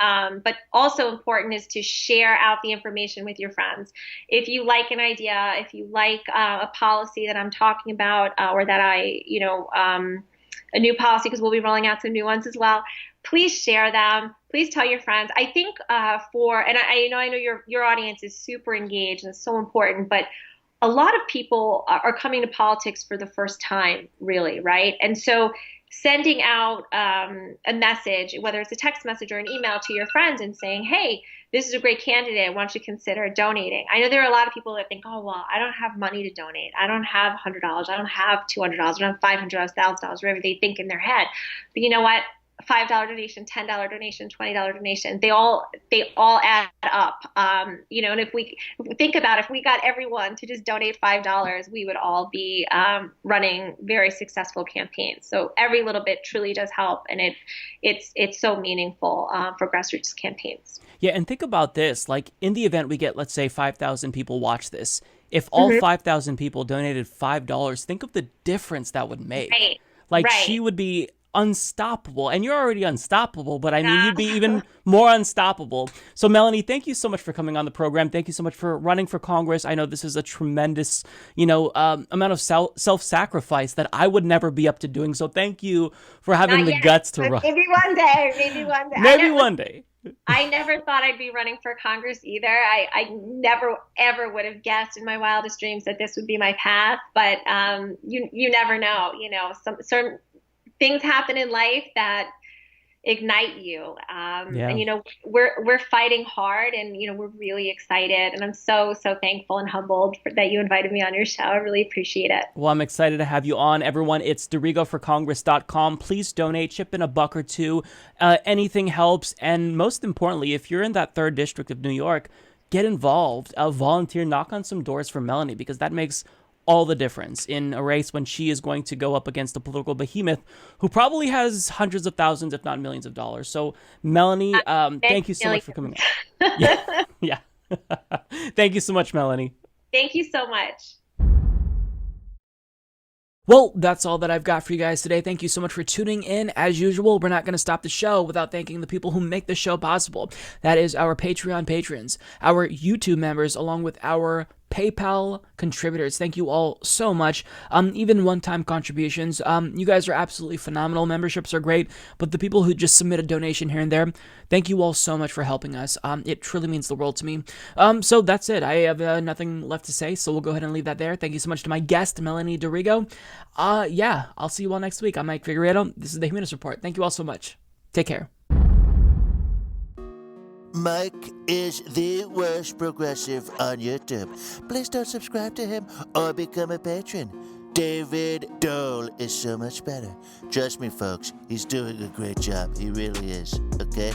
Speaker 21: But also important is to share out the information with your friends. If you like an idea, if you like a policy that I'm talking about, or that a new policy, because we'll be rolling out some new ones as well, please share them. Please tell your friends. I think I know your audience is super engaged and it's so important, but a lot of people are coming to politics for the first time, really, right? And so sending out a message, whether it's a text message or an email to your friends and saying, hey, this is a great candidate, why don't you consider donating? I know there are a lot of people that think, oh, well, I don't have money to donate. I don't have $100. I don't have $200. I don't have $500, $1,000, whatever they think in their head. But you know what? $5 donation, $10 donation, $20 donation, they all add up. And if we think about if we got everyone to just donate $5, we would all be running very successful campaigns. So every little bit truly does help, and it's so meaningful for grassroots campaigns.
Speaker 3: Yeah, and think about this. Like, in the event we get, let's say, 5,000 people watch this. If all 5,000 people donated $5, think of the difference that would make. Right. She would be unstoppable, and you're already unstoppable, but I mean, you'd be even more unstoppable. So Melanie, thank you so much for coming on the program. Thank you so much for running for Congress. I know this is a tremendous, amount of self-sacrifice that I would never be up to doing. So thank you for having the guts to run.
Speaker 21: Maybe one day.
Speaker 3: Maybe one day.
Speaker 21: I never thought I'd be running for Congress either. I never, ever would have guessed in my wildest dreams that this would be my path. But you never know. Some certain things happen in life that ignite you. And, we're fighting hard, and, we're really excited. And I'm so, so thankful and humbled that you invited me on your show. I really appreciate it.
Speaker 3: Well, I'm excited to have you on, everyone. It's DirigoForCongress.com. Please donate, chip in a buck or two. Anything helps. And most importantly, if you're in that 3rd District of New York, get involved, volunteer, knock on some doors for Melanie, because that makes all the difference in a race when she is going to go up against a political behemoth who probably has hundreds of thousands, if not millions of dollars. So, Melanie, thank you so much for coming on. Yeah. Thank you so much, Melanie.
Speaker 21: Thank you so much.
Speaker 3: Well, that's all that I've got for you guys today. Thank you so much for tuning in. As usual, we're not going to stop the show without thanking the people who make the show possible. That is our Patreon patrons, our YouTube members, along with our PayPal contributors. Thank you all so much. Even one-time contributions. You guys are absolutely phenomenal. Memberships are great, but the people who just submit a donation here and there, thank you all so much for helping us. It truly means the world to me. So that's it. I have nothing left to say, so we'll go ahead and leave that there. Thank you so much to my guest, Melanie Dirigo. I'll see you all next week. I'm Mike Figueredo. This is the Humanist Report. Thank you all so much. Take care.
Speaker 1: Mike is the worst progressive on YouTube. Please don't subscribe to him or become a patron. David Dole is so much better. Trust me, folks, he's doing a great job. He really is, okay?